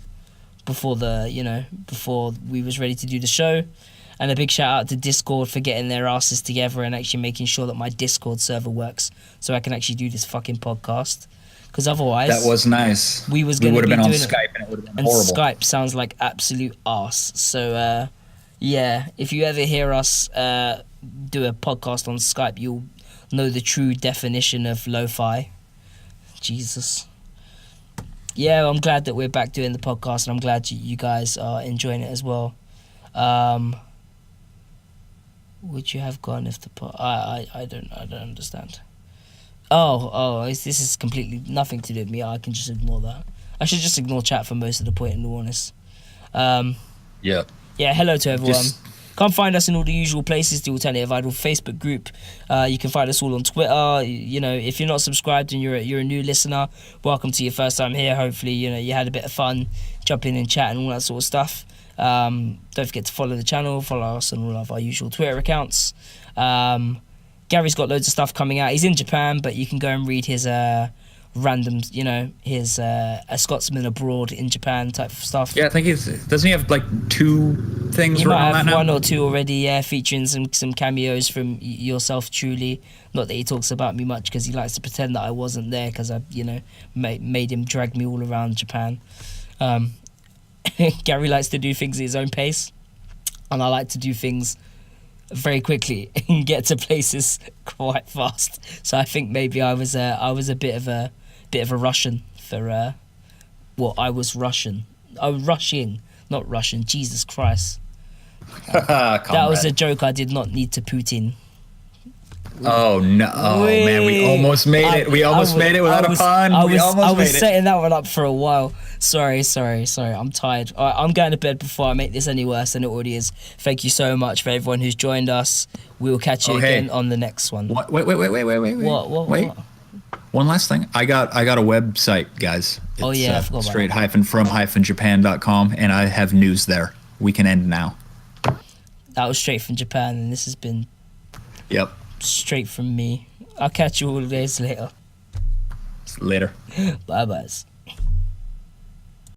we was ready to do the show, and a big shout out to Discord for getting their asses together and actually making sure that my Discord server works so I can actually do this fucking podcast. Because otherwise, That was nice. we would have been on Skype and it would have been horrible. Skype sounds like absolute arse. So yeah, if you ever hear us do a podcast on Skype, you'll know the true definition of lo-fi. Jesus. Yeah, I'm glad that we're back doing the podcast, and I'm glad you guys are enjoying it as well. Would you have gone if the I don't understand. Oh, this is completely nothing to do with me. I can just ignore that. I should just ignore chat for most of the point, in all honest. Yeah. Yeah, hello to everyone. Just- Come find us in all the usual places, the Alternative Idol Facebook group. You can find us all on Twitter. You know, if you're not subscribed and you're a new listener, welcome to your first time here. Hopefully, you know, you had a bit of fun jumping in chat and all that sort of stuff. Don't forget to follow the channel, follow us on all of our usual Twitter accounts. Gary's got loads of stuff coming out. He's in Japan, but you can go and read his random, you know, his A Scotsman Abroad in Japan type of stuff. Yeah, I think doesn't he have like 2 things He written might on that have now? 1 or 2 already, yeah, featuring some cameos from yourself truly. Not that he talks about me much because he likes to pretend that I wasn't there because I, you know, made him drag me all around Japan. Gary likes to do things at his own pace, and I like to do things very quickly and get to places quite fast. So I think maybe I was a bit of a Russian for what I was Russian. Oh, rushing, not Russian. Jesus Christ. That was a joke I did not need to put in. Oh no! Oh man, we almost made it. We almost made it without a pun. I We almost was made it. setting that one up for a while. Sorry. I'm tired. All right, I'm going to bed before I make this any worse than it already is. Thank you so much for everyone who's joined us. We'll catch you again on the next one. What? Wait. What? One last thing. I got a website, guys. It's, Oh, yeah, I forgot about straight-from-japan.com, and I have news there. We can end now. That was straight from Japan, and this has been Yep. straight from me. I'll catch you all days later. Later. Bye-bye.